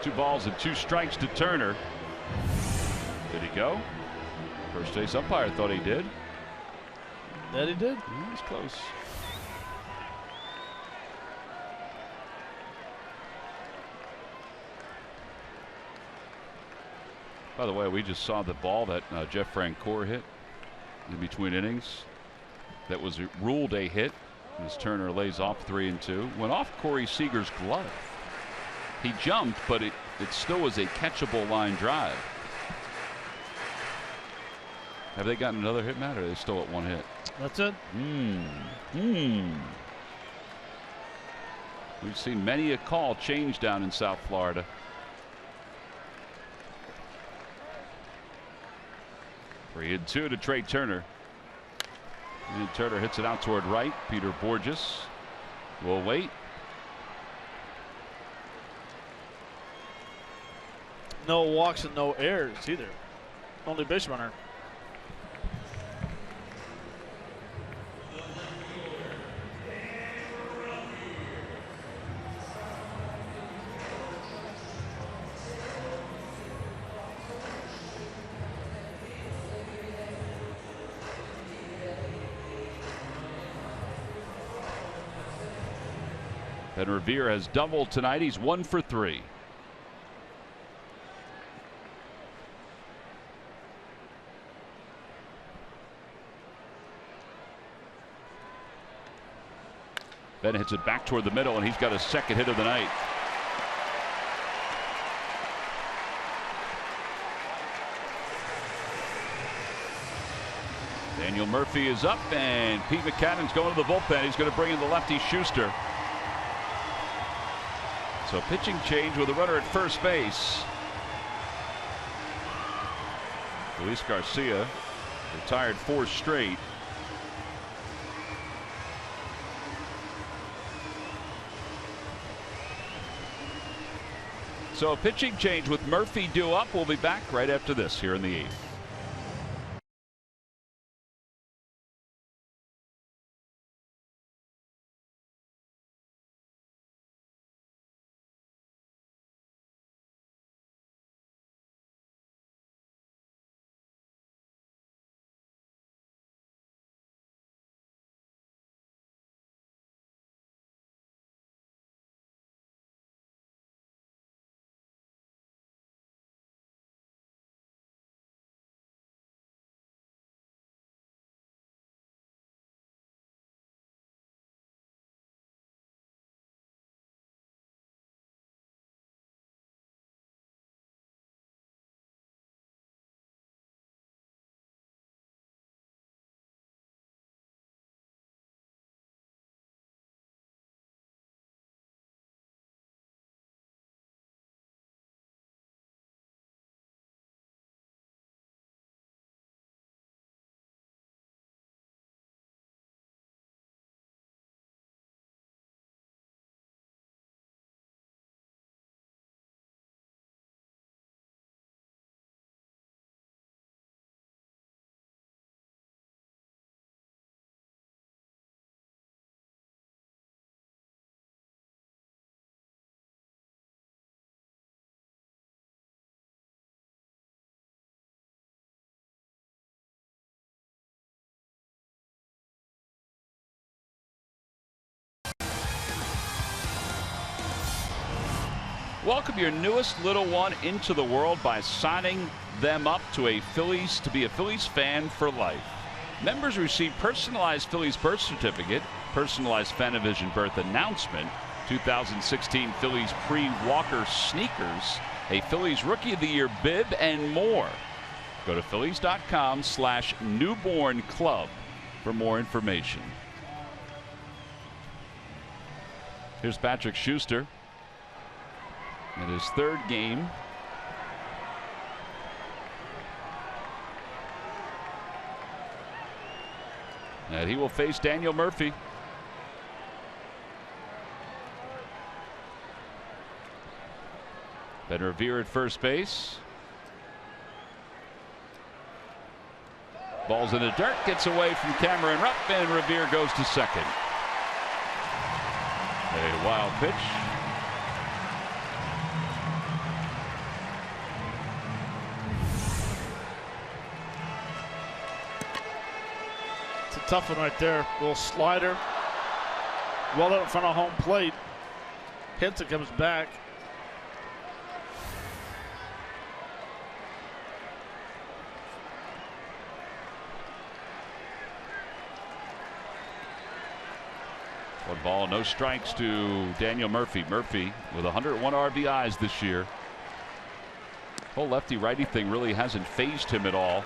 S1: Two balls and 2 strikes to Turner. Did he go? First base umpire thought he did.
S4: That he did?
S1: He was close. By the way, we just saw the ball that Jeff Francoeur hit in between innings. That was ruled a hit. As Turner lays off 3-2. Went off Corey Seager's glove. He jumped, but it still was a catchable line drive. Have they gotten another hit, Matt, or are they still at one hit?
S2: That's it.
S1: We've seen many a call change down in South Florida. 3-2 to Trey Turner. And Turner hits it out toward right. Peter Borges will wait.
S4: No walks and no errors either. Only base runner.
S1: And Revere has doubled tonight. He's 1 for 3. Ben hits it back toward the middle, and he's got his second hit of the night. Daniel Murphy is up, and Pete McCannon's going to the bullpen. He's going to bring in the lefty Schuster. So pitching change with a runner at first base. Luis Garcia retired 4 straight. So a pitching change with Murphy due up. We'll be back right after this here in the 8th. Welcome your newest little one into the world by signing them up to be a Phillies fan for life. Members receive personalized Phillies birth certificate, personalized Fanavision birth announcement, 2016 Phillies pre-Walker sneakers, a Phillies Rookie of the Year bib, and more. Go to Phillies.com/newborn club for more information. Here's Patrick Schuster in his 3rd game. And he will face Daniel Murphy. Ben Revere at first base. Ball's in the dirt, gets away from Cameron Rupp, and Revere goes to second. A wild pitch.
S4: It's a tough one right there. Little slider. Well out in front of home plate. Hits it, comes back.
S1: One ball, no strikes to Daniel Murphy. Murphy with 101 RBIs this year. Whole lefty-righty thing really hasn't fazed him at all.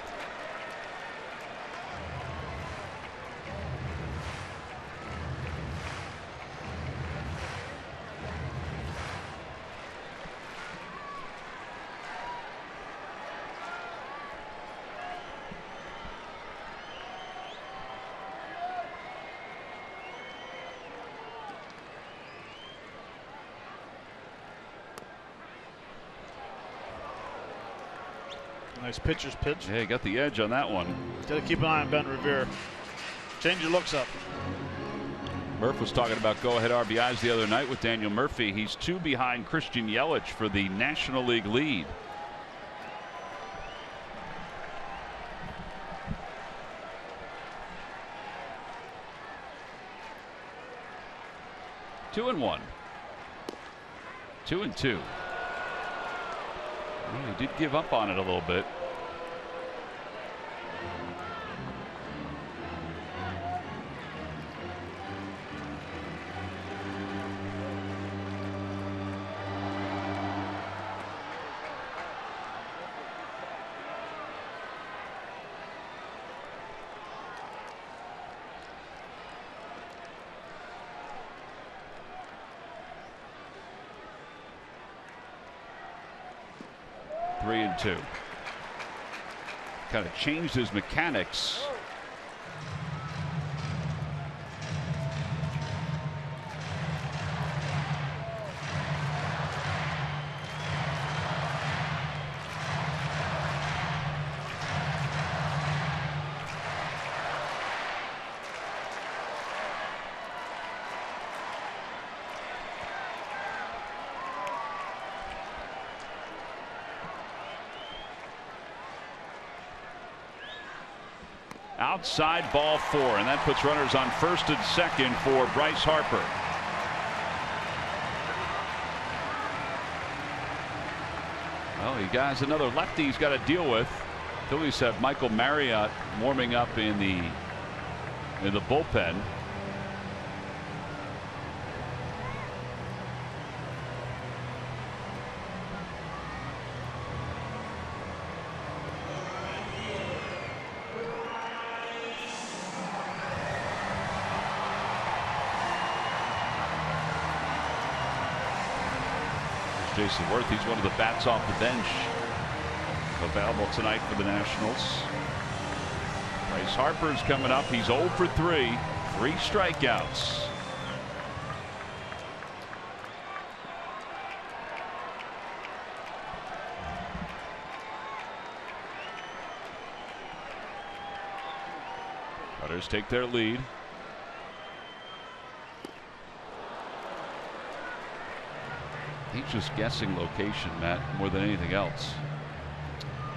S4: Nice pitcher's pitch.
S1: Yeah, he got the edge on that one.
S4: Got to keep an eye on Ben Revere. Change your looks up.
S1: Murph was talking about go-ahead RBIs the other night with Daniel Murphy. He's 2 behind Christian Yelich for the National League lead. Two and 1. 2 and 2. Well, he did give up on it a little bit. Three and 2. Kind of changed his mechanics. Outside, ball 4, and that puts runners on first and second for Bryce Harper. Well, he has another lefty he's got to deal with. Phillies have Michael Marriott warming up in the bullpen. Jason Worth, he's one of the bats off the bench available tonight for the Nationals. Bryce Harper's coming up. He's 0 for 3, 3 strikeouts. Cutters take their lead. He's just guessing location, Matt, more than anything else.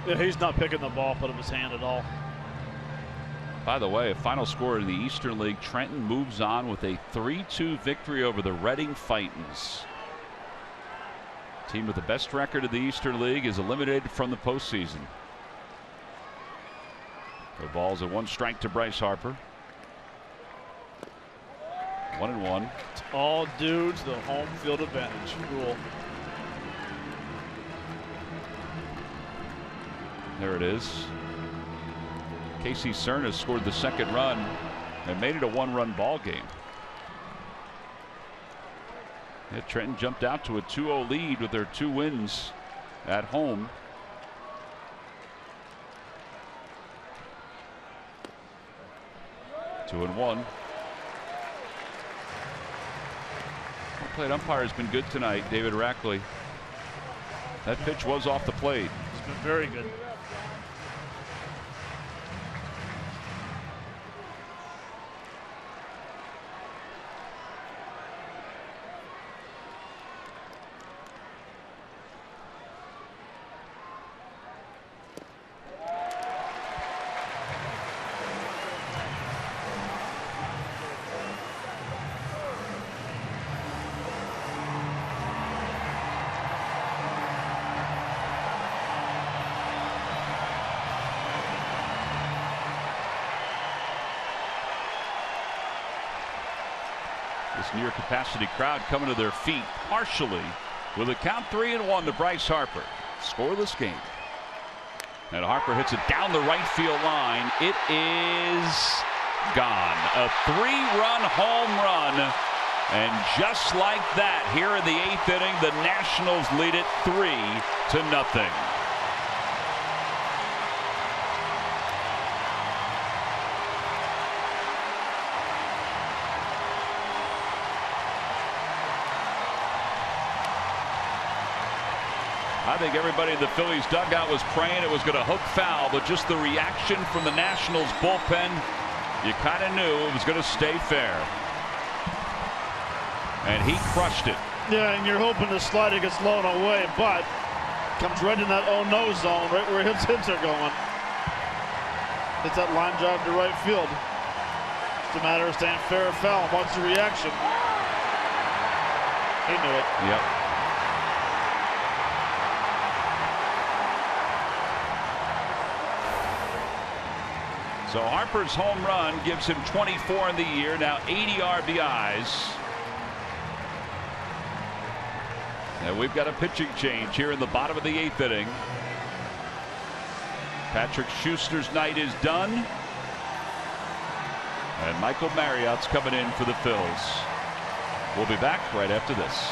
S4: Yeah, he's not picking the ball out of his hand at all.
S1: By the way, a final score in the Eastern League. Trenton moves on with a 3-2 victory over the Reading Fightins. Team with the best record of the Eastern League is eliminated from the postseason. The ball's a 1 strike to Bryce Harper. 1-1.
S4: It's all due to the home field advantage rule.
S1: There it is. Casey Cerna scored the second run and made it a 1-run ball game. Yeah, Trenton jumped out to a 2-0 lead with their 2 wins at home. Two and 1. Plate umpire has been good tonight, David Rackley. That pitch was off the plate.
S4: He's been very good.
S1: This near capacity crowd coming to their feet partially with a count 3-1 to Bryce Harper. Scoreless game. And Harper hits it down the right field line. It is gone. A 3-run home run. And just like that, here in the 8th inning, the Nationals lead it 3-0. I think everybody in the Phillies dugout was praying it was going to hook foul, but just the reaction from the Nationals bullpen, you kind of knew it was going to stay fair. And he crushed it.
S2: Yeah, and you're hoping the slider gets low and away, but comes right in that oh-no zone, right where his hits are going. Hits that line drive to right field. It's a matter of staying fair or foul. What's the reaction? He knew it.
S1: Yep. So Harper's home run gives him 24 in the year, now 80 RBIs. And we've got a pitching change here in the bottom of the 8th inning. Patrick Schuster's night is done. And Michael Marriott's coming in for the Phils. We'll be back right after this.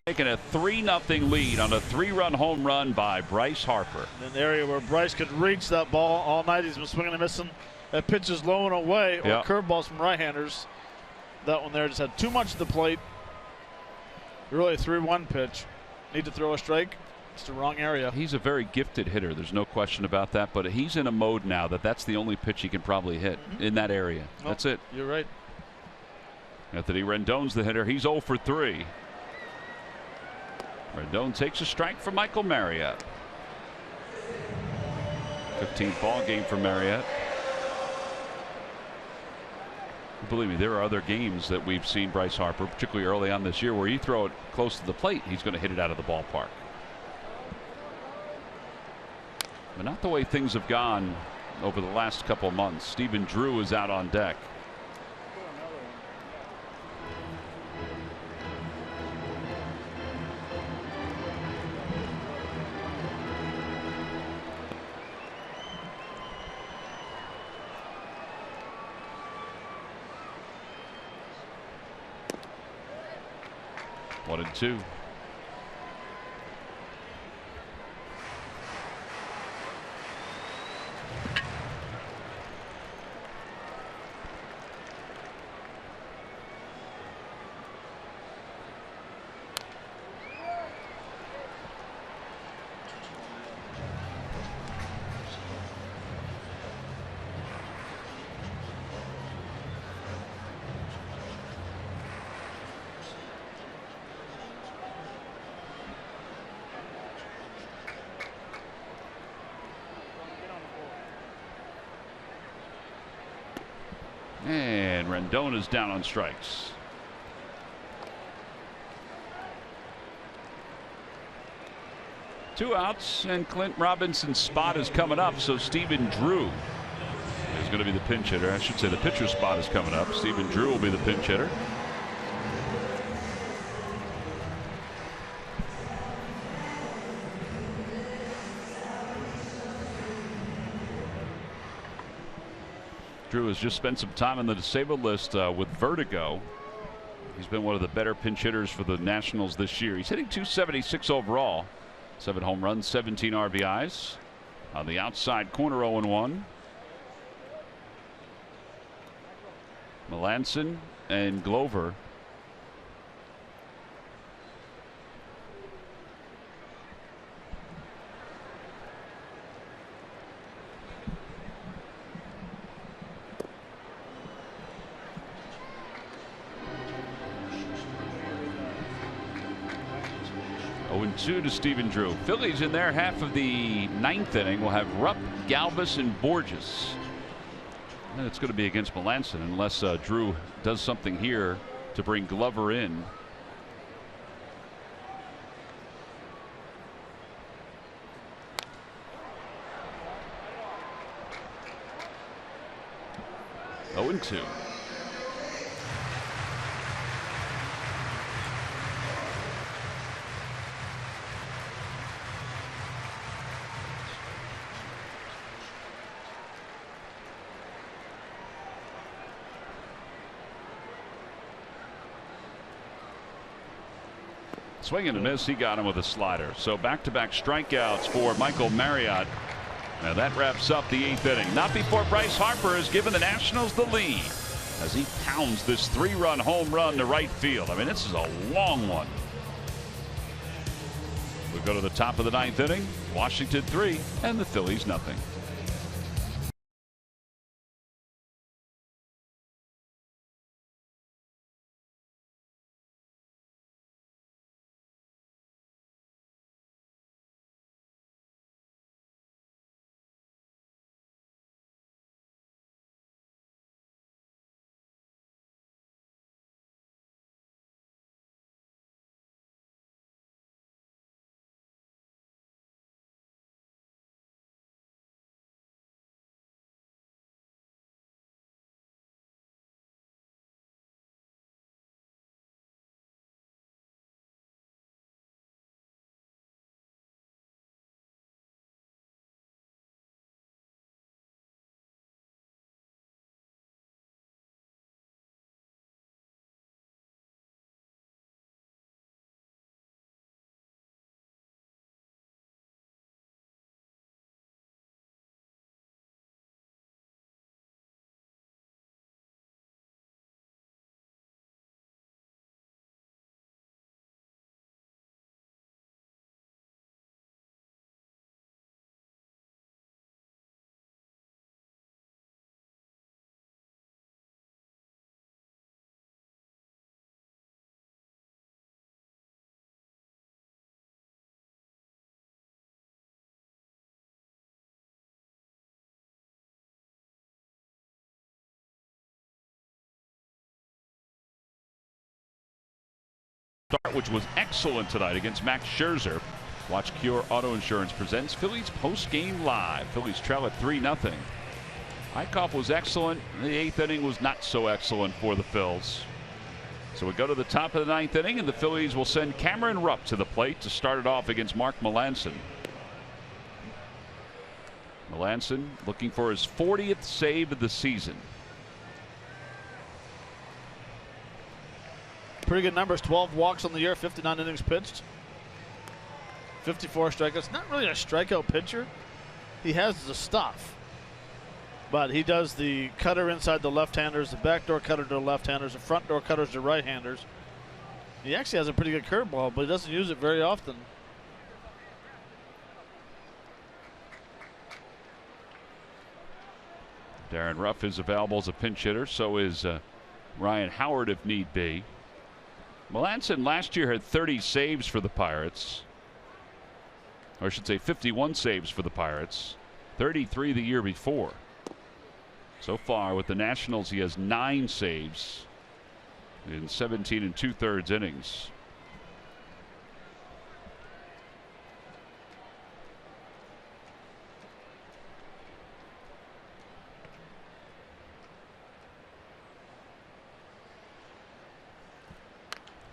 S1: Taking a 3-0 lead on a 3-run home run by Bryce Harper.
S2: In the area where Bryce could reach that ball all night. He's been swinging and missing at pitches low and away, or curveballs from right-handers. That one there just had too much at the plate. Really a 3-1 pitch. Need to throw a strike. It's the wrong area.
S1: He's a very gifted hitter. There's no question about that. But he's in a mode now that's the only pitch he can probably hit in that area.
S2: Oh,
S1: that's it.
S2: You're right.
S1: Anthony Rendon's the hitter. He's 0 for 3. Rendon takes a strike from Michael Marriott. 15th ball game for Marriott. Believe me, there are other games that we've seen Bryce Harper, particularly early on this year, where you throw it close to the plate, he's going to hit it out of the ballpark. But not the way things have gone over the last couple of months. Stephen Drew is out on deck. One and two. And Rendon's down on strikes. Two outs, and Clint Robinson's spot is coming up. So Stephen Drew is going to be the pinch hitter. I should say the pitcher's spot is coming up. Stephen Drew will be the pinch hitter. Drew has just spent some time on the disabled list with vertigo. He's been one of the better pinch hitters for the Nationals this year. He's hitting .276 overall. 7 home runs, 17 RBIs. On the outside corner, 0-1. Melanson and Glover. And 2 to Stephen Drew. Phillies in their half of the 9th inning will have Rupp, Galvis, and Borges. And it's going to be against Melanson unless Drew does something here to bring Glover in. Oh, and 2. Swing and a miss. He got him with a slider. So back-to-back strikeouts for Michael Marriott. Now that wraps up the 8th inning. Not before Bryce Harper has given the Nationals the lead as he pounds this 3-run home run to right field. I mean, this is a long one. We go to the top of the 9th inning. Washington 3 and the Phillies nothing. Start, which was excellent tonight against Max Scherzer. Watch Cure Auto Insurance presents Phillies post-game live. Phillies trail at 3-0. Eichhoff was excellent. The 8th inning was not so excellent for the Phils. So we go to the top of the 9th inning, and the Phillies will send Cameron Rupp to the plate to start it off against Mark Melanson. Melanson looking for his 40th save of the season.
S4: Pretty good numbers. 12 walks on the year, 59 innings pitched, 54 strikeouts. Not really a strikeout pitcher. He has the stuff, but he does the cutter inside the left-handers, the backdoor cutter to the left-handers, the front door cutters to right-handers. He actually has a pretty good curveball, but he doesn't use it very often.
S1: Darren Ruff is available as a pinch hitter. So is Ryan Howard if need be. Melanson last year had 30 saves for the Pirates. Or I should say 51 saves for the Pirates. 33 the year before. So far with the Nationals, he has 9 saves in 17 2/3 innings.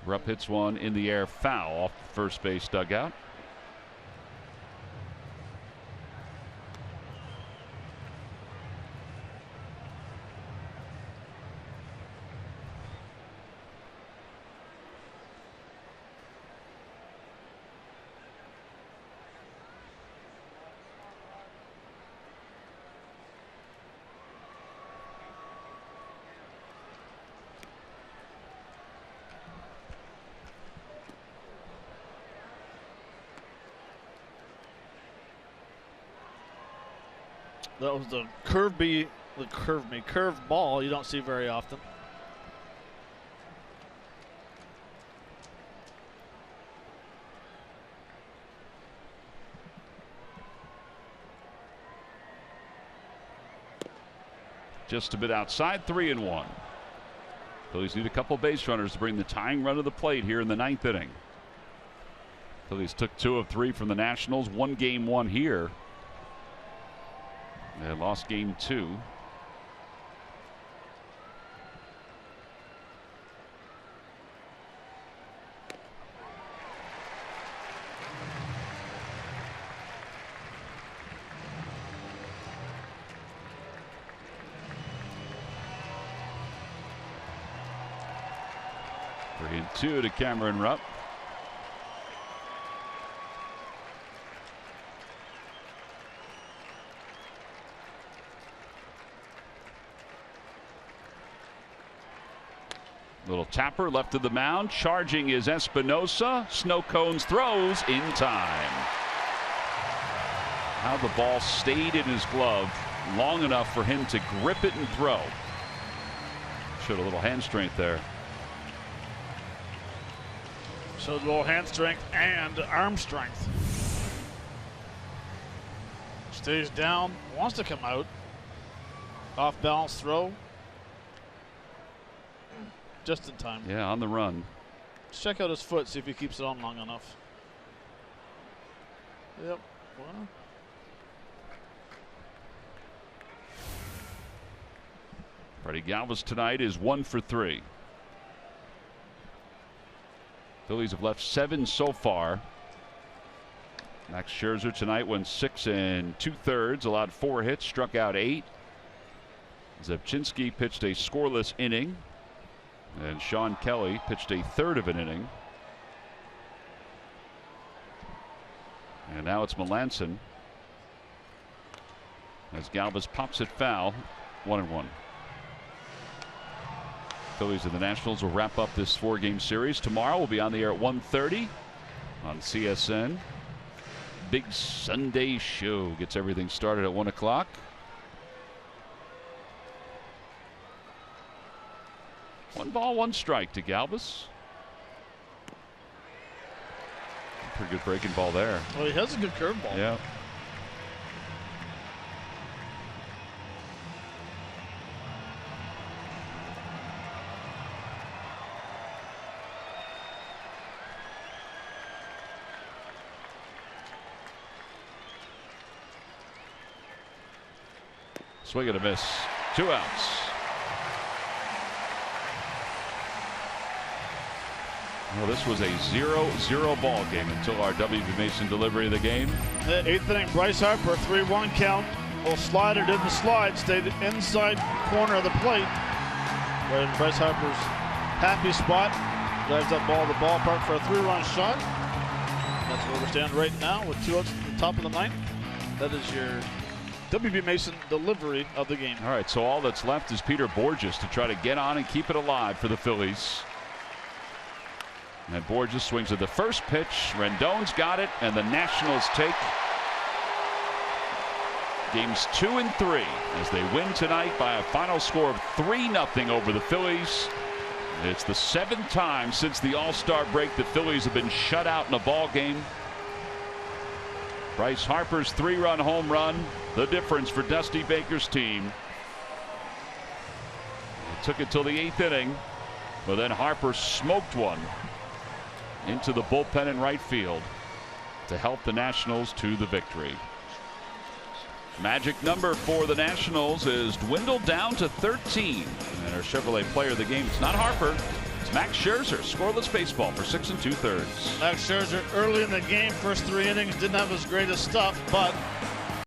S1: Rupp hits one in the air, foul off the first base dugout.
S4: That was the curved ball you don't see very often.
S1: Just a bit outside, 3-1. Phillies need a couple base runners to bring the tying run to the plate here in the 9th inning. Phillies took 2 of 3 from the Nationals, won game 1 here. They lost game 2. Three and 2 to Cameron Rupp. Little tapper left of the mound. Charging is Espinosa. Snow cones throws in time. How the ball stayed in his glove long enough for him to grip it and throw. Showed a little hand strength there.
S4: Showed a little hand strength and arm strength. Stays down, wants to come out. Off balance throw. Just in time.
S1: Yeah, on the run.
S4: Let's check out his foot, see if he keeps it on long enough. Yep. Well.
S1: Freddie Galvis tonight is 1 for 3. Phillies have left 7 so far. Max Scherzer tonight went 6 2/3, allowed 4 hits, struck out 8. Zepchinski pitched a scoreless inning. And Sean Kelly pitched a 1/3 of an inning. And now it's Melanson as Galvis pops it foul. 1-1. Phillies and the Nationals will wrap up this 4-game series tomorrow. We'll be on the air at 1:30 on CSN. Big Sunday show gets everything started at 1 o'clock. One ball, one strike to Galvis. Pretty good breaking ball there.
S4: Well, he has a good curveball.
S1: Yeah. Swing and a miss. 2 outs. Well, this was a 0-0 ball game until our W.B. Mason delivery of the game.
S4: The 8th inning, Bryce Harper, 3-1 count. Little slider didn't slide, stayed inside corner of the plate. Right in Bryce Harper's happy spot. Drives that ball to the ballpark for a 3-run shot. That's where we stand right now with 2 outs at the top of the 9th. That is your W.B. Mason delivery of the game.
S1: All right, so all that's left is Peter Borges to try to get on and keep it alive for the Phillies. And Borges swings at the first pitch. Rendon's got it, and the Nationals take games 2 and 3 as they win tonight by a final score of 3-0 over the Phillies. It's the 7th time since the All-Star break the Phillies have been shut out in a ball game. Bryce Harper's 3-run home run, the difference for Dusty Baker's team. took it till the 8th inning, but then Harper smoked one into the bullpen in right field to help the Nationals to the victory. Magic number for the Nationals is dwindled down to 13. And our Chevrolet player of the game, it's not Harper, it's Max Scherzer. Scoreless baseball for 6 2/3.
S2: Max Scherzer early in the game, first 3 innings, didn't have his greatest stuff, but